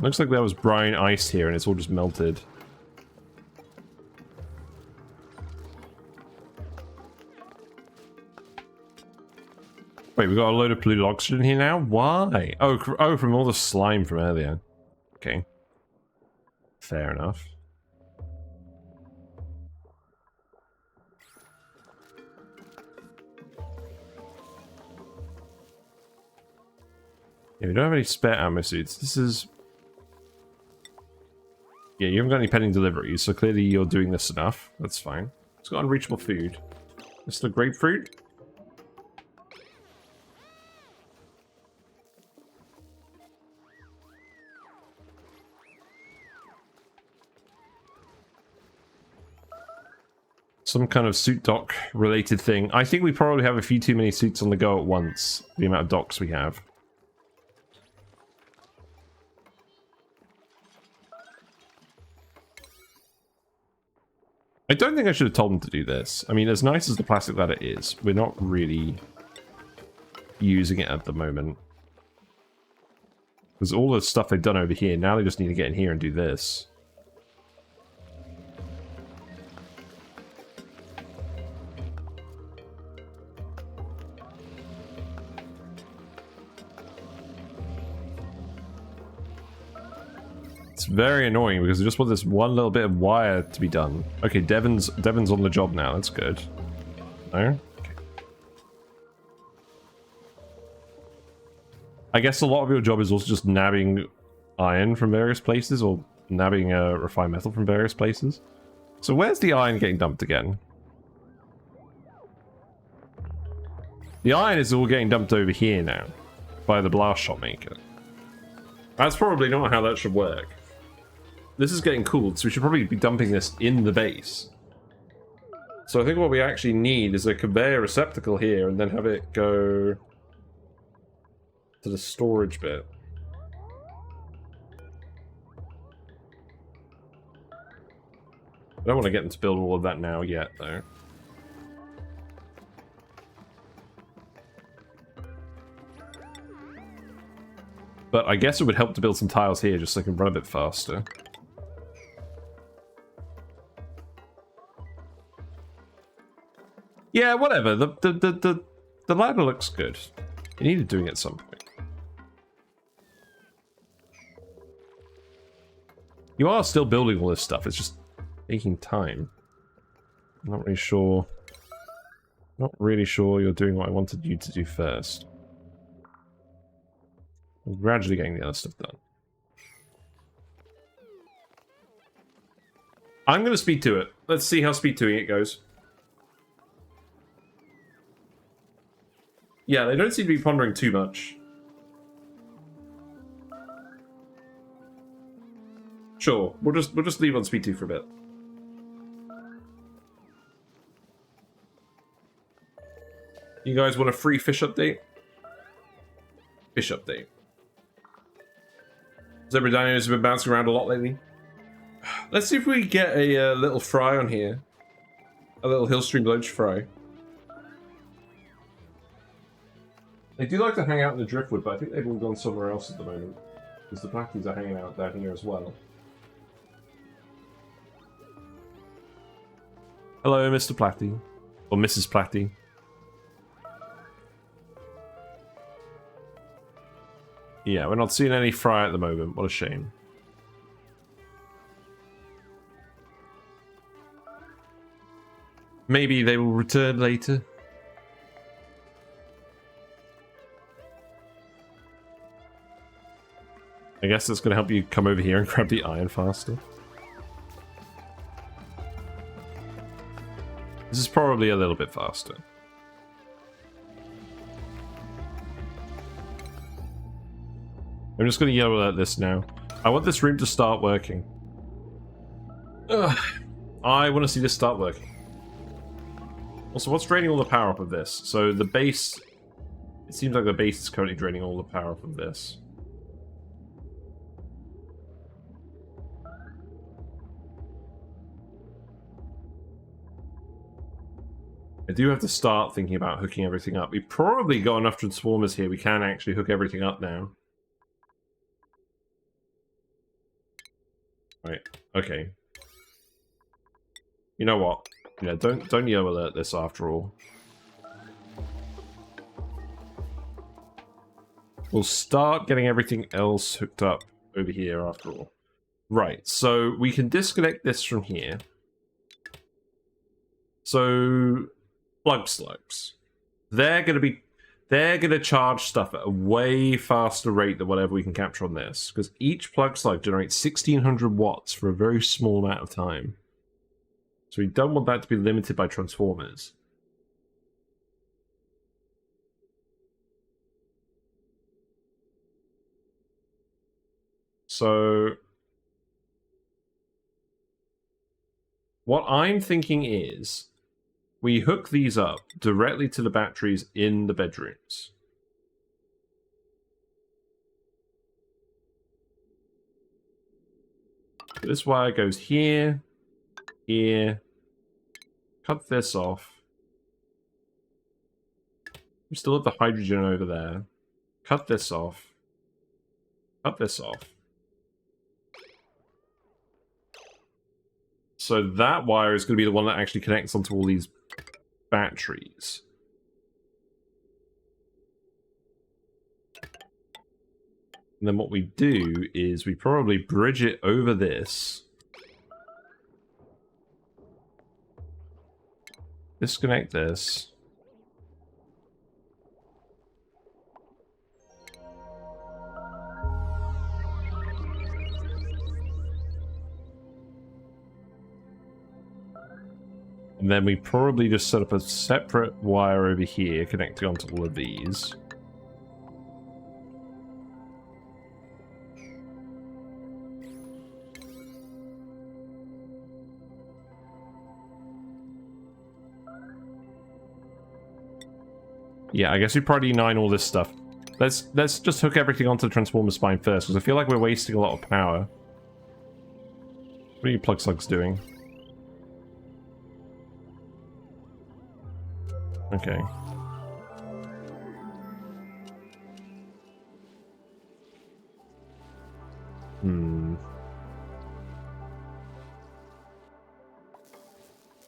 Speaker 1: Looks like there was brine ice here and it's all just melted. Wait, we got a load of polluted oxygen here now? Why? Oh, from all the slime from earlier. Okay. Fair enough. Yeah, we don't have any spare ammo suits. This is... Yeah, you haven't got any pending deliveries, so clearly you're doing this enough. That's fine. It's got unreachable food. Mr. Grapefruit? Some kind of suit dock related thing. I think we probably have a few too many suits on the go at once. The amount of docks we have. I don't think I should have told them to do this. I mean, as nice as the plastic ladder is, we're not really using it at the moment. Because all the stuff they've done over here, now they just need to get in here and do this. It's very annoying because I just want this one little bit of wire to be done. Okay, Devon's on the job now. That's good. No? Okay. I guess a lot of your job is also just nabbing iron from various places or nabbing refined metal from various places. So where's the iron getting dumped again? The iron is all getting dumped over here now by the Blastshots maker. That's probably not how that should work. This is getting cooled, so we should probably be dumping this in the base. So I think what we actually need is a conveyor receptacle here and then have it go to the storage bit. I don't want to get them to build all of that now yet, though. But I guess it would help to build some tiles here just so I can run a bit faster. Yeah, whatever. The ladder looks good. You needed doing it at some point. You are still building all this stuff. It's just taking time. I'm not really sure. Not really sure you're doing what I wanted you to do first. I'm gradually getting the other stuff done. I'm going to speed to it. Let's see how speed toing it goes. Yeah, they don't seem to be pondering too much. Sure, we'll just leave on speed 2 for a bit. You guys want a free fish update? Fish update. Zebra dinos have been bouncing around a lot lately. Let's see if we get a little fry on here. A little Hillstream Loach fry. They do like to hang out in the driftwood, but I think they've all gone somewhere else at the moment. Because the Platties are hanging out down here as well. Hello, Mr. Platty. Or Mrs. Platty. Yeah, we're not seeing any fry at the moment. What a shame. Maybe they will return later. I guess that's going to help you come over here and grab the iron faster. This is probably a little bit faster. I'm just going to yell at this now. I want this room to start working. Ugh. I want to see this start working. Also, what's draining all the power up of this? So the base... It seems like the base is currently draining all the power up of this. I do have to start thinking about hooking everything up. We've probably got enough transformers here. We can actually hook everything up now. Right. Okay. You know what? Yeah, don't yell alert this after all. We'll start getting everything else hooked up over here after all. Right, so we can disconnect this from here. So, plug slugs. They're gonna charge stuff at a way faster rate than whatever we can capture on this, because each plug slug generates 1600 watts for a very small amount of time. So we don't want that to be limited by transformers. So what I'm thinking is we hook these up directly to the batteries in the bedrooms. This wire goes here, here. Cut this off. We still have the hydrogen over there. Cut this off. Cut this off. So that wire is going to be the one that actually connects onto all these batteries. And then what we do is we probably bridge it over this. Disconnect this. And then we probably just set up a separate wire over here connecting onto all of these. Yeah, I guess we probably nine all this stuff. Let's just hook everything onto the transformer spine first, because I feel like we're wasting a lot of power. What are you plug slugs doing? Okay. I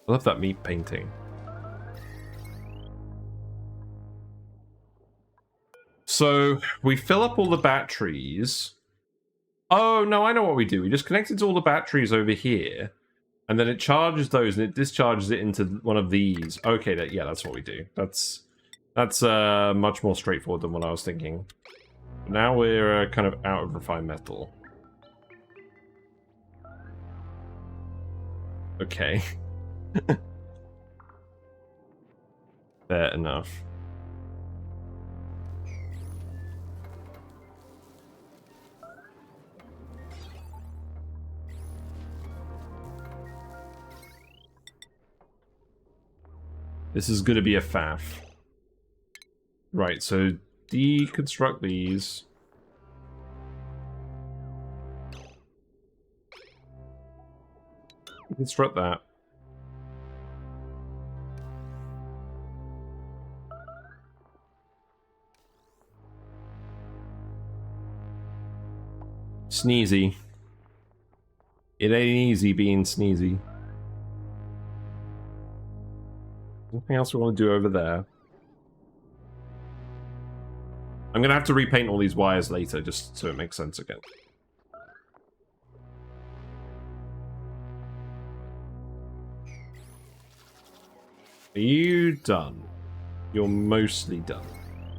Speaker 1: love that meat painting. So, we fill up all the batteries. Oh, no, I know what we do. We just connect it to all the batteries over here. And then it charges those and it discharges it into one of these. Okay, yeah, that's what we do. That's much more straightforward than what I was thinking. Now we're kind of out of refined metal. Okay. Fair enough. This is going to be a faff. Right, so deconstruct these. Deconstruct that. Sneezy. It ain't easy being sneezy. Anything else we want to do over there? I'm going to have to repaint all these wires later, just so it makes sense again. Are you done? You're mostly done.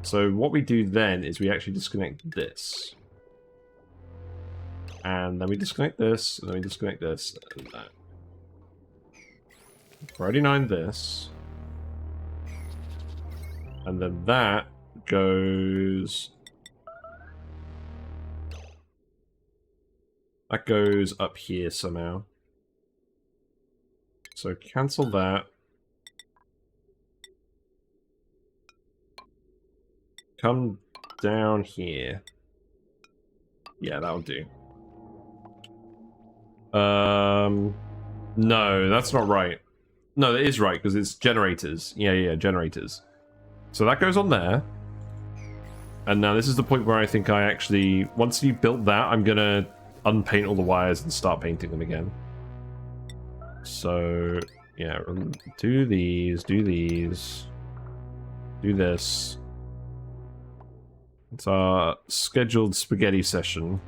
Speaker 1: So what we do then is we actually disconnect this. And then we disconnect this, and then we disconnect this, and that. Already 9 this. And then that goes... That goes up here somehow. So cancel that. Come down here. Yeah, that'll do. No, that's not right. No, it is right, because it's generators. Yeah, generators. So that goes on there. And now this is the point where I think I actually... Once you've built that, I'm going to unpaint all the wires and start painting them again. So, yeah, do these, do these. Do this. It's our scheduled spaghetti session.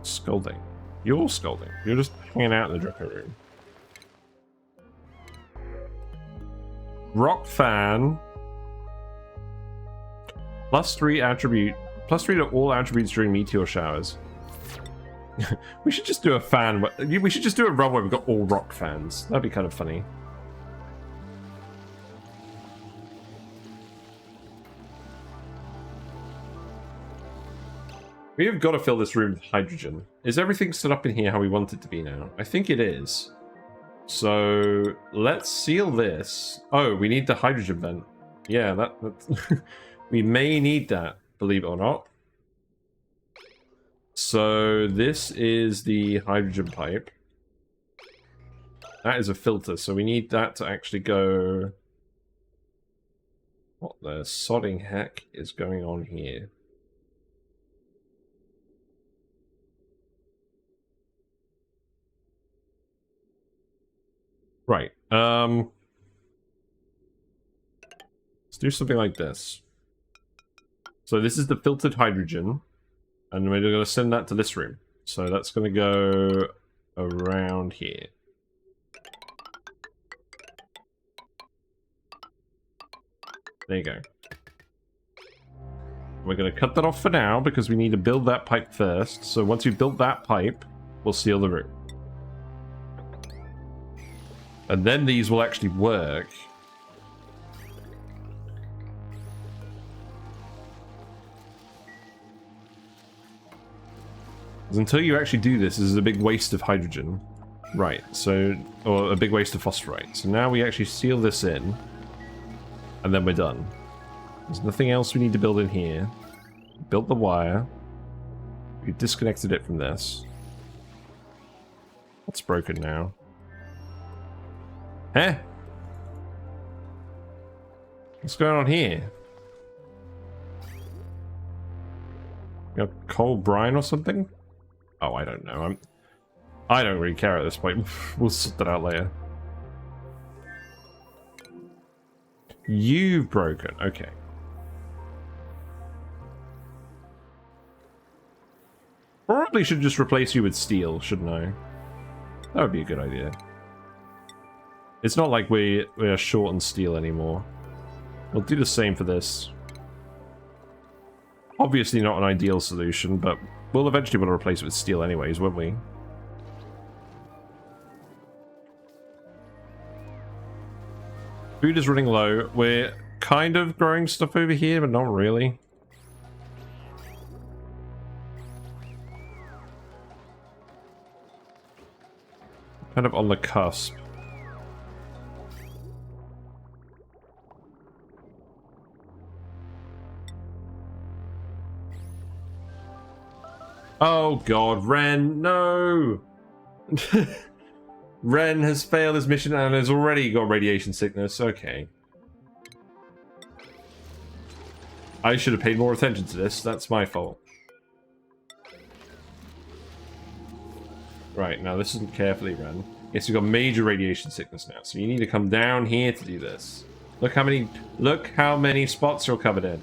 Speaker 1: Scolding. You're scolding. You're just hanging out in the dressing room. Rock fan. +3 attribute. +3 to all attributes during meteor showers. We should just do a fan. We should just do a run where we've got all rock fans. That'd be kind of funny. We have got to fill this room with hydrogen. Is everything set up in here how we want it to be now? I think it is. So let's seal this. Oh, we need the hydrogen vent. Yeah, that's we may need that, believe it or not. So this is the hydrogen pipe. That is a filter, so we need that to actually go... What the sodding heck is going on here? Right, let's do something like this. So this is the filtered hydrogen, and we're going to send that to this room. So that's going to go around here. There you go. We're going to cut that off for now, because we need to build that pipe first. So once you've built that pipe, we'll seal the room. And then these will actually work. Because until you actually do this, this is a big waste of hydrogen. Right, so... Or a big waste of phosphorite. So now we actually seal this in. And then we're done. There's nothing else we need to build in here. Built the wire. We disconnected it from this. That's broken now. Eh? What's going on here? Got coal brine or something? Oh, I don't know. I don't really care at this point. We'll sort that out later. You've broken. Okay. Probably should just replace you with steel, shouldn't I? That would be a good idea. It's not like we're short on steel anymore. We'll do the same for this. Obviously not an ideal solution, but we'll eventually want to replace it with steel anyways, won't we? Food is running low. We're kind of growing stuff over here, but not really. Kind of on the cusp. Oh god, Ren, no! Ren has failed his mission and has already got radiation sickness. Okay. I should have paid more attention to this. That's my fault. Right, now listen carefully, Ren. Yes, you've got major radiation sickness now, so you need to come down here to do this. Look how many spots you're covered in.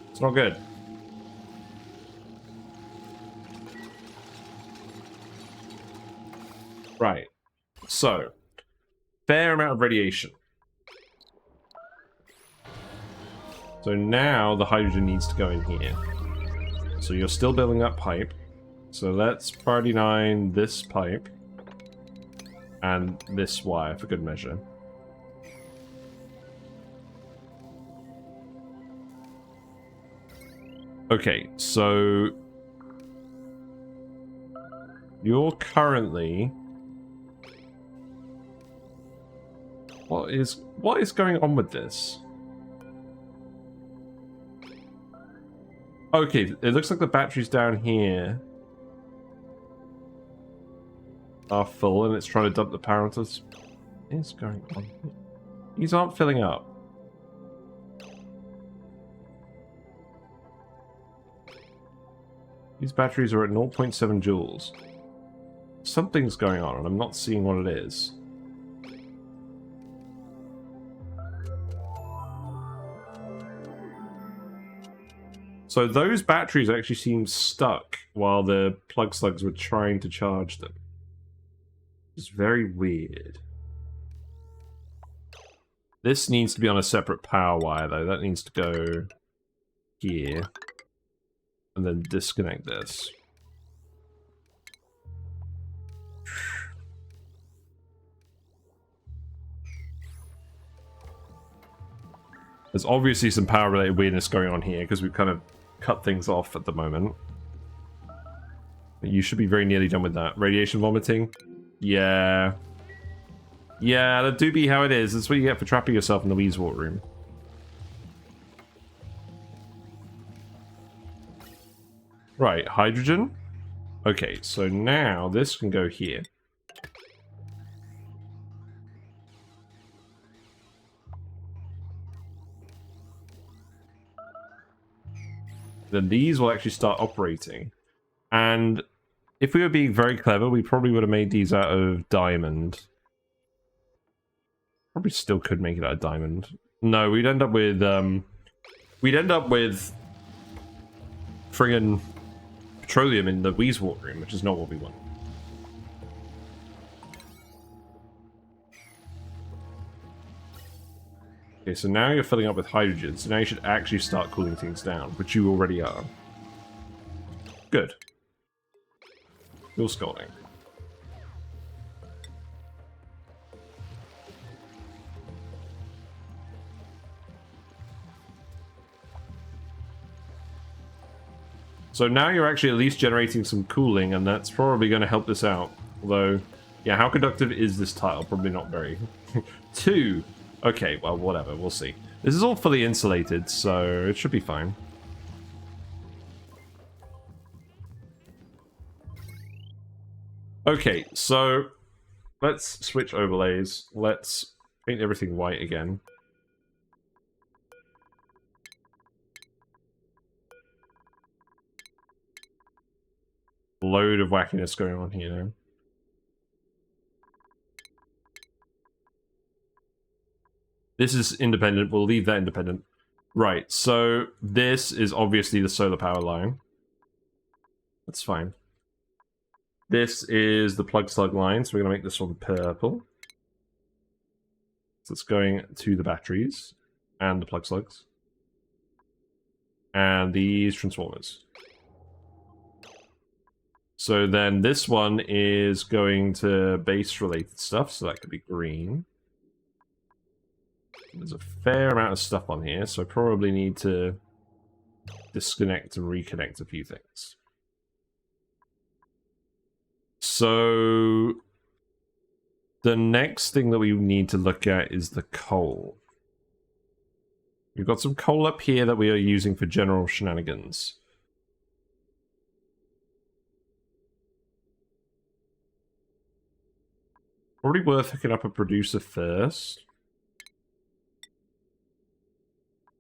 Speaker 1: It's not good. Right. So, fair amount of radiation. So now the hydrogen needs to go in here. So you're still building that pipe. So let's priority 9 this pipe. And this wire for good measure. Okay, so... You're currently... What is going on with this? Okay, it looks like the batteries down here are full and it's trying to dump the power onto us. What is going on here? These aren't filling up. These batteries are at 0.7 joules. Something's going on and I'm not seeing what it is. So those batteries actually seem stuck while the plug slugs were trying to charge them. It's very weird. This needs to be on a separate power wire though. That needs to go here. And then disconnect this. There's obviously some power related weirdness going on here because we've kind of cut things off at the moment. You should be very nearly done with that. Radiation vomiting? Yeah. Yeah, that do be how it is. That's what you get for trapping yourself in the Wheezewort room. Right, hydrogen? Okay, so now this can go here. Then these will actually start operating. And if we were being very clever, we probably would have made these out of diamond. Probably still could make it out of diamond. No, we'd end up with friggin' petroleum in the Wheezewort room, which is not what we want. Okay, so now you're filling up with hydrogen, so now you should actually start cooling things down, which you already are. Good. Fuel scalding. So now you're actually at least generating some cooling, and that's probably going to help this out. Although, yeah, how conductive is this tile? Probably not very. 2. Okay, well, whatever. We'll see. This is all fully insulated, so it should be fine. Okay, so let's switch overlays. Let's paint everything white again. Load of wackiness going on here now. This is independent. We'll leave that independent. Right, so this is obviously the solar power line. That's fine. This is the plug slug line, so we're going to make this one purple. So it's going to the batteries and the plug slugs. And these transformers. So then this one is going to base related stuff, so that could be green. There's a fair amount of stuff on here, so I probably need to disconnect and reconnect a few things. So the next thing that we need to look at is the coal. We've got some coal up here that we are using for general shenanigans. Probably worth hooking up a producer first.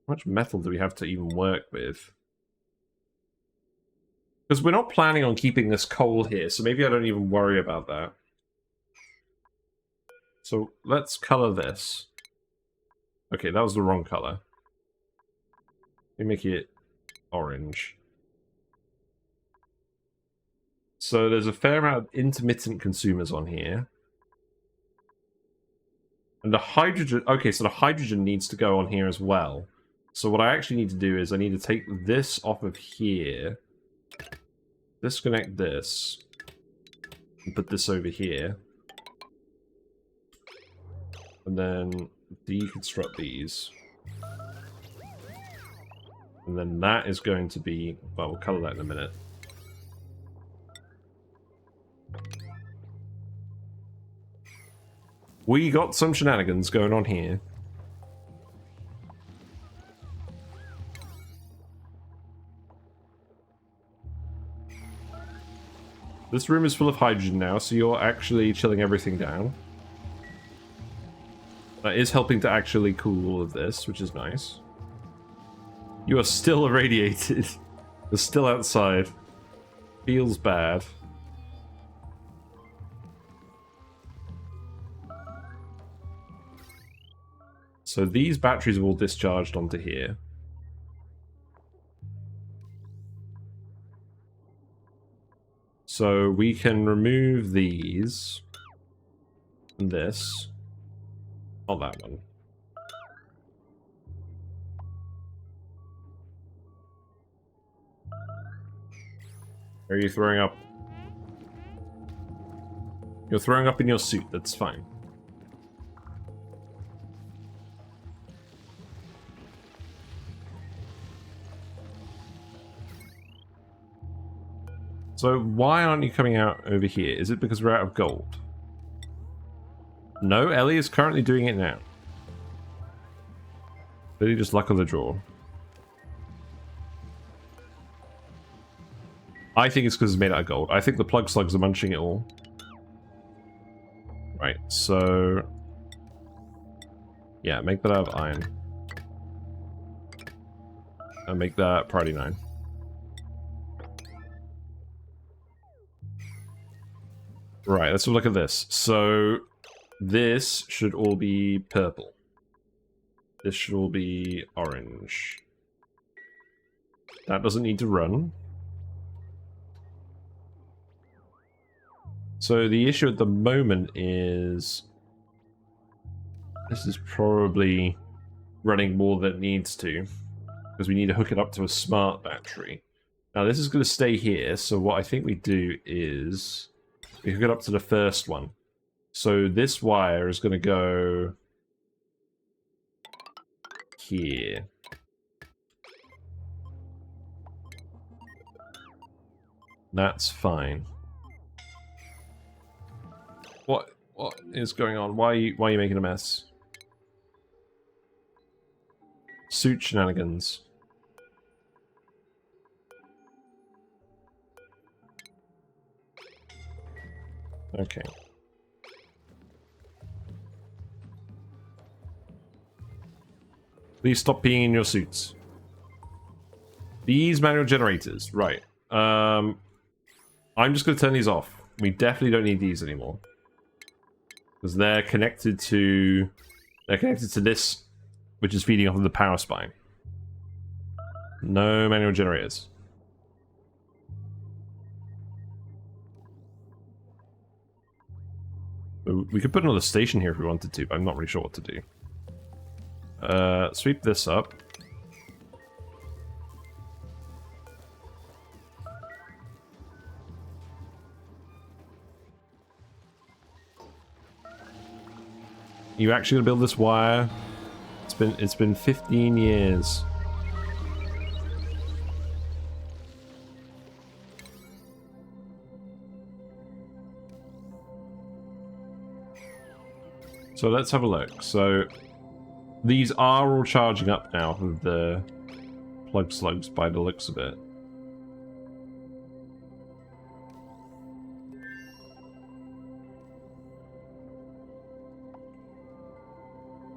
Speaker 1: How much metal do we have to even work with? Because we're not planning on keeping this coal here, so maybe I don't even worry about that. So let's color this. Okay, that was the wrong color. Let me make it orange. So there's a fair amount of intermittent consumers on here. And the hydrogen... Okay, so the hydrogen needs to go on here as well. So what I actually need to do is I need to take this off of here. Disconnect this. And put this over here. And then deconstruct these. And then that is going to be... Well, we'll color that in a minute. We got some shenanigans going on here. This room is full of hydrogen now, so you're actually chilling everything down. That is helping to actually cool all of this, which is nice. You are still irradiated. You're still outside. Feels bad. So these batteries are all discharged onto here. So we can remove these. And this. Not that one. Are you throwing up? You're throwing up in your suit, that's fine. So why aren't you coming out over here? Is it because we're out of gold? No, Ellie is currently doing it now. Really just luck of the draw. I think it's because it's made out of gold. I think the plug slugs are munching it all. Right, so... yeah, make that out of iron. And make that priority 9. Right, let's have a look at this. So, this should all be purple. This should all be orange. That doesn't need to run. So the issue at the moment is... this is probably running more than it needs to. Because we need to hook it up to a smart battery. Now this is going to stay here, so what I think we do is... we hook it up to the first one. So this wire is going to go... here. That's fine. What is going on? Why are you making a mess? Suit shenanigans. Okay. Please stop peeing in your suits. These manual generators, right. I'm just going to turn these off. We definitely don't need these anymore. Because they're connected to this, which is feeding off of the power spine. No manual generators. We could put another station here if we wanted to, but I'm not really sure what to do. Sweep this up. You actually gonna build this wire? It's been 15 years. So let's have a look. So these are all charging up now with the plug slugs by the looks of it.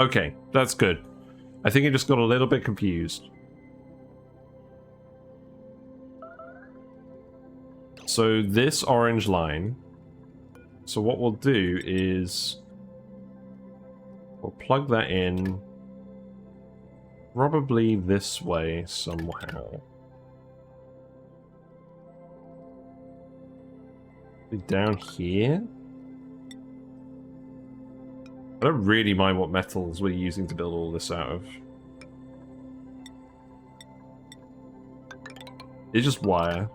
Speaker 1: Okay, that's good. I think I just got a little bit confused. So this orange line. So what we'll do is we'll plug that in probably this way somehow. Down here? I don't really mind what metals we're using to build all this out of. It's just wire.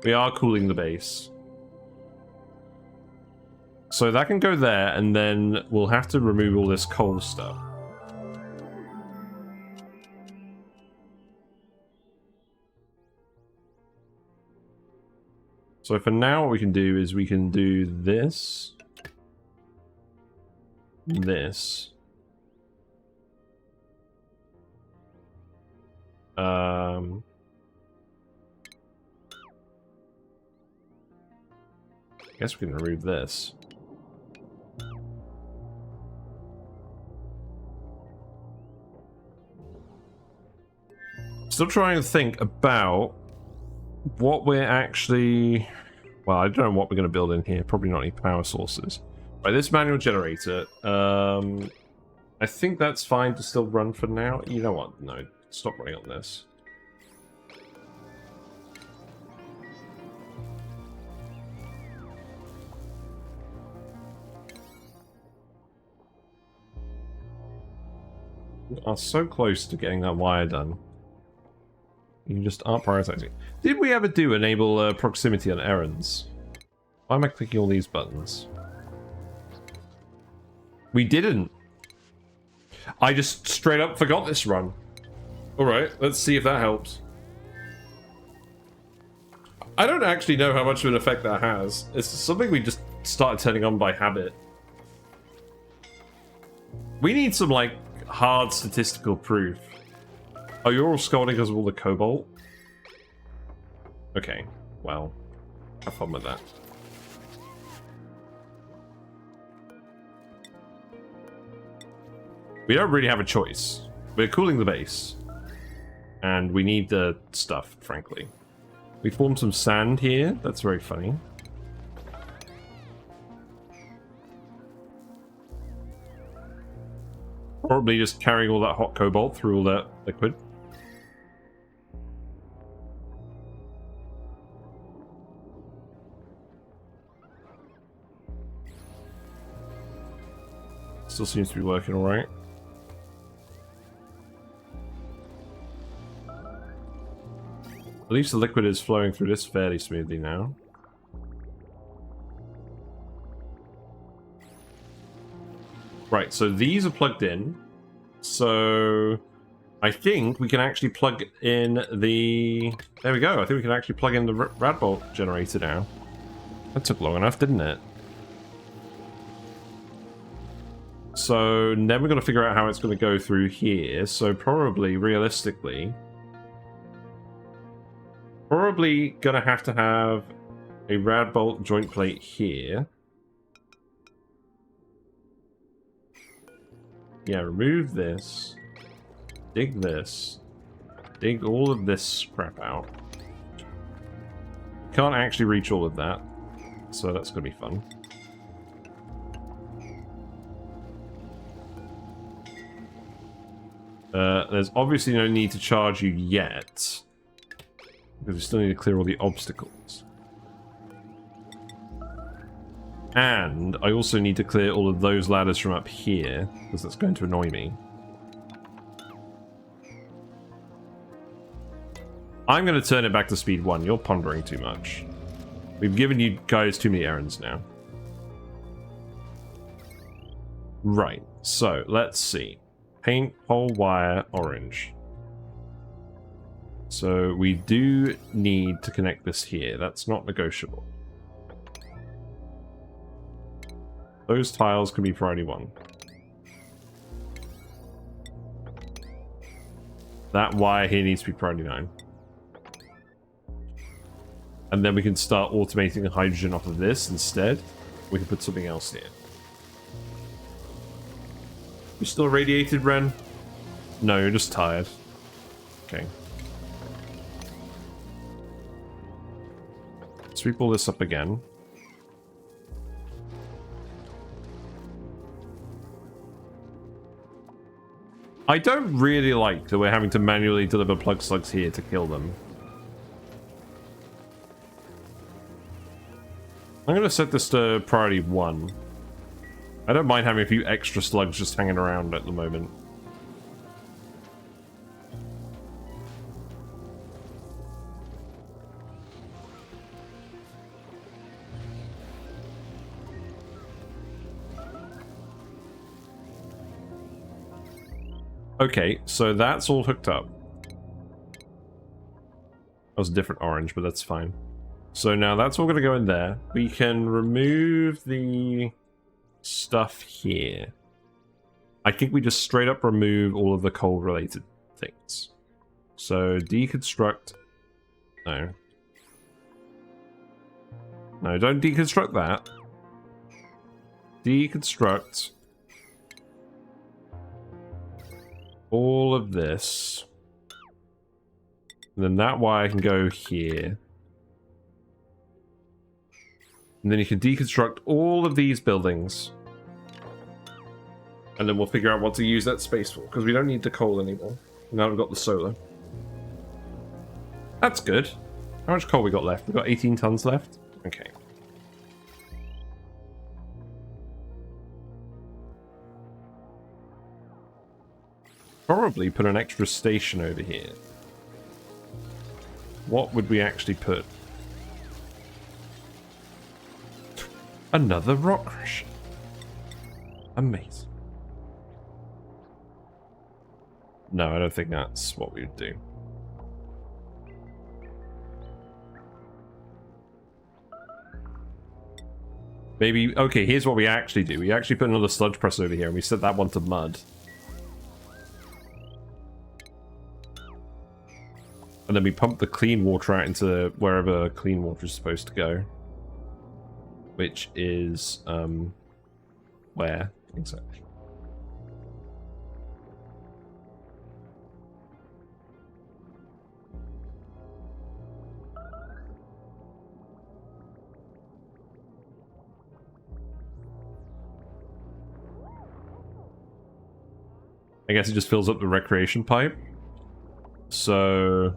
Speaker 1: We are cooling the base. So that can go there, and then we'll have to remove all this coal stuff. So for now, what we can do is we can do this. This. Guess we can remove this. Still trying to think about what we're actually... Well, I don't know what we're going to build in here. Probably not any power sources. Right, this manual generator. I think that's fine to still run for now. You know what? No, stop running on this. We are so close to getting that wire done. You just aren't prioritizing. Did we ever do enable proximity on errands? Why am I clicking all these buttons? We didn't. I just straight up forgot this run. Alright, let's see if that helps. I don't actually know how much of an effect that has. It's something we just started turning on by habit. We need some, like, hard statistical proof. Oh, you're all scolding because of all the cobalt? Okay, well, have fun with that. We don't really have a choice. We're cooling the base. And we need the stuff, frankly. We formed some sand here. That's very funny. Probably just carrying all that hot cobalt through all that liquid. Still seems to be working alright. At least the liquid is flowing through this fairly smoothly now. Right, so these are plugged in. So I think we can actually plug in the... There we go, I think we can actually plug in the Radbolt generator now. That took long enough, didn't it? So then we're going to figure out how it's going to go through here. So probably, realistically... Probably going to have a Radbolt joint plate here. Yeah, remove this. Dig this. Dig all of this crap out. Can't actually reach all of that. So that's going to be fun. There's obviously no need to charge you yet. Because we still need to clear all the obstacles. And I also need to clear all of those ladders from up here, because that's going to annoy me. I'm going to turn it back to speed 1. You're pondering too much. We've given you guys too many errands now. Right, so let's see. Paint pole wire orange. So we do need to connect this here. That's not negotiable. Those tiles can be priority 1. That wire here needs to be priority 9. And then we can start automating the hydrogen off of this instead. We can put something else here. You still irradiated, Ren? No, you're just tired. Okay. Sweep all this up again. I don't really like that we're having to manually deliver plug slugs here to kill them. I'm going to set this to priority 1. I don't mind having a few extra slugs just hanging around at the moment. Okay, so that's all hooked up. That was a different orange, but that's fine. So now that's all going to go in there. We can remove the stuff here. I think we just straight up remove all of the coal related things. So deconstruct. No. No, don't deconstruct that. Deconstruct all of this. And then that wire can go here. And then you can deconstruct all of these buildings. And then we'll figure out what to use that space for, because we don't need the coal anymore. Now we've got the solar. That's good. How much coal we got left? We've got 18 tons left? Okay. Probably put an extra station over here. What would we actually put? Another rock crush. Amazing. No, I don't think that's what we would do. Maybe, okay, here's what we actually do. We actually put another sludge press over here and we set that one to mud. And then we pump the clean water out into wherever clean water is supposed to go. Which is, where exactly? I guess it just fills up the recreation pipe. So...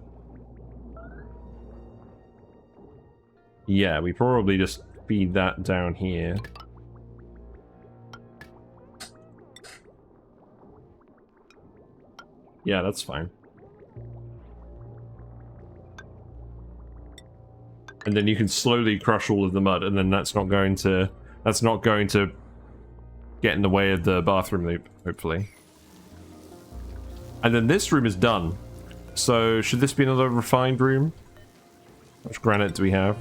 Speaker 1: yeah, we probably just feed that down here. Yeah, that's fine. And then you can slowly crush all of the mud, and then that's not going to get in the way of the bathroom loop, hopefully. And then this room is done. So, should this be another refined room? How much granite do we have?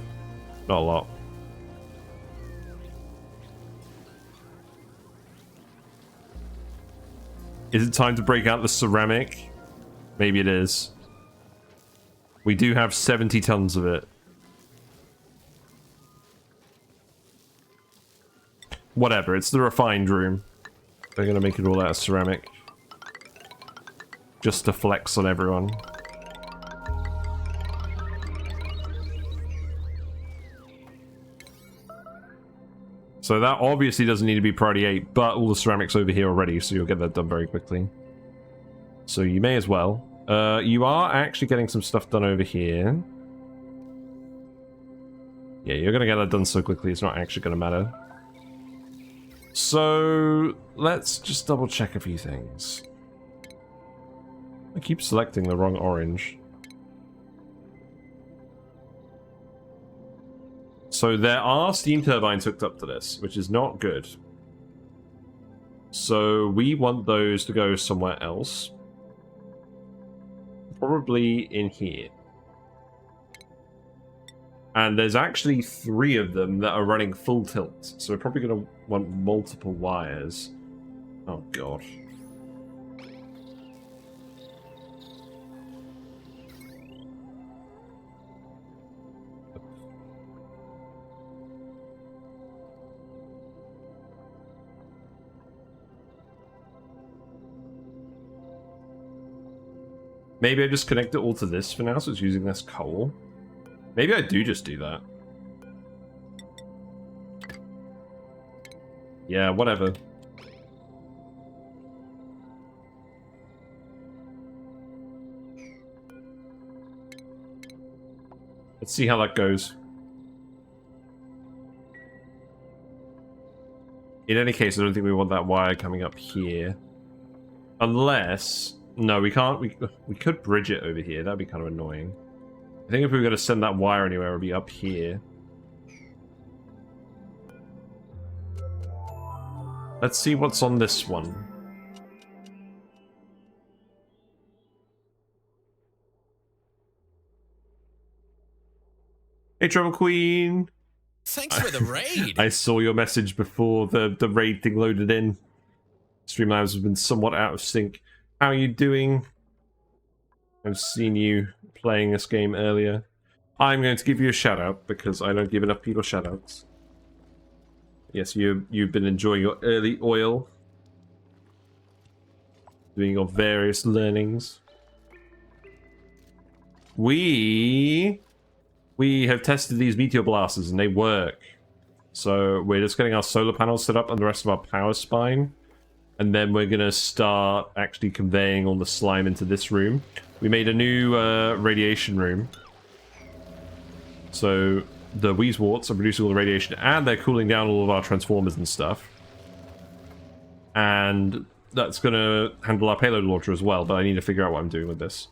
Speaker 1: Not a lot. Is it time to break out the ceramic? Maybe it is. We do have 70 tons of it. Whatever, it's the refined room. They're gonna make it all out of ceramic. Just to flex on everyone. So that obviously doesn't need to be priority 8, but all the ceramics over here already, so you'll get that done very quickly. So you may as well. You are actually getting some stuff done over here. Yeah, you're gonna get that done so quickly, it's not actually gonna matter. So let's just double check a few things. I keep selecting the wrong orange. So there are steam turbines hooked up to this, which is not good. So we want those to go somewhere else. Probably in here. And there's actually 3 of them that are running full tilt. So we're probably going to want multiple wires. Oh god. Maybe I just connect it all to this for now, so it's using less coal. Maybe I do just do that. Yeah, whatever. Let's see how that goes. In any case, I don't think we want that wire coming up here. Unless... no, we can't. We could bridge it over here. That'd be kind of annoying. I think if we were going to send that wire anywhere, it would be up here. Let's see what's on this one. Hey, Trouble Queen!
Speaker 4: Thanks for the raid!
Speaker 1: I saw your message before the raid thing loaded in. Streamlabs has been somewhat out of sync. How are you doing? I've seen you playing this game earlier. I'm going to give you a shout out because I don't give enough people shout outs. Yes, you've been enjoying your early oil. Doing your various learnings. We have tested these meteor blasters and they work. So we're just getting our solar panels set up on the rest of our power spine. And then we're going to start actually conveying all the slime into this room. We made a new radiation room. So the Wheezeworts are producing all the radiation and they're cooling down all of our transformers and stuff. And that's going to handle our payload launcher as well, but I need to figure out what I'm doing with this.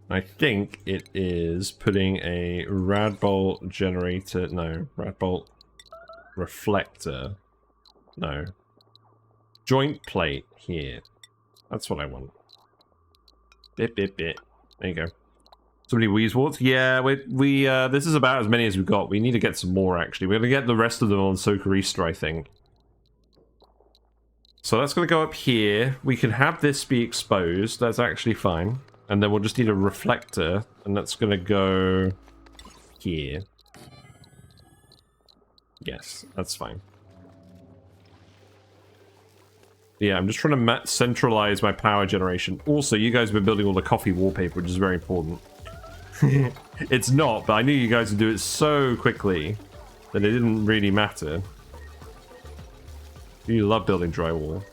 Speaker 1: I think it is putting a radbolt generator. No, radbolt reflector. No. Joint plate here. That's what I want. Bit. There you go. So many Wheezeworts? Yeah, we this is about as many as we've got. We need to get some more, actually. We're going to get the rest of them on Soaker Easter, I think. So that's going to go up here. We can have this be exposed. That's actually fine. And then we'll just need a reflector. And that's going to go here. Yes, that's fine. Yeah, I'm just trying to centralize my power generation. Also, you guys have been building all the coffee wallpaper, which is very important. It's not, but I knew you guys would do it so quickly that it didn't really matter. You love building drywall.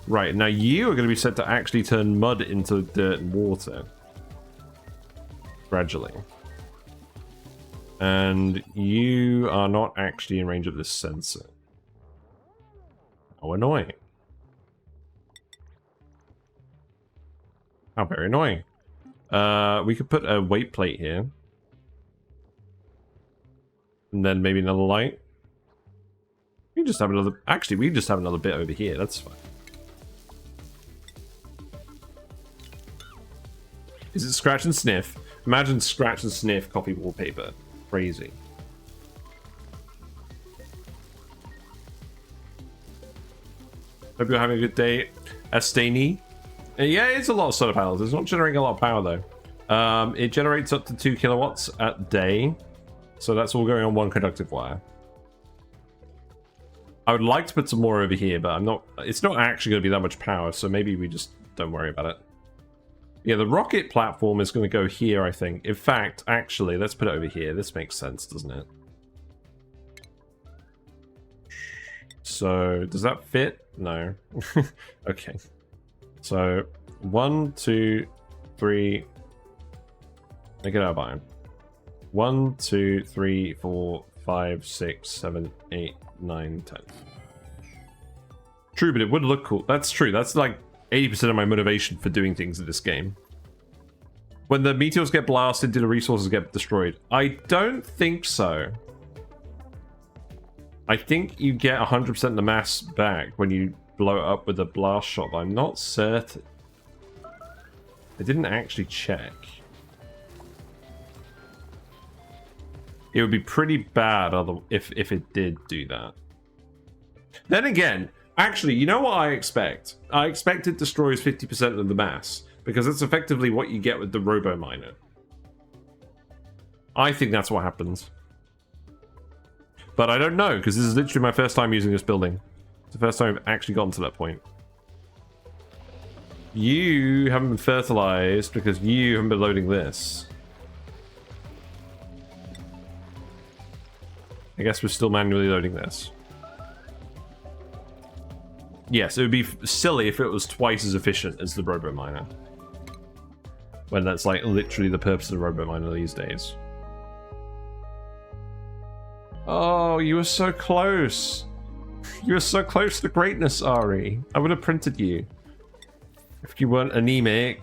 Speaker 1: Right, now you are going to be set to actually turn mud into dirt and water. Gradually. And you are not actually in range of this sensor. How annoying. How very annoying. We could put a weight plate here. And then maybe another light. We can just have another... Actually, we can just have another bit over here. That's fine. Is it scratch and sniff? Imagine scratch and sniff copy wallpaper. Crazy. Hope you're having a good day, Astani. Yeah, it's a lot of solar panels. It's not generating a lot of power, though. It generates up to 2 kilowatts a day. So that's all going on one conductive wire. I would like to put some more over here, but I'm not... It's not actually going to be that much power, so maybe we just don't worry about it. Yeah, the rocket platform is going to go here, I think. In fact, actually, let's put it over here. This makes sense, doesn't it? So, does that fit? No. Okay. So, 1, 2, 3... Make it out of iron. 1, 2, 3, 4, 5, 6, 7, 8, 9, 10. True, but it would look cool. That's true. That's like 80% of my motivation for doing things in this game. When the meteors get blasted, do the resources get destroyed? I don't think so. I think you get 100% of the mass back when you blow it up with a blast shot, but I'm not certain. I didn't actually check. It would be pretty bad if it did do that. Then again, actually, you know what I expect? I expect it destroys 50% of the mass, because that's effectively what you get with the Robo Miner. I think that's what happens. But I don't know, because this is literally my first time using this building. It's the first time I've actually gotten to that point. You haven't been fertilized because you haven't been loading this. I guess we're still manually loading this. Yes, it would be silly if it was twice as efficient as the Robo Miner. When that's like literally the purpose of the Robo Miner these days. Oh, you were so close. You were so close to greatness, Ari. I would have printed you. If you weren't anemic.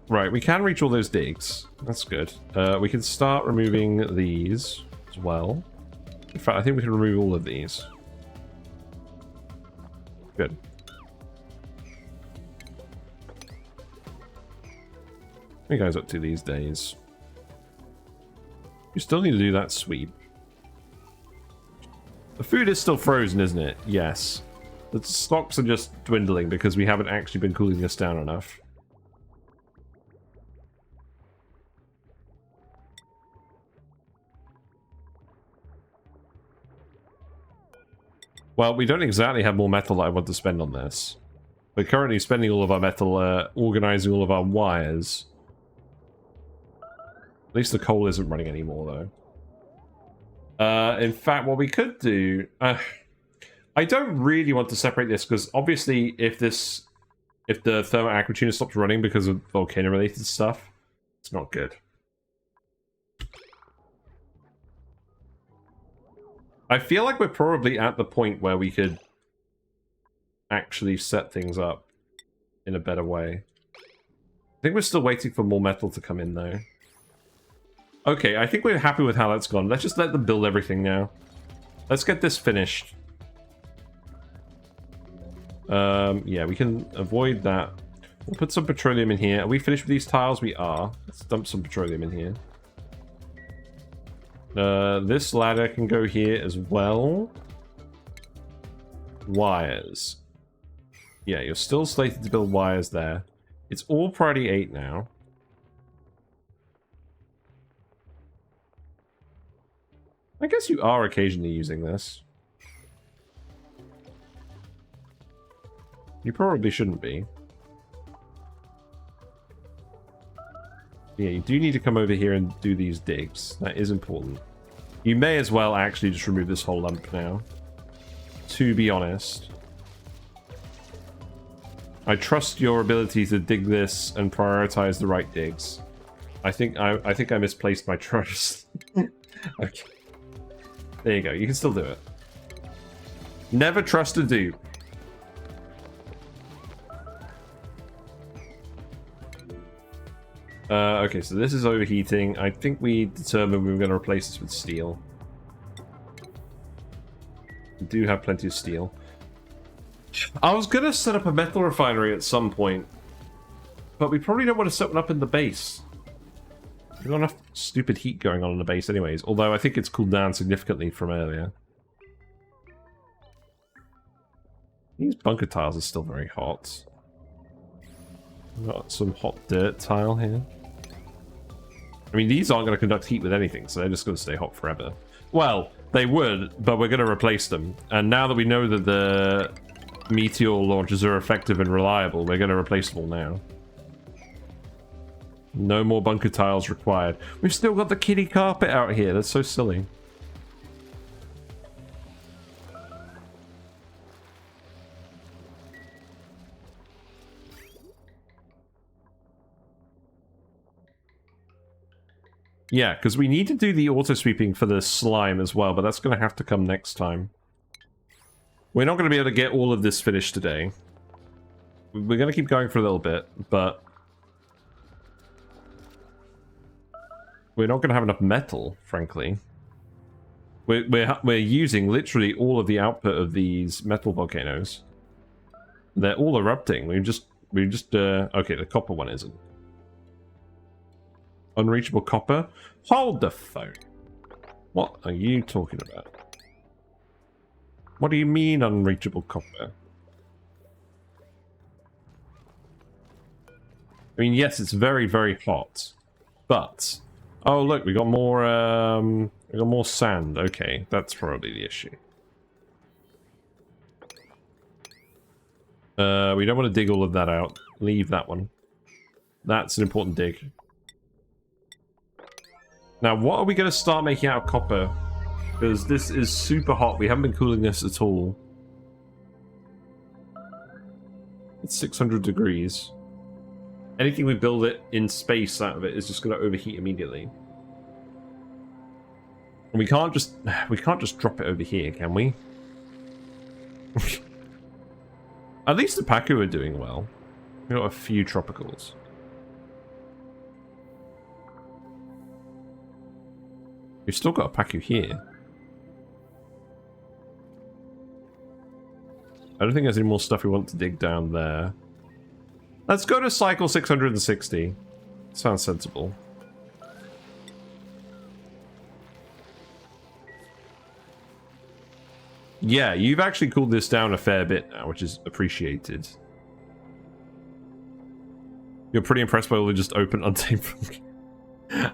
Speaker 1: Right, we can reach all those digs. That's good. We can start removing these as well. In fact, I think we can remove all of these. Good. What are you guys up to these days? You still need to do that sweep. The food is still frozen, isn't it? Yes. The stocks are just dwindling because we haven't actually been cooling this down enough. Well, we don't exactly have more metal that I want to spend on this. We're currently spending all of our metal organizing all of our wires. At least the coal isn't running anymore, though. In fact, what we could do... I don't really want to separate this, because obviously if the thermal aquatuner stops running because of volcano-related stuff, it's not good. I feel like we're probably at the point where we could actually set things up in a better way. I think we're still waiting for more metal to come in, though. Okay, I think we're happy with how that's gone. Let's just let them build everything now. Let's get this finished. Yeah, we can avoid that. We'll put some petroleum in here. Are we finished with these tiles? We are. Let's dump some petroleum in here. This ladder can go here as well. Wires. Yeah, you're still slated to build wires there. It's all priority 8 now. I guess you are occasionally using this. You probably shouldn't be. Yeah, you do need to come over here and do these digs. That is important. You may as well actually just remove this whole lump now. To be honest. I trust your ability to dig this and prioritize the right digs. I think I misplaced my trust. Okay. There you go. You can still do it. Never trust a dupe. Okay, so this is overheating. I think we determined we were going to replace this with steel. We do have plenty of steel. I was going to set up a metal refinery at some point, but we probably don't want to set one up in the base. We've got enough stupid heat going on in the base anyways, although I think it's cooled down significantly from earlier. These bunker tiles are still very hot. We've got some hot dirt tile here. I mean, these aren't going to conduct heat with anything, so they're just going to stay hot forever. Well, they would, but we're going to replace them. And now that we know that the meteor launchers are effective and reliable, we're going to replace them all now. No more bunker tiles required. We've still got the kitty carpet out here. That's so silly. Yeah, because we need to do the auto-sweeping for the slime as well, but that's going to have to come next time. We're not going to be able to get all of this finished today. We're going to keep going for a little bit, but we're not going to have enough metal, frankly. We're using literally all of the output of these metal volcanoes. They're all erupting. Okay, the copper one isn't. Unreachable copper? Hold the phone. What are you talking about? What do you mean unreachable copper? I mean, yes, it's very, very hot. But oh look, we got more sand. Okay, that's probably the issue. We don't want to dig all of that out. Leave that one. That's an important dig. Now, what are we going to start making out of copper? Because this is super hot. We haven't been cooling this at all. It's 600 degrees. Anything we build it in space out of it is just going to overheat immediately. And we can't just drop it over here, can we? At least the Paku are doing well. We've got a few tropicals. We've still got a Paku here. I don't think there's any more stuff we want to dig down there. Let's go to cycle 660. Sounds sensible. Yeah, you've actually cooled this down a fair bit now, which is appreciated. You're pretty impressed by all the just open, untamed...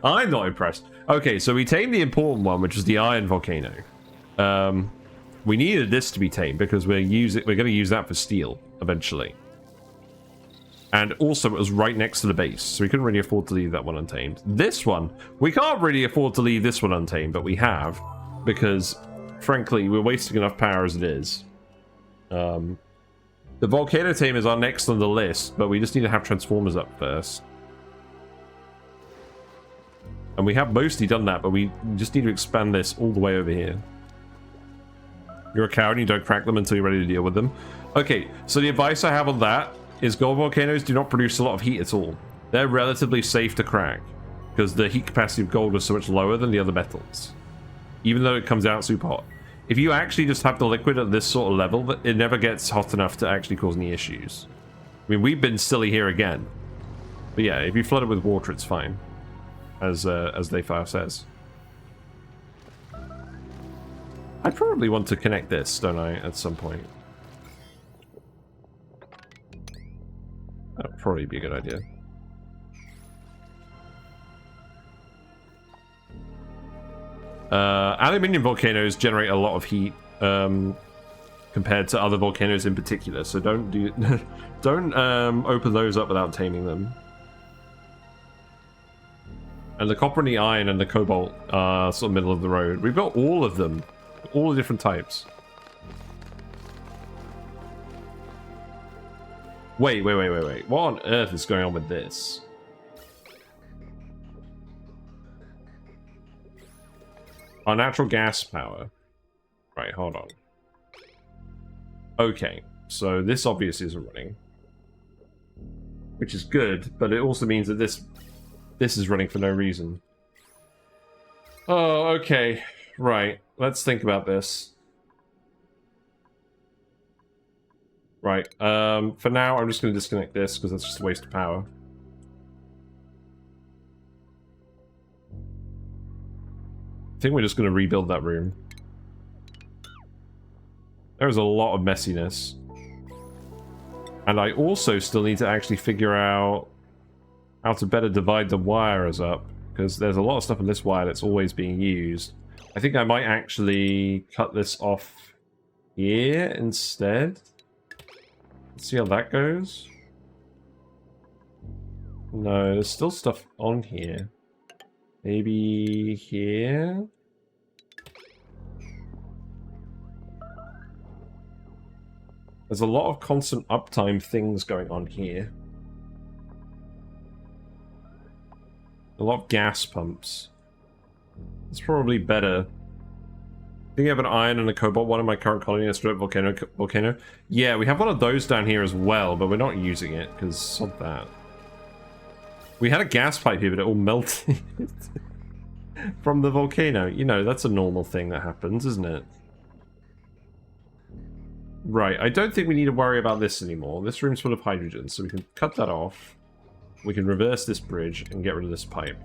Speaker 1: I'm not impressed. Okay, so we tamed the important one, which is the iron volcano. We needed this to be tamed because we're going to use that for steel eventually. And also it was right next to the base, so we couldn't really afford to leave that one untamed. This one, we can't really afford to leave this one untamed, but we have, because frankly we're wasting enough power as it is. The volcano tamers are next on the list, but we just need to have transformers up first. And we have mostly done that, but we just need to expand this all the way over here. You're a coward and you don't crack them until you're ready to deal with them. Okay, so the advice I have on that is gold volcanoes do not produce a lot of heat at all. They're relatively safe to crack, because the heat capacity of gold is so much lower than the other metals. Even though it comes out super hot. If you actually just have the liquid at this sort of level, it never gets hot enough to actually cause any issues. I mean, we've been silly here again. But yeah, if you flood it with water, it's fine. As Dayfire says. I probably want to connect this, don't I, at some point? That would probably be a good idea. Aluminium volcanoes generate a lot of heat compared to other volcanoes in particular, so don't open those up without taming them. And the copper and the iron and the cobalt are sort of middle of the road. We've got all of them, all the different types. Wait. What on earth is going on with this? Our natural gas power. Right, hold on. Okay, so this obviously isn't running. Which is good, but it also means that this is running for no reason. Oh, okay. Right, let's think about this. Right, for now I'm just going to disconnect this because that's just a waste of power. I think we're just going to rebuild that room. There's a lot of messiness. And I also still need to actually figure out how to better divide the wires up, because there's a lot of stuff in this wire that's always being used. I think I might actually cut this off here instead. Let's see how that goes. No, there's still stuff on here. Maybe here? There's a lot of constant uptime things going on here. A lot of gas pumps. It's probably better. I think I have an iron and a cobalt one in my current colony, asteroid volcano. Yeah, we have one of those down here as well, but we're not using it, because of that. We had a gas pipe here, but it all melted from the volcano. You know, that's a normal thing that happens, isn't it? Right, I don't think we need to worry about this anymore. This room's full of hydrogen, so we can cut that off. We can reverse this bridge and get rid of this pipe.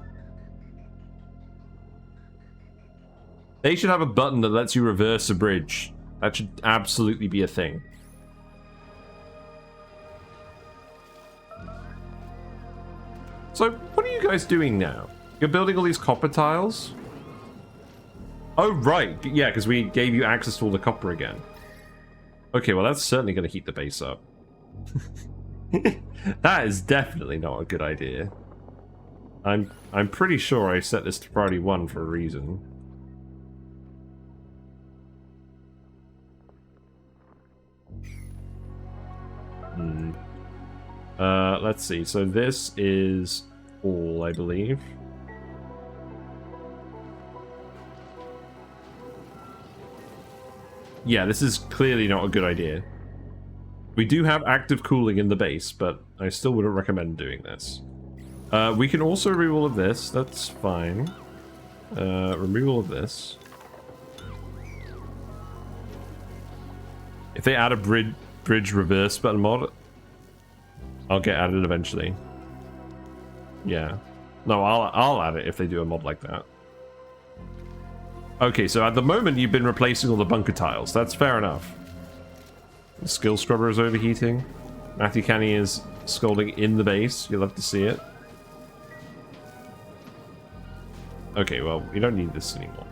Speaker 1: They should have a button that lets you reverse a bridge. That should absolutely be a thing. So, what are you guys doing now? You're building all these copper tiles? Oh, right. Yeah, because we gave you access to all the copper again. Okay, well, that's certainly going to heat the base up. That is definitely not a good idea. I'm pretty sure I set this to priority 1 for a reason. Let's see. So this is all, I believe. Yeah, this is clearly not a good idea. We do have active cooling in the base, but I still wouldn't recommend doing this. We can also remove all of this. That's fine. Remove all of this. If they add a bridge reverse button mod, I'll get added eventually. Yeah. No, I'll add it if they do a mod like that. Okay, so at the moment you've been replacing all the bunker tiles. That's fair enough. The skill scrubber is overheating. Matthew Canny is scolding in the base. You'll have to see it. Okay, well, we don't need this anymore.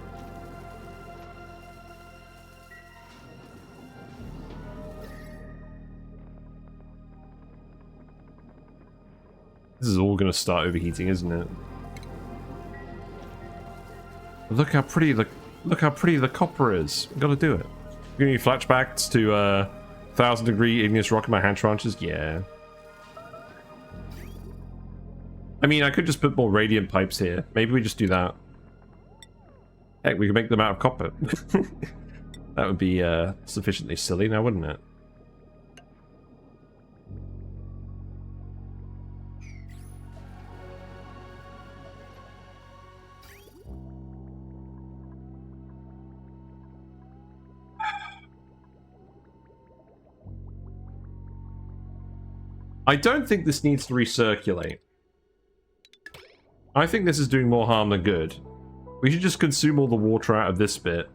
Speaker 1: This is all going to start overheating, isn't it? Look how pretty the copper is. I've got to do it. Gonna need flashbacks to 1,000-degree igneous rock in my hand tranches? Yeah. I mean, I could just put more radiant pipes here. Maybe we just do that. Heck, we could make them out of copper. That would be sufficiently silly now, wouldn't it? I don't think this needs to recirculate. I think this is doing more harm than good. We should just consume all the water out of this bit.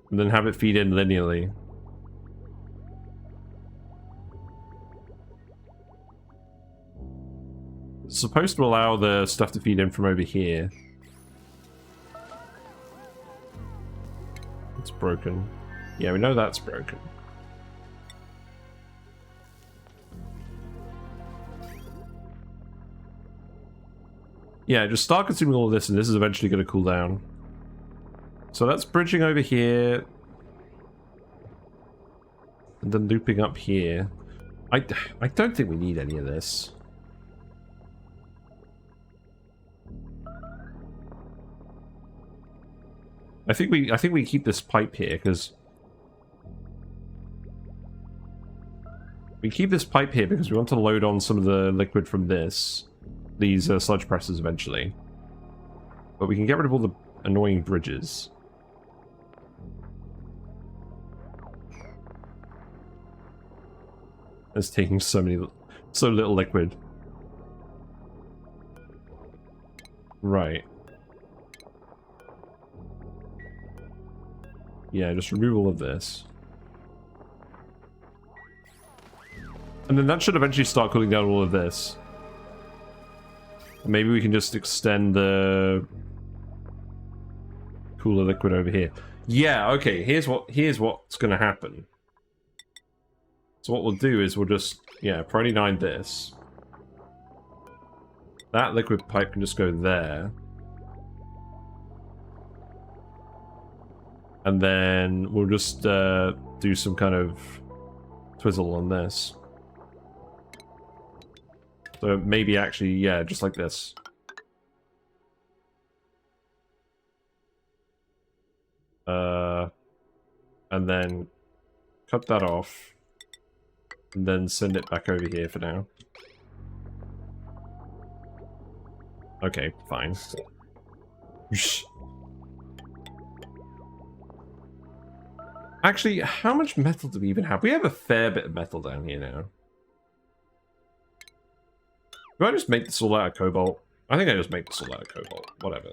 Speaker 1: And then have it feed in linearly. It's supposed to allow the stuff to feed in from over here. It's broken. Yeah, we know that's broken. Yeah, just start consuming all of this, and this is eventually going to cool down. So that's bridging over here. And then looping up here. I don't think we need any of this. I think we keep this pipe here, because... We keep this pipe here because we want to load on some of the liquid from this. These sludge presses eventually. But we can get rid of all the annoying bridges. It's taking so little liquid. Right. Yeah, just remove all of this. And then that should eventually start cooling down all of this. Maybe we can just extend the cooler liquid over here. Yeah, okay, here's what's gonna happen. So what we'll do is we'll just, yeah, priority 9 this. That liquid pipe can just go there. And then we'll just do some kind of twizzle on this. So maybe actually, yeah, just like this. And then cut that off. And then send it back over here for now. Okay, fine. Actually, how much metal do we even have? We have a fair bit of metal down here now. Do I just make this all out of cobalt? I think I just make this all out of cobalt. Whatever.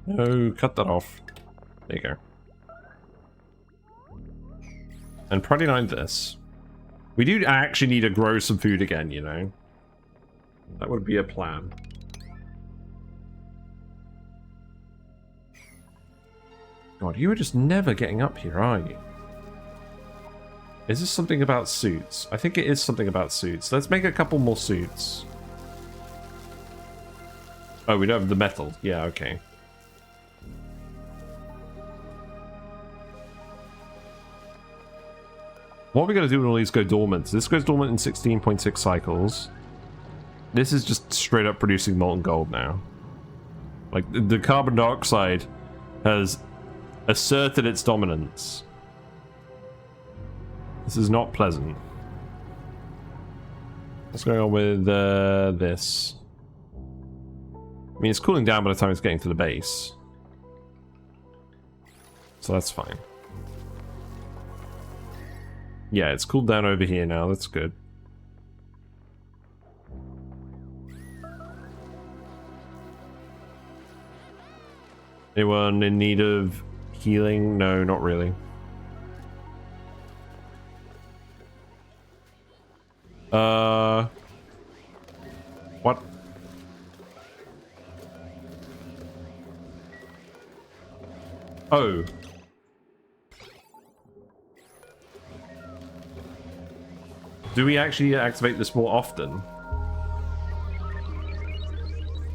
Speaker 1: No, cut that off. There you go. And priority 9 this. We do actually need to grow some food again, you know? That would be a plan. God, you are just never getting up here, are you? Is this something about suits? I think it is something about suits. Let's make a couple more suits. Oh, we don't have the metal. Yeah, okay. What are we going to do when all these go dormant? This goes dormant in 16.6 cycles. This is just straight up producing molten gold now. Like, the carbon dioxide has asserted its dominance. This is not pleasant. What's going on with this? I mean, it's cooling down by the time it's getting to the base. So that's fine. Yeah, it's cooled down over here now. That's good. Anyone in need of healing? No, not really. What? Oh. Do we actually activate this more often?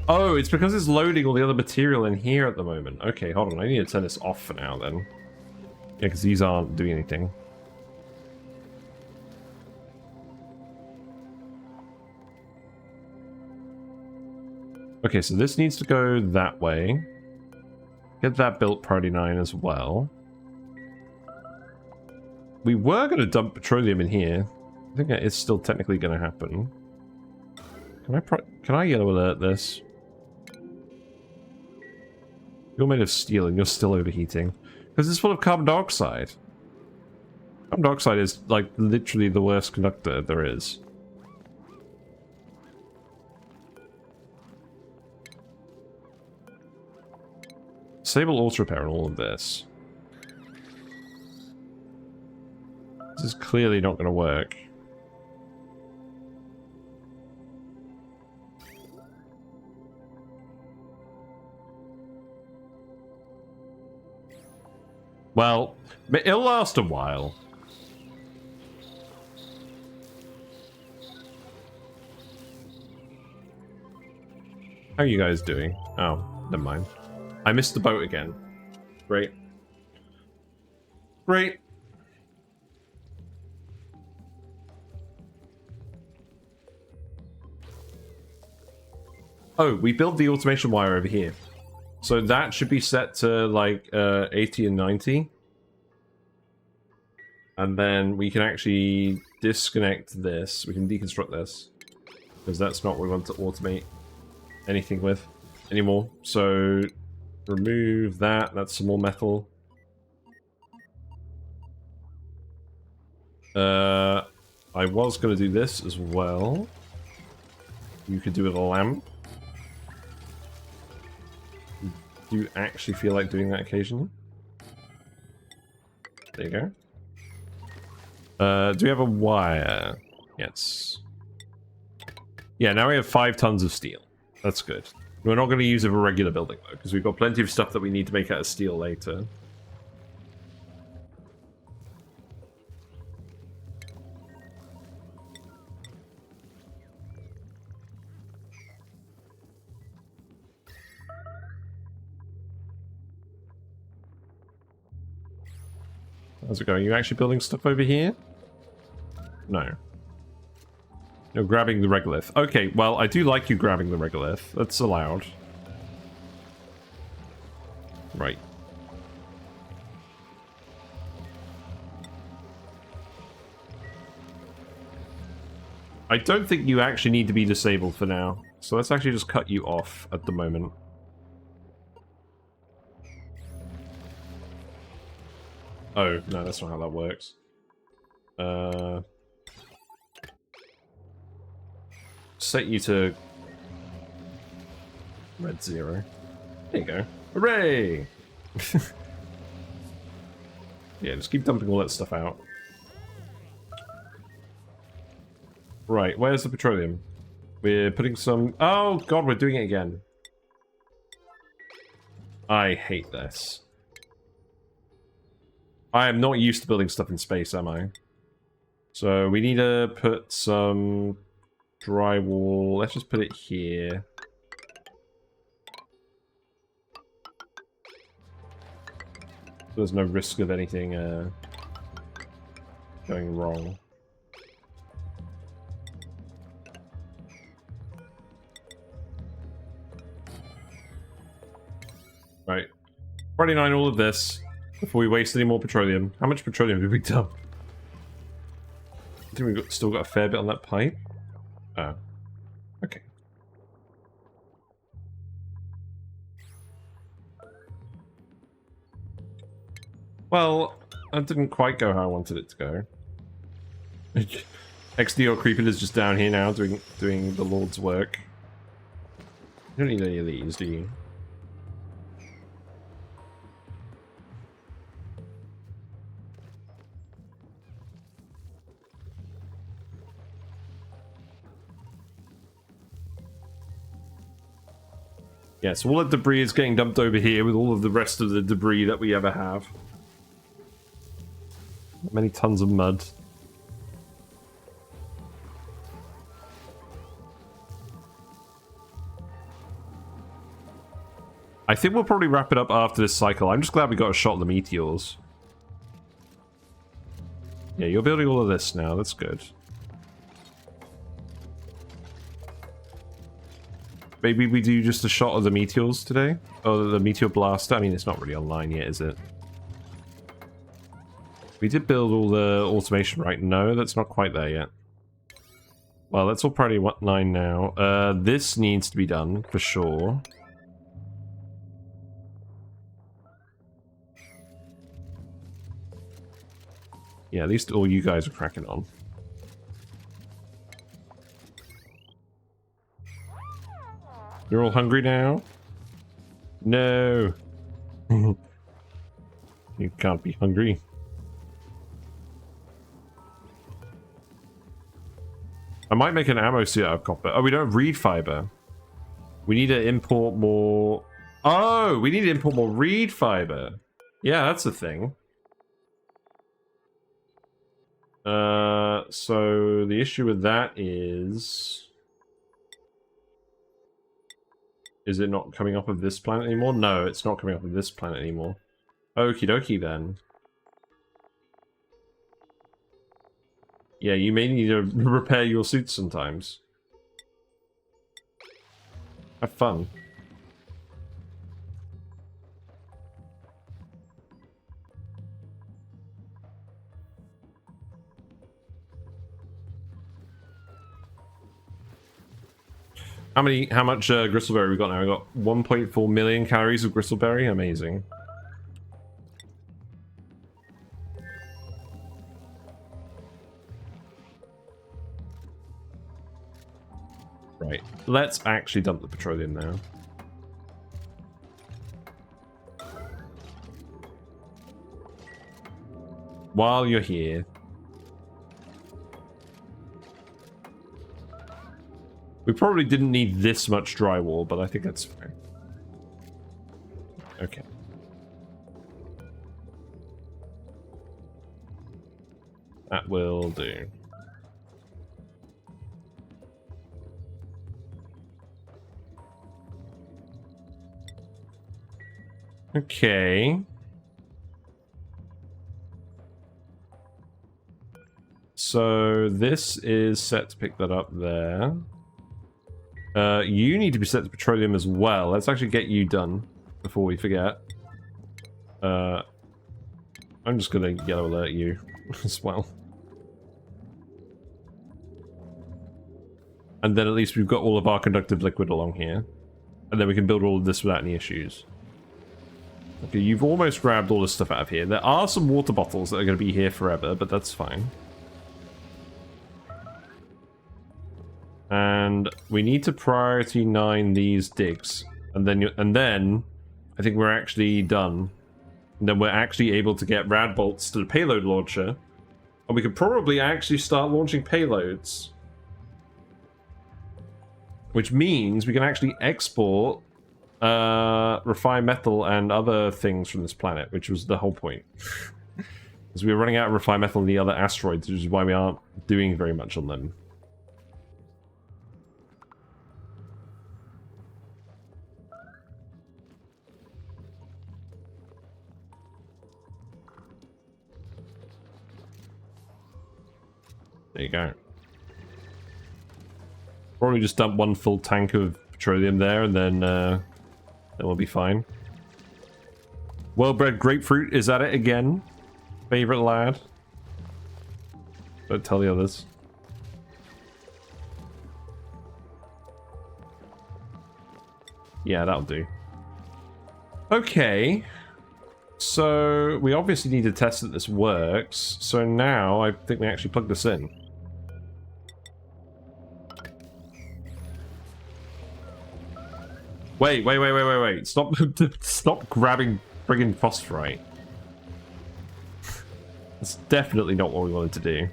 Speaker 1: Oh, it's because it's loading all the other material in here at the moment. Okay, hold on. I need to turn this off for now then. Yeah, because these aren't doing anything. Okay, so this needs to go that way. Get that built priority 9 as well. We were going to dump petroleum in here. I think it's still technically going to happen. Can I yellow alert this? You're made of steel and you're still overheating. Because it's full of carbon dioxide. Carbon dioxide is, like, literally the worst conductor there is. Disable auto repair on all of this. This is clearly not going to work. Well, it'll last a while. How are you guys doing? Oh, never mind. I missed the boat again. Great. Great. Oh, we built the automation wire over here. So that should be set to like 80 and 90. And then we can actually disconnect this. We can deconstruct this. Because that's not what we want to automate anything with anymore. So remove that. That's some more metal. I was going to do this as well. You could do with a lamp. Do you actually feel like doing that occasionally? There you go. Do we have a wire? Yes. Yeah, now we have 5 tons of steel. That's good. We're not going to use it for regular building, though, because we've got plenty of stuff that we need to make out of steel later. How's it going? You actually building stuff over here? No. You're grabbing the regolith. Okay, well, I do like you grabbing the regolith. That's allowed. Right. I don't think you actually need to be disabled for now. So let's actually just cut you off at the moment. Oh, no, that's not how that works. Set you to red 0. There you go. Hooray! Yeah, just keep dumping all that stuff out. Right, where's the petroleum? We're putting some... Oh, God, we're doing it again. I hate this. I am not used to building stuff in space, am I? So we need to put some drywall. Let's just put it here. There's no risk of anything going wrong. Right. 49 all of this. Before we waste any more petroleum. How much petroleum did we dump? I think we've still got a fair bit on that pipe. Oh. Okay. Well, that didn't quite go how I wanted it to go. XD or Creeping is just down here now doing the Lord's work. You don't need any of these, do you? Yeah, so all the debris is getting dumped over here with all of the rest of the debris that we ever have. Many tons of mud. I think we'll probably wrap it up after this cycle. I'm just glad we got a shot of the meteors. Yeah, you're building all of this now. That's good. Maybe we do just a shot of the meteors today? Oh, the meteor blaster. I mean, it's not really online yet, is it? We did build all the automation, right? No, that's not quite there yet. Well, that's all probably what 9 now. This needs to be done for sure. Yeah, at least all you guys are cracking on. You're all hungry now? No. You can't be hungry. I might make an ammo suit out of copper. Oh, we don't have reed fiber. We need to import more... Oh, we need to import more reed fiber. Yeah, that's the thing. So the issue with that is it not coming up of this planet anymore? No, it's not coming up of this planet anymore. Okie dokie then. Yeah, you may need to repair your suit sometimes. Have fun. How much gristleberry we got now? We got 1.4 million calories of gristleberry. Amazing. Right. Let's actually dump the petroleum now. While you're here. We probably didn't need this much drywall, but I think that's fine. Okay. That will do. Okay. So this is set to pick that up there. You need to be set to petroleum as well. Let's actually get you done before we forget. I'm just gonna yellow alert you as well. And then at least we've got all of our conductive liquid along here. And then we can build all of this without any issues. Okay, you've almost grabbed all this stuff out of here. There are some water bottles that are going to be here forever, but that's fine. And we need to priority 9 these digs. And then I think we're actually done. And then we're actually able to get rad bolts to the payload launcher. And we could probably actually start launching payloads. Which means we can actually export refined metal and other things from this planet, which was the whole point. Because we were running out of refined metal in the other asteroids, which is why we aren't doing very much on them. There you go. Probably just dump one full tank of petroleum there, and then we'll be fine. Well-bred grapefruit is at it again. Favorite lad. Don't tell the others. Yeah, that'll do. Okay. So we obviously need to test that this works. So now I think we actually plug this in. Wait. Stop grabbing friggin' phosphorite. That's definitely not what we wanted to do.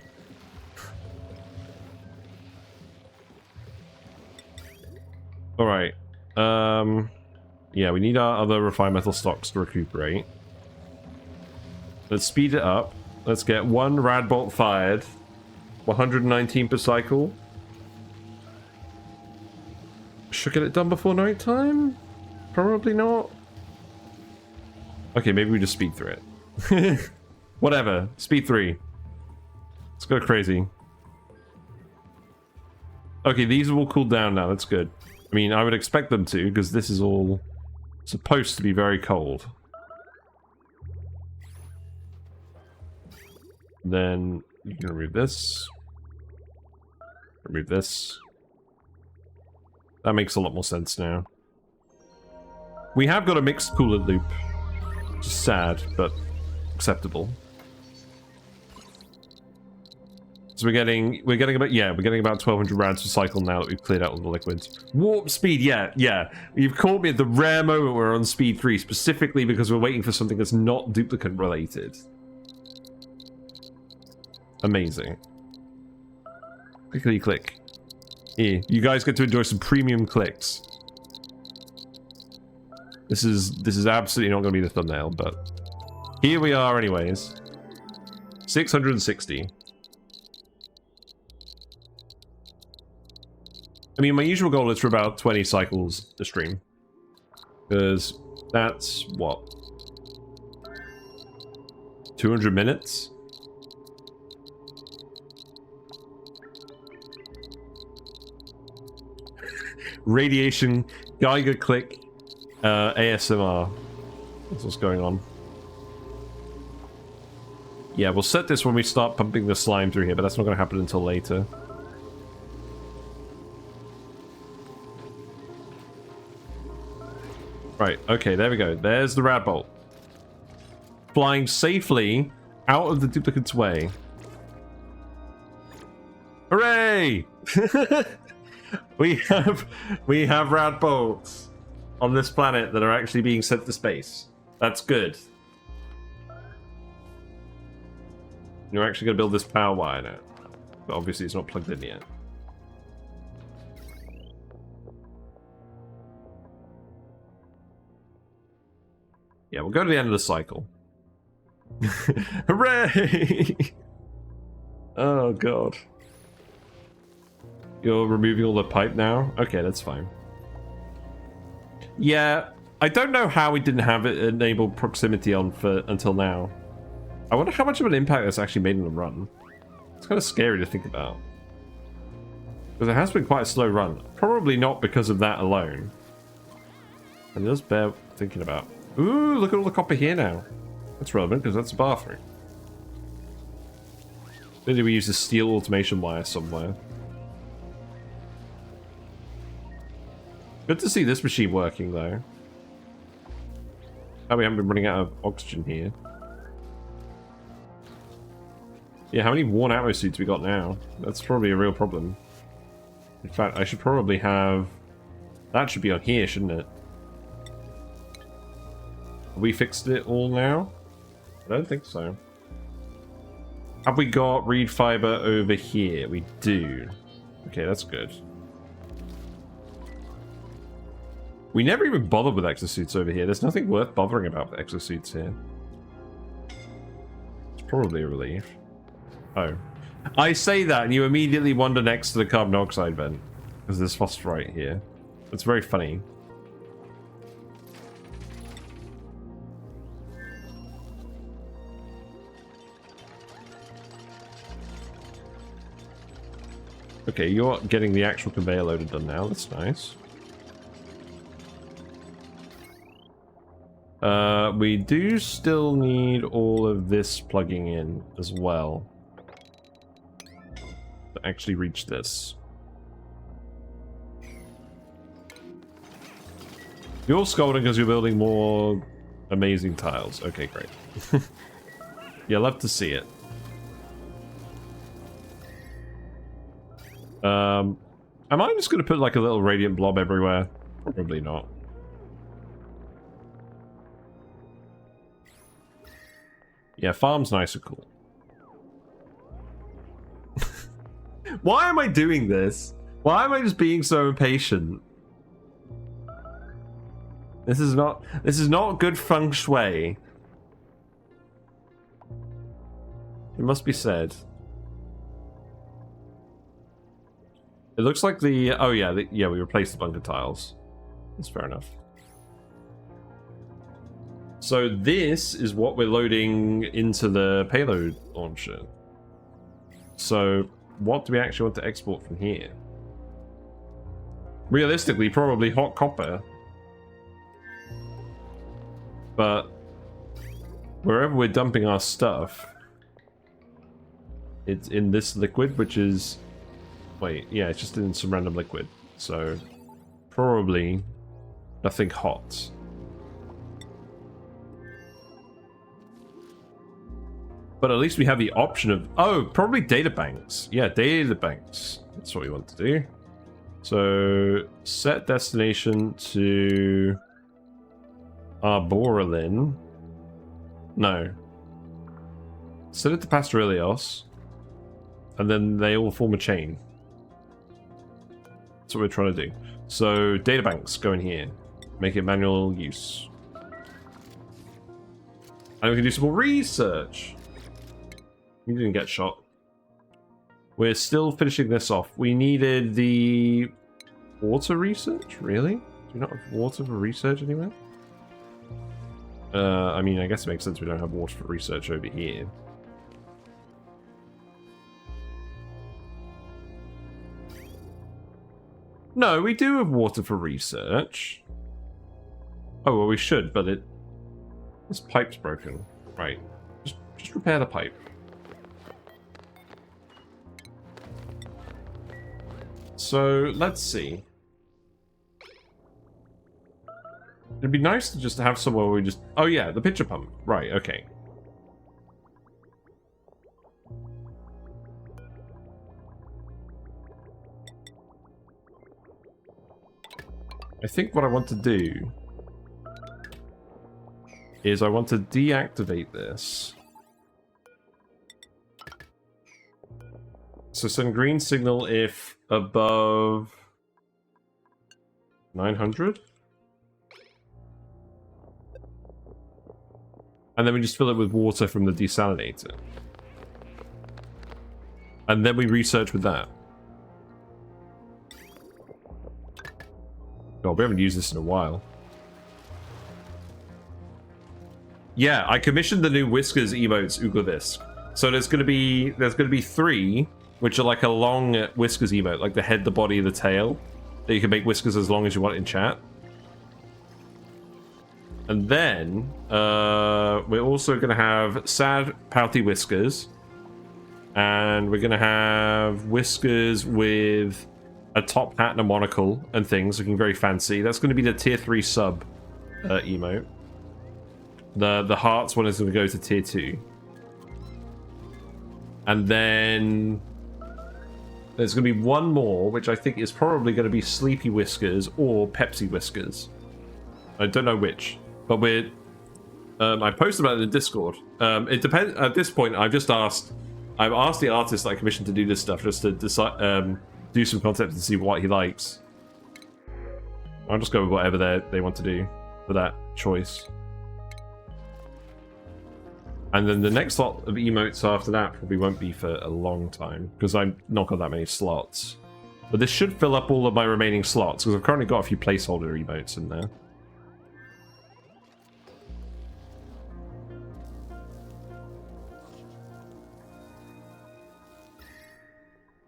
Speaker 1: Alright. Yeah, we need our other refined metal stocks to recuperate. Let's speed it up. Let's get 1 rad bolt fired. 119 per cycle. Should get it done before night time? Probably not. Okay, maybe we just speed through it. Whatever. Speed 3. Let's go crazy. Okay, these will cool down now. That's good. I mean, I would expect them to, because this is all supposed to be very cold. Then you can remove this. Remove this. That makes a lot more sense now. We have got a mixed cooler loop. Which is sad, but acceptable. So we're getting about 1200 rounds per cycle now that we've cleared out all the liquids. Warp speed, yeah. You've caught me at the rare moment we're on speed 3, specifically because we're waiting for something that's not duplicate related. Amazing. Clickety click. Here, you guys get to enjoy some premium clicks. This is absolutely not going to be the thumbnail, but here we are anyways. 660. I mean, my usual goal is for about 20 cycles a stream. Because that's, what? 200 minutes? Radiation, Geiger click, ASMR. That's what's going on. Yeah, we'll set this when we start pumping the slime through here, but that's not going to happen until later. Right, okay, there we go. There's the rad bolt. Flying safely out of the duplicate's way. Hooray! we have rad bolts on this planet that are actually being sent to space. That's good. You're actually going to build this power wire now. But obviously it's not plugged in yet. Yeah, we'll go to the end of the cycle. Hooray! Oh, God. You're removing all the pipe now? Okay, that's fine. Yeah, I don't know how we didn't have it enabled proximity on for until now. I wonder how much of an impact that's actually made in the run. It's kind of scary to think about. Because it has been quite a slow run. Probably not because of that alone. And it does bear thinking about. Ooh, look at all the copper here now. That's relevant because that's a bathroom. Maybe we use the steel automation wire somewhere. Good to see this machine working though. Oh, we haven't been running out of oxygen here. Yeah, how many worn ammo suits we got now? That's probably a real problem. In fact, I should probably have... That should be on here, shouldn't it? Have we fixed it all now? I don't think so. Have we got reed fiber over here? We do. Okay, that's good. We never even bothered with exosuits over here. There's nothing worth bothering about with exosuits here. It's probably a relief. Oh. I say that and you immediately wander next to the carbon dioxide vent. Because there's phosphorite here. It's very funny. Okay, you're getting the actual conveyor loader done now. That's nice. We do still need all of this plugging in as well. To actually reach this. You're scolding because you're building more amazing tiles. Okay, great. Yeah, love to see it. Am I just going to put like a little radiant blob everywhere? Probably not. Yeah, farm's nice and cool. Why am I doing this? Why am I just being so impatient? This is not good feng shui. It must be said. It looks like the... Oh, yeah. We replaced the bunker tiles. That's fair enough. So this is what we're loading into the payload launcher. So what do we actually want to export from here? Realistically, probably hot copper. But wherever we're dumping our stuff, it's in this liquid, which is... Wait, yeah, it's just in some random liquid. So probably nothing hot. But at least we have the option of... Oh, probably data banks. Yeah, data banks. That's what we want to do. So set destination to Arborelin. No. Set it to Pastorilios. And then they all form a chain. That's what we're trying to do. So data banks go in here. Make it manual use. And we can do some more research. You didn't get shot. We're still finishing this off. We needed the water research? Really? Do we not have water for research anywhere? I mean, I guess it makes sense we don't have water for research over here. No, we do have water for research. Oh, well, we should, but this pipe's broken. Right. Just repair the pipe. So, let's see. It'd be nice to just have somewhere where we just... Oh yeah, the pitcher pump. Right, okay. I think what I want to do is I want to deactivate this. So send green signal if above 900. And then we just fill it with water from the desalinator. And then we research with that. God, we haven't used this in a while. Yeah, I commissioned the new Whiskers emotes Ugovisk. So there's gonna be 3, which are like a long Whiskers emote, like the head, the body, the tail. That you can make Whiskers as long as you want in chat. And then we're also gonna have sad pouty Whiskers. And we're gonna have Whiskers with a top hat and a monocle and things, looking very fancy. That's going to be the tier 3 sub emote. The hearts one is going to go to tier 2. And then there's going to be one more, which I think is probably going to be Sleepy Whiskers or Pepsi Whiskers. I don't know which, but we're... I posted about it in Discord. It depends. At this point, I've asked the artist that I commissioned to do this stuff just to decide... do some concepts and see what he likes. I'll just go with whatever they want to do for that choice. And then the next lot of emotes after that probably won't be for a long time, because I've not got that many slots. But this should fill up all of my remaining slots, because I've currently got a few placeholder emotes in there.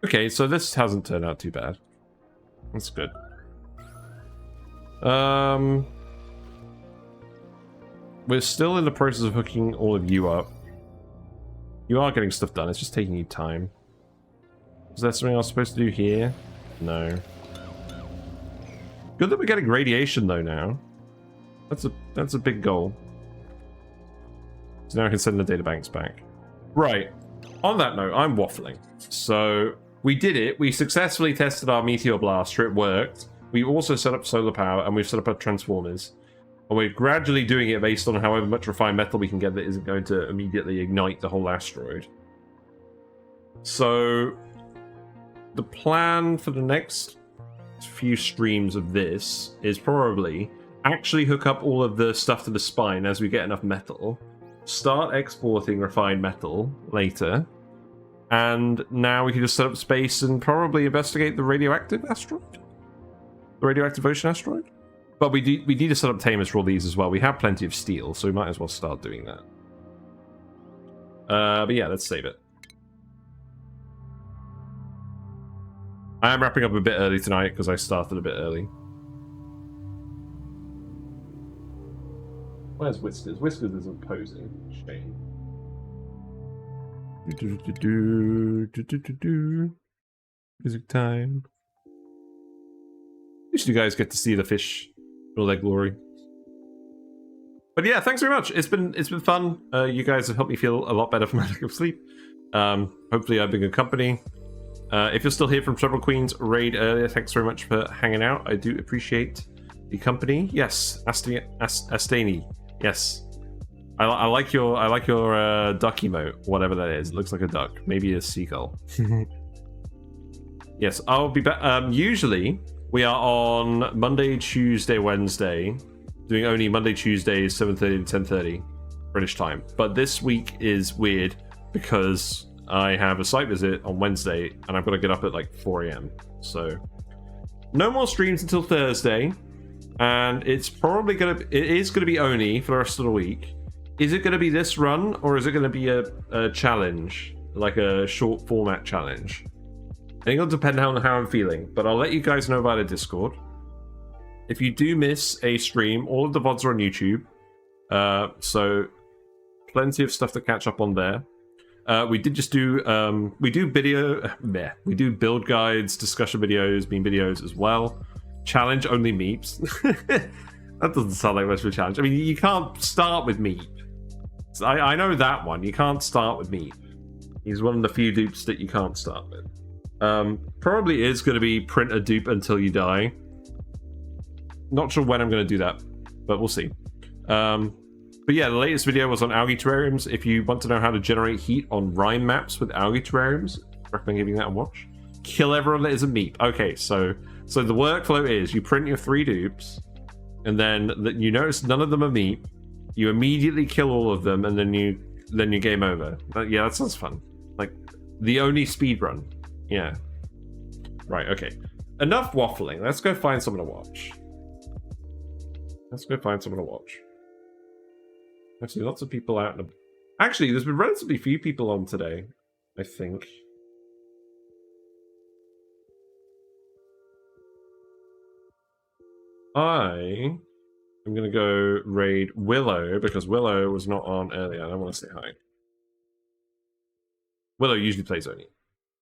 Speaker 1: Okay, so this hasn't turned out too bad. That's good. We're still in the process of hooking all of you up. You are getting stuff done, it's just taking you time. Is there something else supposed to do here? No. Good that we're getting radiation though now. That's a big goal. So now I can send the databanks back. Right. On that note, I'm waffling. So we did it. We successfully tested our meteor blaster. It worked. We also set up solar power and we've set up our transformers. And we're gradually doing it based on however much refined metal we can get that isn't going to immediately ignite the whole asteroid. So the plan for the next few streams of this is probably actually hook up all of the stuff to the spine as we get enough metal. Start exporting refined metal later. And now we can just set up space and probably investigate the radioactive asteroid? The radioactive ocean asteroid? But we need to set up tamers for all these as well. We have plenty of steel, so we might as well start doing that. But yeah, let's save it. I am wrapping up a bit early tonight because I started a bit early. Where's Whiskers? Whiskers isn't posing. Shame. Music time. At least you guys get to see the fish in all their glory. But yeah, thanks very much. It's been fun. You guys have helped me feel a lot better from my lack of sleep. Hopefully I've been good company. If you're still here from Several Queens raid earlier, thanks very much for hanging out. I do appreciate the company. Yes, Astani. Yes, I like your duck emote, whatever that is. It looks like a duck, maybe a seagull. Yes, I'll be back. Usually we are on Monday, Tuesday, Wednesday, doing only Monday, Tuesdays, 7:30 to 10:30 British time. But this week is weird because I have a site visit on Wednesday and I've got to get up at like 4 AM. So no more streams until Thursday. And it's probably it is gonna be ONI for the rest of the week. Is it gonna be this run or is it gonna be a challenge, like a short format challenge? I think it'll depend on how I'm feeling, but I'll let you guys know about a Discord. If you do miss a stream, all of the VODs are on YouTube, so plenty of stuff to catch up on there. We did just do we do build guides, discussion videos, meme videos as well. Challenge only meeps. That doesn't sound like much of a challenge. I mean, you can't start with Meep. I know that one. You can't start with Meep. He's one of the few dupes that you can't start with. Probably is going to be print a dupe until you die. Not sure when I'm going to do that, but we'll see. But yeah, the latest video was on algae terrariums. If you want to know how to generate heat on rime maps with algae terrariums, I recommend giving that a watch. Kill everyone that is a Meep. Okay, so the workflow is you print your 3 dupes, and then you notice none of them are Meep. You immediately kill all of them, and then you game over. Yeah, that sounds fun. Like the only speed run. Yeah. Right. Okay. Enough waffling. Let's go find someone to watch. I see lots of people out. Actually, there's been relatively few people on today, I think. I am going to go raid Willow, because Willow was not on earlier. I don't want to say hi. Willow usually plays ONI.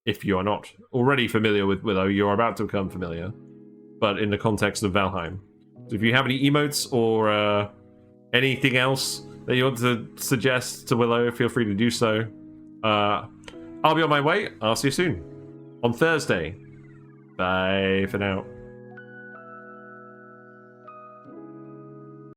Speaker 1: If you are not already familiar with Willow, you're about to become familiar. But in the context of Valheim. So if you have any emotes or anything else that you want to suggest to Willow, feel free to do so. I'll be on my way. I'll see you soon. On Thursday. Bye for now.